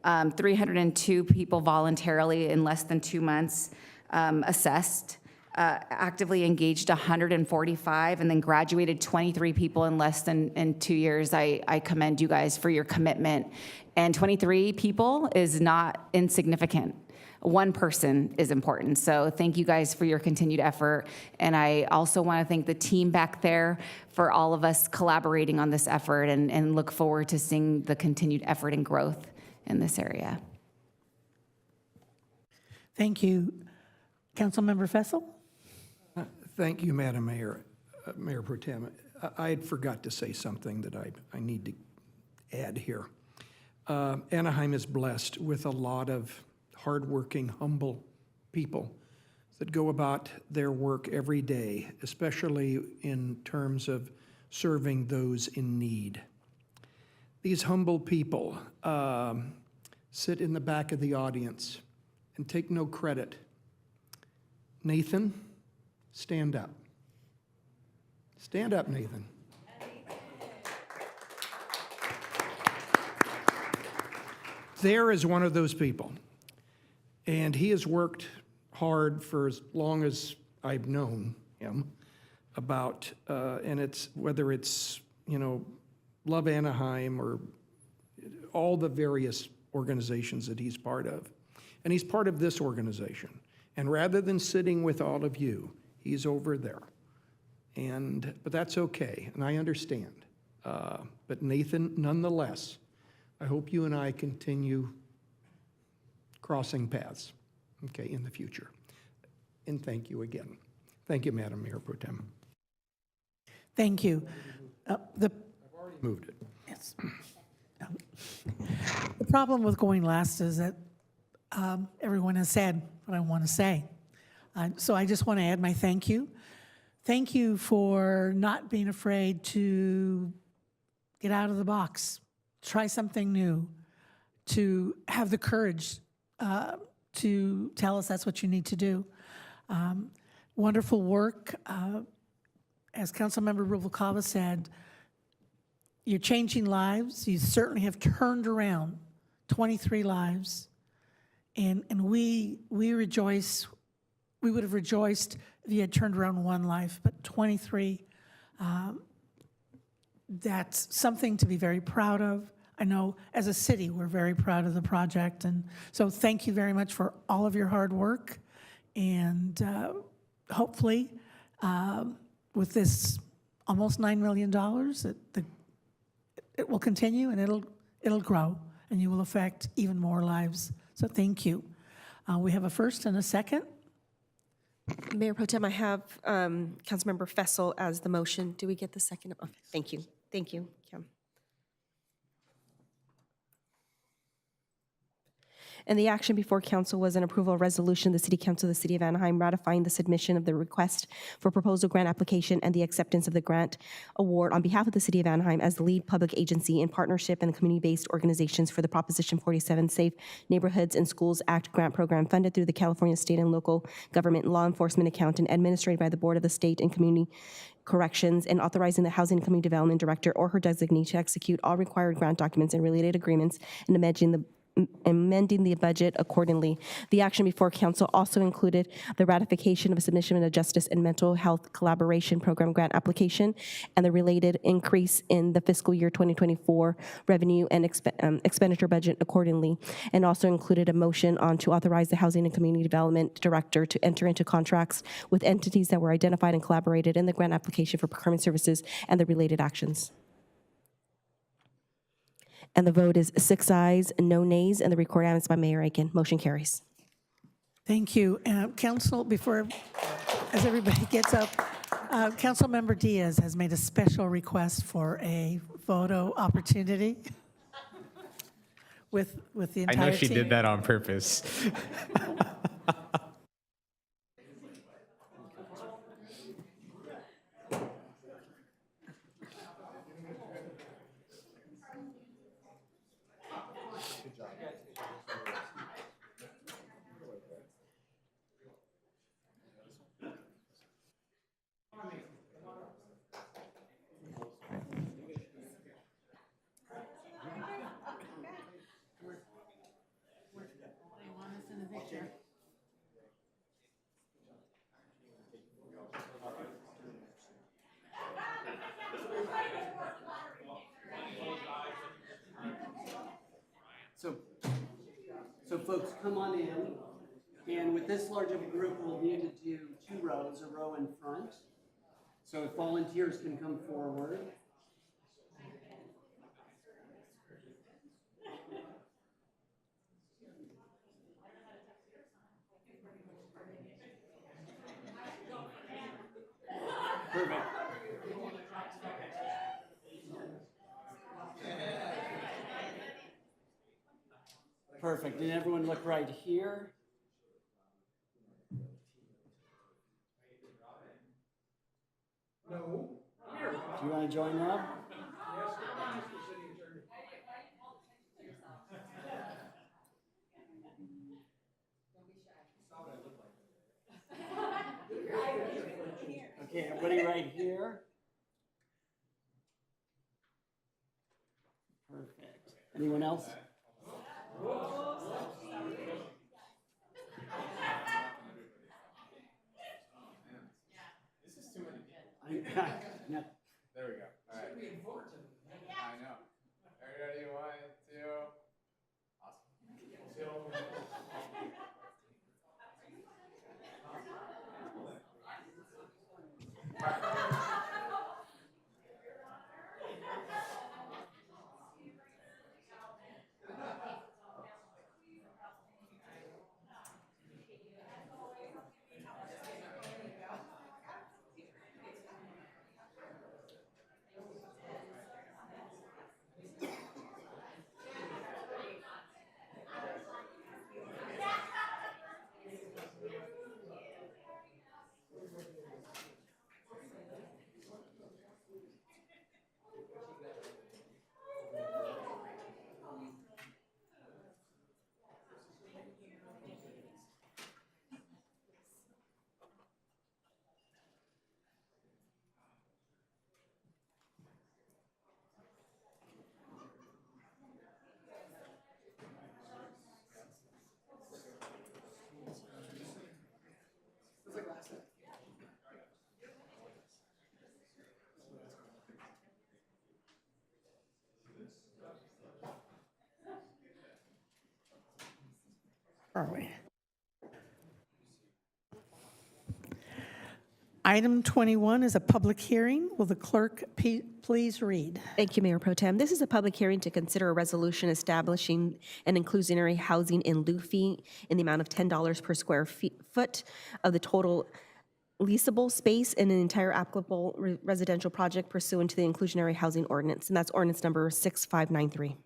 302 people voluntarily in less than 2 months assessed, actively engaged 145, and then graduated 23 people in less than 2 years. I commend you guys for your commitment. And 23 people is not insignificant. One person is important. So thank you guys for your continued effort. And I also want to thank the team back there for all of us collaborating on this effort, and look forward to seeing the continued effort and growth in this area. Thank you. Councilmember Fessel? Thank you, Madam Mayor, Mayor Pro Tem. I had forgot to say something that I need to add here. Anaheim is blessed with a lot of hardworking, humble people that go about their work every day, especially in terms of serving those in need. These humble people sit in the back of the audience and take no credit. Nathan, stand up. Stand up, Nathan. There is one of those people, and he has worked hard for as long as I've known him about, and it's whether it's, you know, Love Anaheim or all the various organizations that he's part of. And he's part of this organization. And rather than sitting with all of you, he's over there. But that's okay, and I understand. But Nathan, nonetheless, I hope you and I continue crossing paths, okay, in the future. And thank you again. Thank you, Madam Mayor Pro Tem. Thank you. I've already moved it. Yes. The problem with going last is that everyone has said what I want to say. So I just want to add my thank you. Thank you for not being afraid to get out of the box, try something new, to have the courage to tell us that's what you need to do. Wonderful work. As Councilmember Rubalcaba said, you're changing lives. You certainly have turned around 23 lives. And we rejoice. We would have rejoiced if you had turned around one life, but 23, that's something to be very proud of. I know as a city, we're very proud of the project. And so thank you very much for all of your hard work. And hopefully, with this almost $9 million, it will continue and it'll grow and you will affect even more lives. So thank you. We have a first and a second. Mayor Pro Tem, I have Councilmember Fessel as the motion. Do we get the second? Okay, thank you. Thank you, Kim. And the action before council was an approval resolution, the City Council of the City of Anaheim ratifying the submission of the request for proposal grant application and the acceptance of the grant award on behalf of the City of Anaheim as the lead public agency in partnership and community-based organizations for the Proposition 47 Safe Neighborhoods and Schools Act grant program funded through the California State and Local Government Law Enforcement Account and administered by the Board of the State and Community Corrections, and authorizing the Housing and Community Development Director or her designee to execute all required grant documents and related agreements and amending the budget accordingly. The action before council also included the ratification of a submission of a justice and mental health collaboration program grant application and the related increase in the fiscal year 2024 revenue and expenditure budget accordingly, and also included a motion on to authorize the Housing and Community Development Director to enter into contracts with entities that were identified and collaborated in the grant application for procurement services and the related actions. And the vote is 6 ayes, no nays, and the record evidence by Mayor Aiken. Motion carries. Thank you. Council, as everybody gets up, Councilmember Diaz has made a special request for a photo opportunity with the entire team. I know she did that on purpose. So folks, come on in. And with this large of a group, we'll need to do 2 rows, a row in front. So if volunteers can come forward. Perfect. Perfect. And everyone look right here. No. Do you want to join Rob? Okay, everybody right here. Perfect. Anyone else? This is too many people. No. There we go. All right. I know. Everybody, 1, 2. Awesome. Are we? Item 21 is a public hearing. Will the clerk please read? Thank you, Mayor Pro Tem. This is a public hearing to consider a resolution establishing an inclusionary housing in lieu fee in the amount of $10 per square foot of the total leasable space in an entire applicable residential project pursuant to the inclusionary housing ordinance, and that's ordinance number 6593.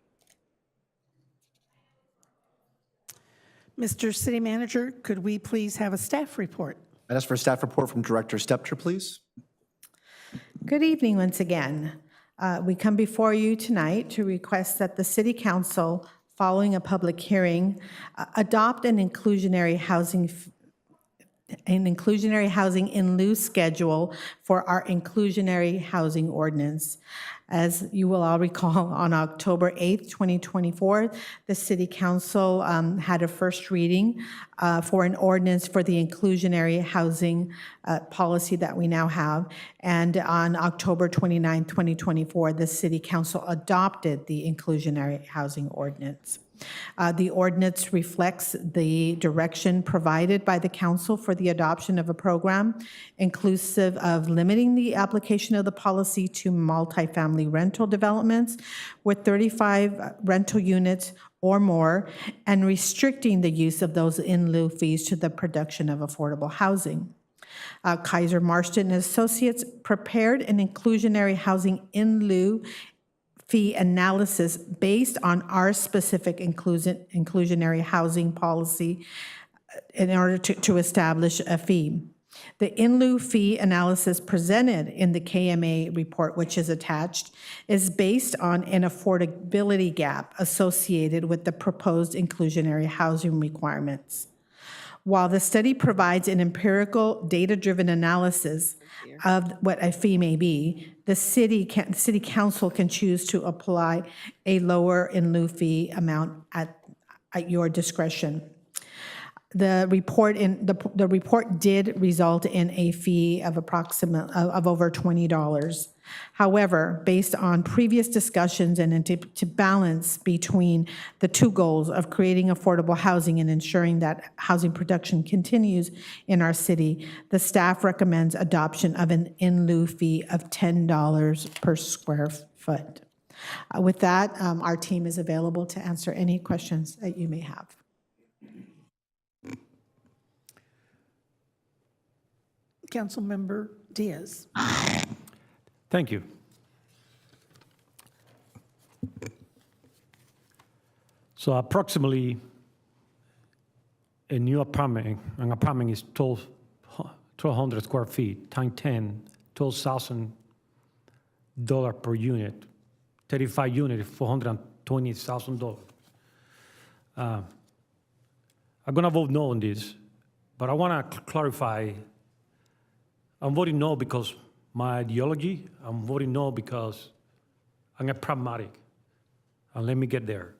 Mr. City Manager, could we please have a staff report? I'd ask for a staff report from Director Stepter, please. Good evening once again. We come before you tonight to request that the City Council, following a public hearing, adopt an inclusionary housing in lieu schedule for our inclusionary housing ordinance. As you will all recall, on October 8th, 2024, the City Council had a first reading for an ordinance for the inclusionary housing policy that we now have. And on October 29th, 2024, the City Council adopted the inclusionary housing ordinance. The ordinance reflects the direction provided by the council for the adoption of a program inclusive of limiting the application of the policy to multifamily rental developments with 35 rental units or more, and restricting the use of those in lieu fees to the production of affordable housing. Kaiser Marston and Associates prepared an inclusionary housing in lieu fee analysis based on our specific inclusionary housing policy in order to establish a fee. The in lieu fee analysis presented in the KMA report, which is attached, is based on an affordability gap associated with the proposed inclusionary housing requirements. While the study provides an empirical, data-driven analysis of what a fee may be, the city council can choose to apply a lower in lieu fee amount at your discretion. The report did result in a fee of over $20. However, based on previous discussions and to balance between the two goals of creating affordable housing and ensuring that housing production continues in our city, the staff recommends adoption of an in lieu fee of $10 per square foot. With that, our team is available to answer any questions that you may have. Councilmember Diaz. Thank you. So approximately a new apartment, an apartment is 1,200 square feet, times 10, $12,000 per unit. 35 units, $420,000. I'm going to vote no on this, but I want to clarify. I'm voting no because my ideology. I'm voting no because I'm a pragmatic. And let me get there.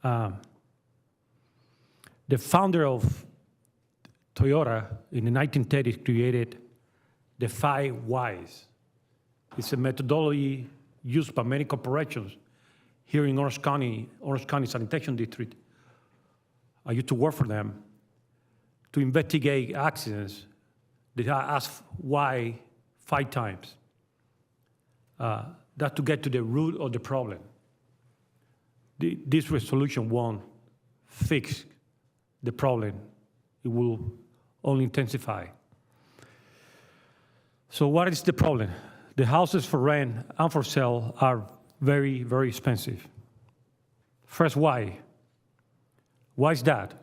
The founder of Toyota in the 1930s created the 5 whys. It's a methodology used by many corporations here in Orange County Sanitation District. I used to work for them to investigate accidents. They asked why 5 times. That's to get to the root of the problem. This resolution won't fix the problem. It will only intensify. So what is the problem? The houses for rent and for sale are very, very expensive. First, why? Why is that?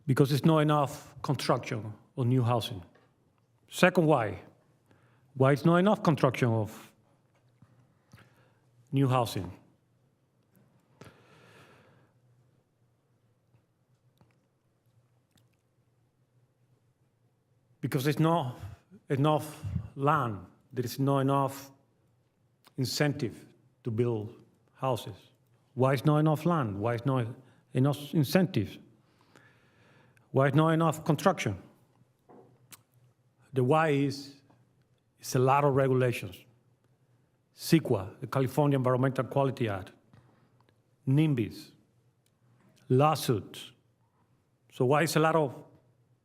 Because there's not enough construction of new housing. Second, why? Why is not enough construction of new housing? Because there's not enough land. There is not enough incentive to build houses. Why is not enough land? Why is not enough incentives? Why is not enough construction? The why is it's a lot of regulations. CEQA, the California Environmental Quality Act, NIMBYs, lawsuits. So why is a lot of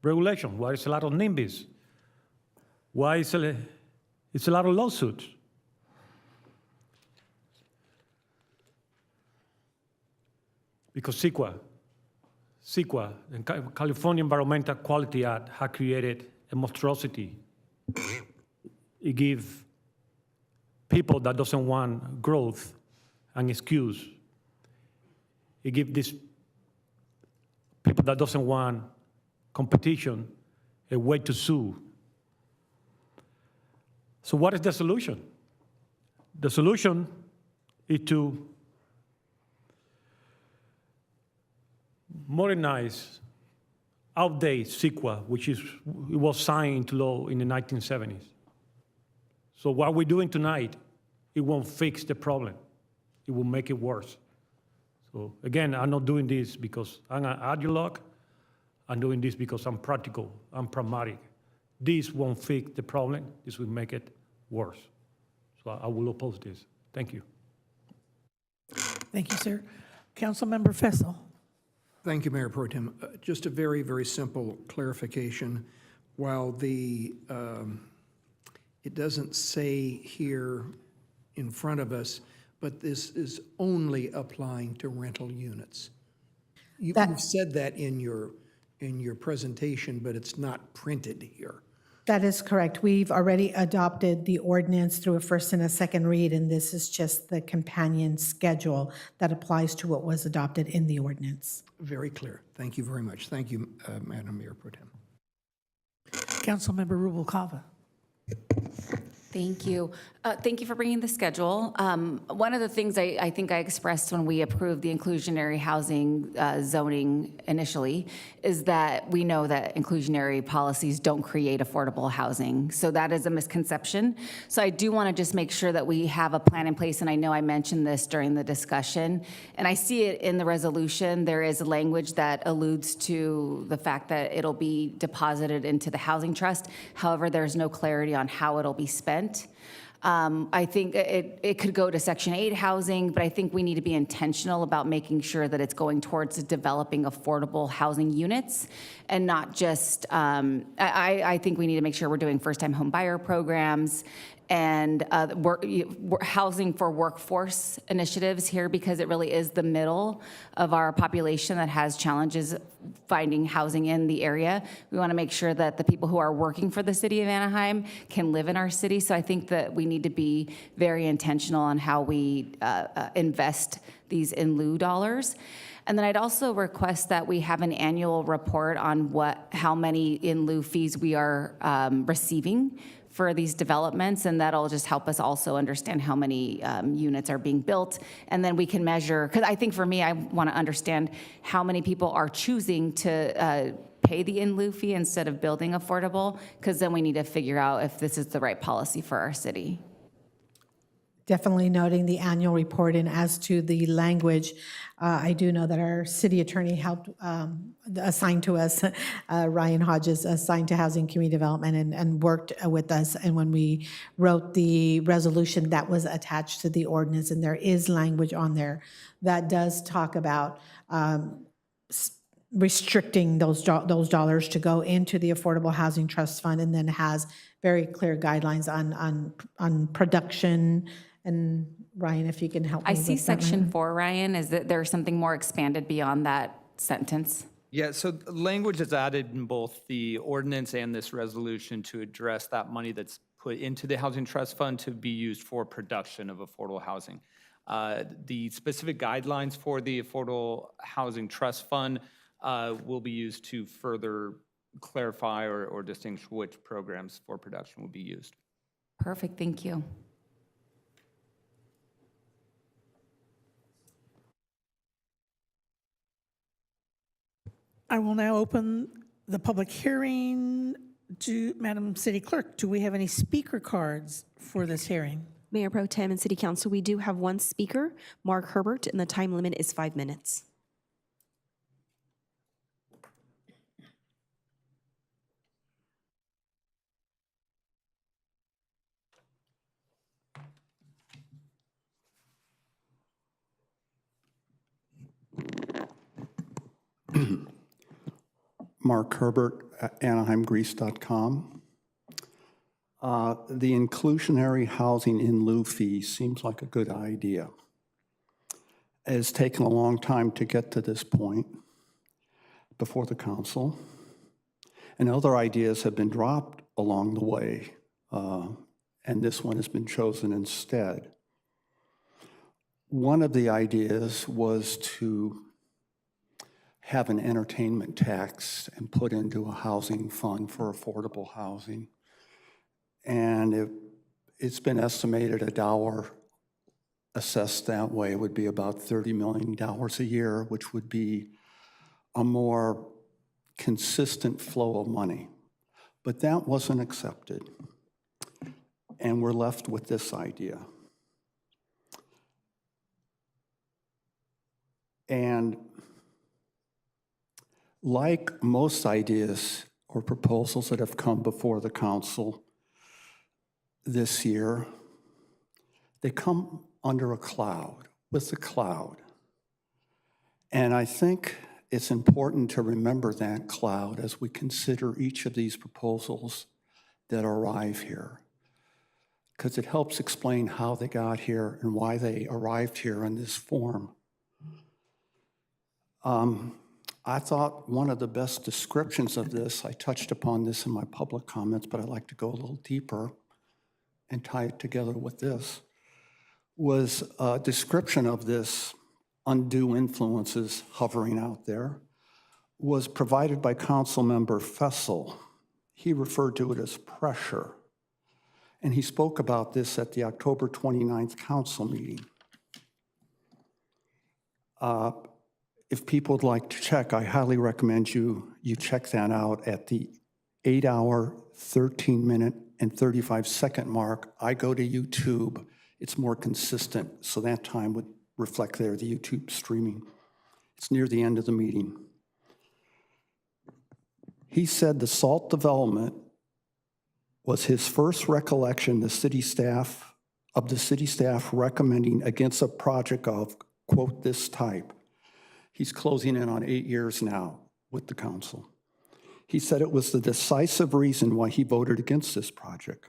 regulation? Why is a lot of NIMBYs? Why is it's a lot of lawsuits? Because CEQA, the California Environmental Quality Act, has created a monstrosity. It gives people that doesn't want growth an excuse. It gives these people that doesn't want competition a way to sue. So what is the solution? The solution is to modernize, outdate CEQA, which it was signed into law in the 1970s. So what we're doing tonight, it won't fix the problem. It will make it worse. So again, I'm not doing this because I'm an ideologue. I'm doing this because I'm practical, I'm pragmatic. This won't fix the problem. This will make it worse. So I will oppose this. Thank you. Thank you, sir. Councilmember Fessel. Thank you, Mayor Pro Tem. Just a very, very simple clarification. While it doesn't say here in front of us, but this is only applying to rental units. You've said that in your presentation, but it's not printed here. That is correct. We've already adopted the ordinance through a first and a second read, and this is just the companion schedule that applies to what was adopted in the ordinance. Very clear. Thank you very much. Thank you, Madam Mayor Pro Tem. Councilmember Rubalcava. Thank you. Thank you for bringing the schedule. One of the things I think I expressed when we approved the inclusionary housing zoning initially is that we know that inclusionary policies don't create affordable housing. So that is a misconception. So I do want to just make sure that we have a plan in place, and I know I mentioned this during the discussion, and I see it in the resolution. There is language that alludes to the fact that it'll be deposited into the housing trust. However, there's no clarity on how it'll be spent. I think it could go to Section 8 housing, but I think we need to be intentional about making sure that it's going towards developing affordable housing units and not just, I think we need to make sure we're doing first-time home buyer programs and housing for workforce initiatives here, because it really is the middle of our population that has challenges finding housing in the area. We want to make sure that the people who are working for the city of Anaheim can live in our city. So I think that we need to be very intentional on how we invest these in lieu dollars. And then I'd also request that we have an annual report on how many in lieu fees we are receiving for these developments, and that'll just help us also understand how many units are being built. And then we can measure, because I think for me, I want to understand how many people are choosing to pay the in lieu fee instead of building affordable, because then we need to figure out if this is the right policy for our city. Definitely noting the annual report, and as to the language, I do know that our city attorney helped assign to us, Ryan Hodges, assigned to Housing Community Development, and worked with us. And when we wrote the resolution that was attached to the ordinance, and there is language on there that does talk about restricting those dollars to go into the Affordable Housing Trust Fund, and then has very clear guidelines on production. And Ryan, if you can help me I see with that Section language. 4, Ryan. Is that there's something more expanded beyond that sentence? Yeah, so language is added in both the ordinance and this resolution to address that money that's put into the Housing Trust Fund to be used for production of affordable housing. The specific guidelines for the Affordable Housing Trust Fund will be used to further clarify or distinguish which programs for production will be used. Perfect, thank you. I will now open the public hearing. Madam City Clerk, do we have any speaker cards for this hearing? Mayor Pro Tem and City Council, we do have one speaker, Mark Herbert, and the time limit is 5 minutes. Mark Herbert, AnaheimGreece.com. The inclusionary housing in lieu fee seems like a good idea. It has taken a long time to get to this point before the council, and other ideas have been dropped along the way, and this one has been chosen instead. One of the ideas was to have an entertainment tax and put into a housing fund for affordable housing. And it's been estimated $1 assessed that way would be about $30 million a year, which would be a more consistent flow of money. But that wasn't accepted. And we're left with this idea. And like most ideas or proposals that have come before the council this year, they come under a cloud, with a cloud. And I think it's important to remember that cloud as we consider each of these proposals that arrive here, because it helps explain how they got here and why they arrived here in this form. I thought one of the best descriptions of this, I touched upon this in my public comments, but I'd like to go a little deeper and tie it together with this, was a description of this undue influences hovering out there, was provided by Council Member Fessel. He referred to it as pressure. And he spoke about this at the October 29th council meeting. If people would like to check, I highly recommend you check that out at the 8-hour, 13-minute, and 35-second mark. I go to YouTube. It's more consistent, so that time would reflect there, the YouTube streaming. It's near the end of the meeting. He said the SALT development was his first recollection of the city staff recommending against a project of, quote, this type. He's closing in on 8 years now with the council. He said it was the decisive reason why he voted against this project.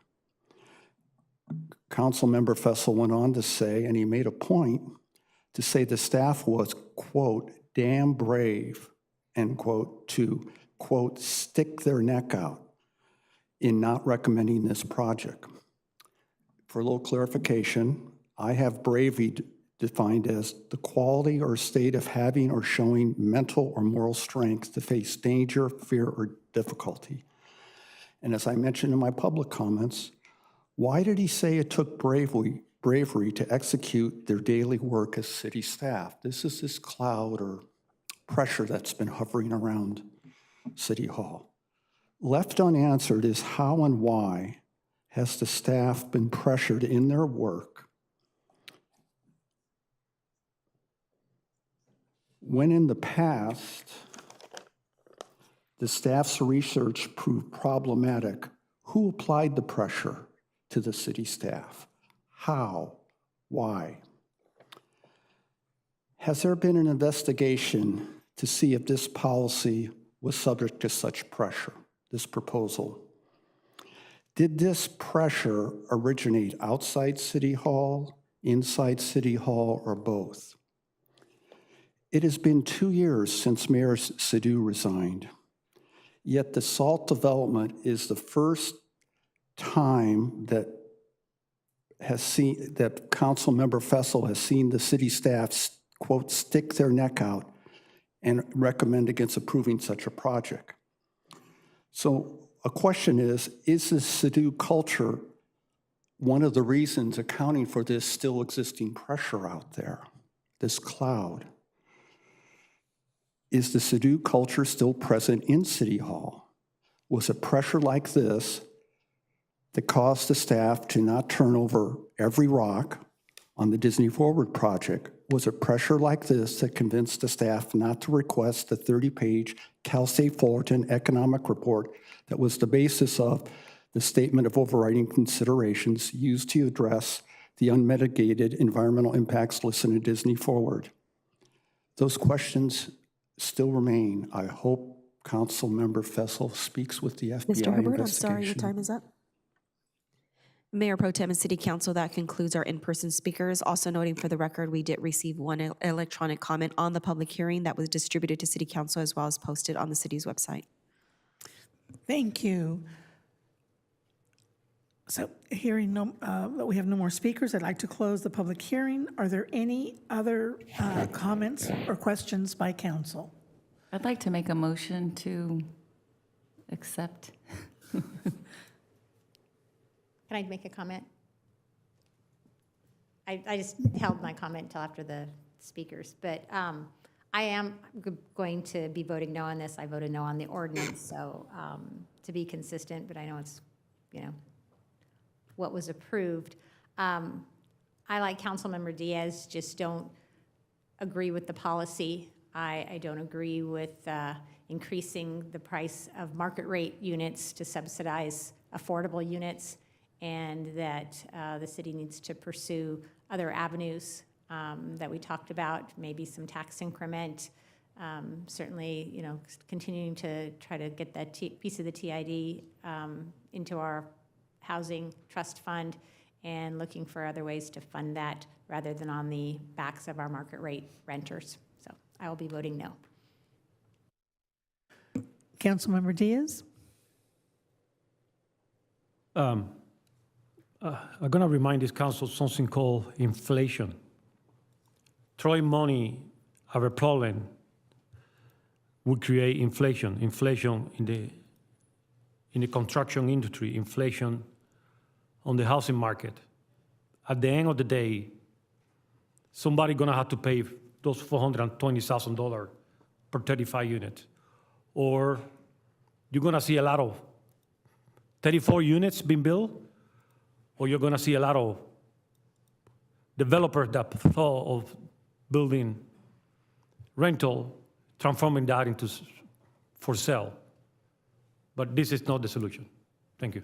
Councilmember Fessel went on to say, and he made a point, to say the staff was, quote, damn brave, end quote, to, quote, stick their neck out in not recommending this project. For a little clarification, I have bravery defined as the quality or state of having or showing mental or moral strength to face danger, fear, or difficulty. And as I mentioned in my public comments, why did he say it took bravery to execute their daily work as city staff? This is this cloud or pressure that's been hovering around City Hall. Left unanswered is how and why has the staff been pressured in their work when in the past the staff's research proved problematic? Who applied the pressure to the city staff? How? Why? Has there been an investigation to see if this policy was subject to such pressure, this proposal? Did this pressure originate outside City Hall, inside City Hall, or both? It has been 2 years since Mayor Sidhu resigned, yet the SALT development is the first time that Councilmember Fessel has seen the city staff, quote, stick their neck out and recommend against approving such a project. So a question is this Sidhu culture one of the reasons accounting for this still existing pressure out there, this cloud? Is the Sidhu culture still present in City Hall? Was it pressure like this that caused the staff to not turn over every rock on the Disney Forward project? Was it pressure like this that convinced the staff not to request the 30-page Cal State Fullerton economic report that was the basis of the statement of overriding considerations used to address the unmitigated environmental impacts listed in Disney Forward? Those questions still remain. I hope Councilmember Fessel speaks with the FBI Mr. Herbert, I'm sorry, your investigation. time is up. Mayor Pro Tem and City Council, that concludes our in-person speakers. Also noting for the record, we did receive one electronic comment on the public hearing that was distributed to City Council as well as posted on the city's website. Thank you. So hearing that we have no more speakers, I'd like to close the public hearing. Are there any other comments or questions by council? I'd like to make a motion to accept. Can I make a comment? I just held my comment until after the speakers, but I am going to be voting no on this. I voted no on the ordinance, so to be consistent, but I know it's, what was approved. I, like Councilmember Diaz, just don't agree with the policy. I don't agree with increasing the price of market rate units to subsidize affordable units, and that the city needs to pursue other avenues that we talked about, maybe some tax increment, certainly, continuing to try to get that piece of the TID into our housing trust fund, and looking for other ways to fund that rather than on the backs of our market rate renters. So I will be voting no. Councilmember Diaz? I'm going to remind this council something called inflation. Throwing money at a problem would create inflation. Inflation in the construction industry, inflation on the housing market. At the end of the day, somebody's going to have to pay those $420,000 per 35 units. Or you're going to see a lot of 34 units being built, or you're going to see a lot of developers that thought of building rental, transforming that into for sale. But this is not the solution. Thank you.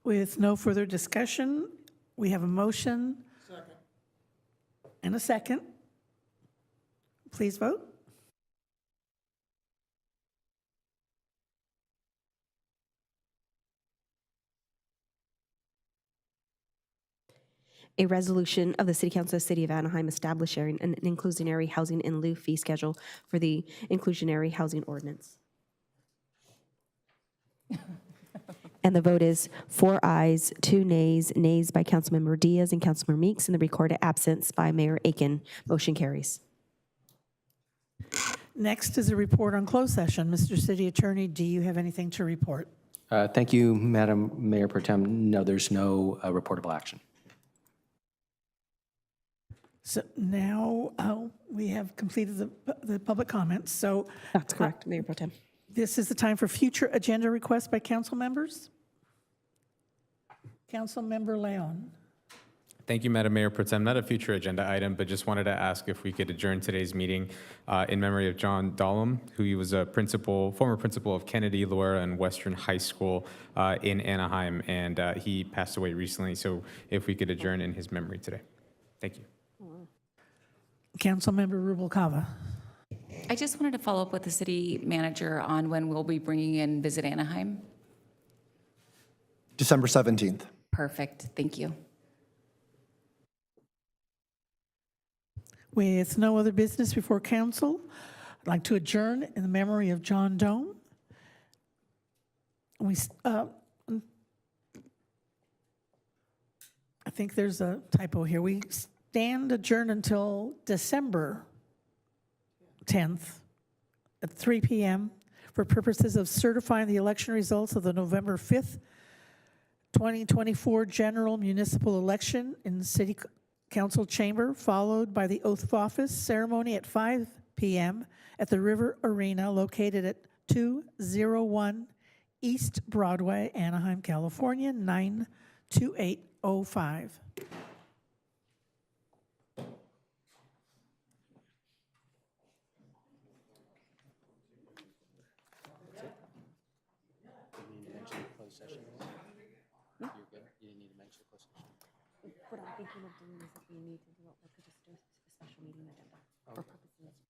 With no further discussion, we have a motion. Second. And a second. Please vote. A resolution of the City Council of the City of Anaheim establishing an inclusionary housing in lieu fee schedule for the inclusionary housing ordinance. And the vote is 4 ayes, 2 nays, nays by Councilmember Diaz and Councilmember Meeks, and the recorded absence by Mayor Aiken. Motion carries. Next is a report on closed session. Mr. City Attorney, do you have anything to report? Thank you, Madam Mayor Pro Tem. No, there's no reportable action. So now we have completed the public comments. So that's correct, Mayor Pro Tem. This is the time for future agenda requests by council members. Councilmember Leon. Thank you, Madam Mayor Pro Tem. Not a future agenda item, but just wanted to ask if we could adjourn today's meeting in memory of John Dahlem, who he was a former principal of Kennedy, Loera, and Western High School in Anaheim, and he passed away recently. So if we could adjourn in his memory today. Thank you. Councilmember Rubalcava. I just wanted to follow up with the city manager on when we'll be bringing in Visit Anaheim. December 17th. Perfect, thank you. With no other business before council, I'd like to adjourn in the memory of John Doan. I think there's a typo here. We stand adjourned until December 10th at 3 p.m. for purposes of certifying the election results of the November 5th, 2024 general municipal election in the City Council chamber, followed by the oath of office ceremony at 5 p.m. at the River Arena located at 201 East Broadway, Anaheim, California, 92805. What I'm thinking of doing is if we need to do it, we could just do a special meeting agenda for purposes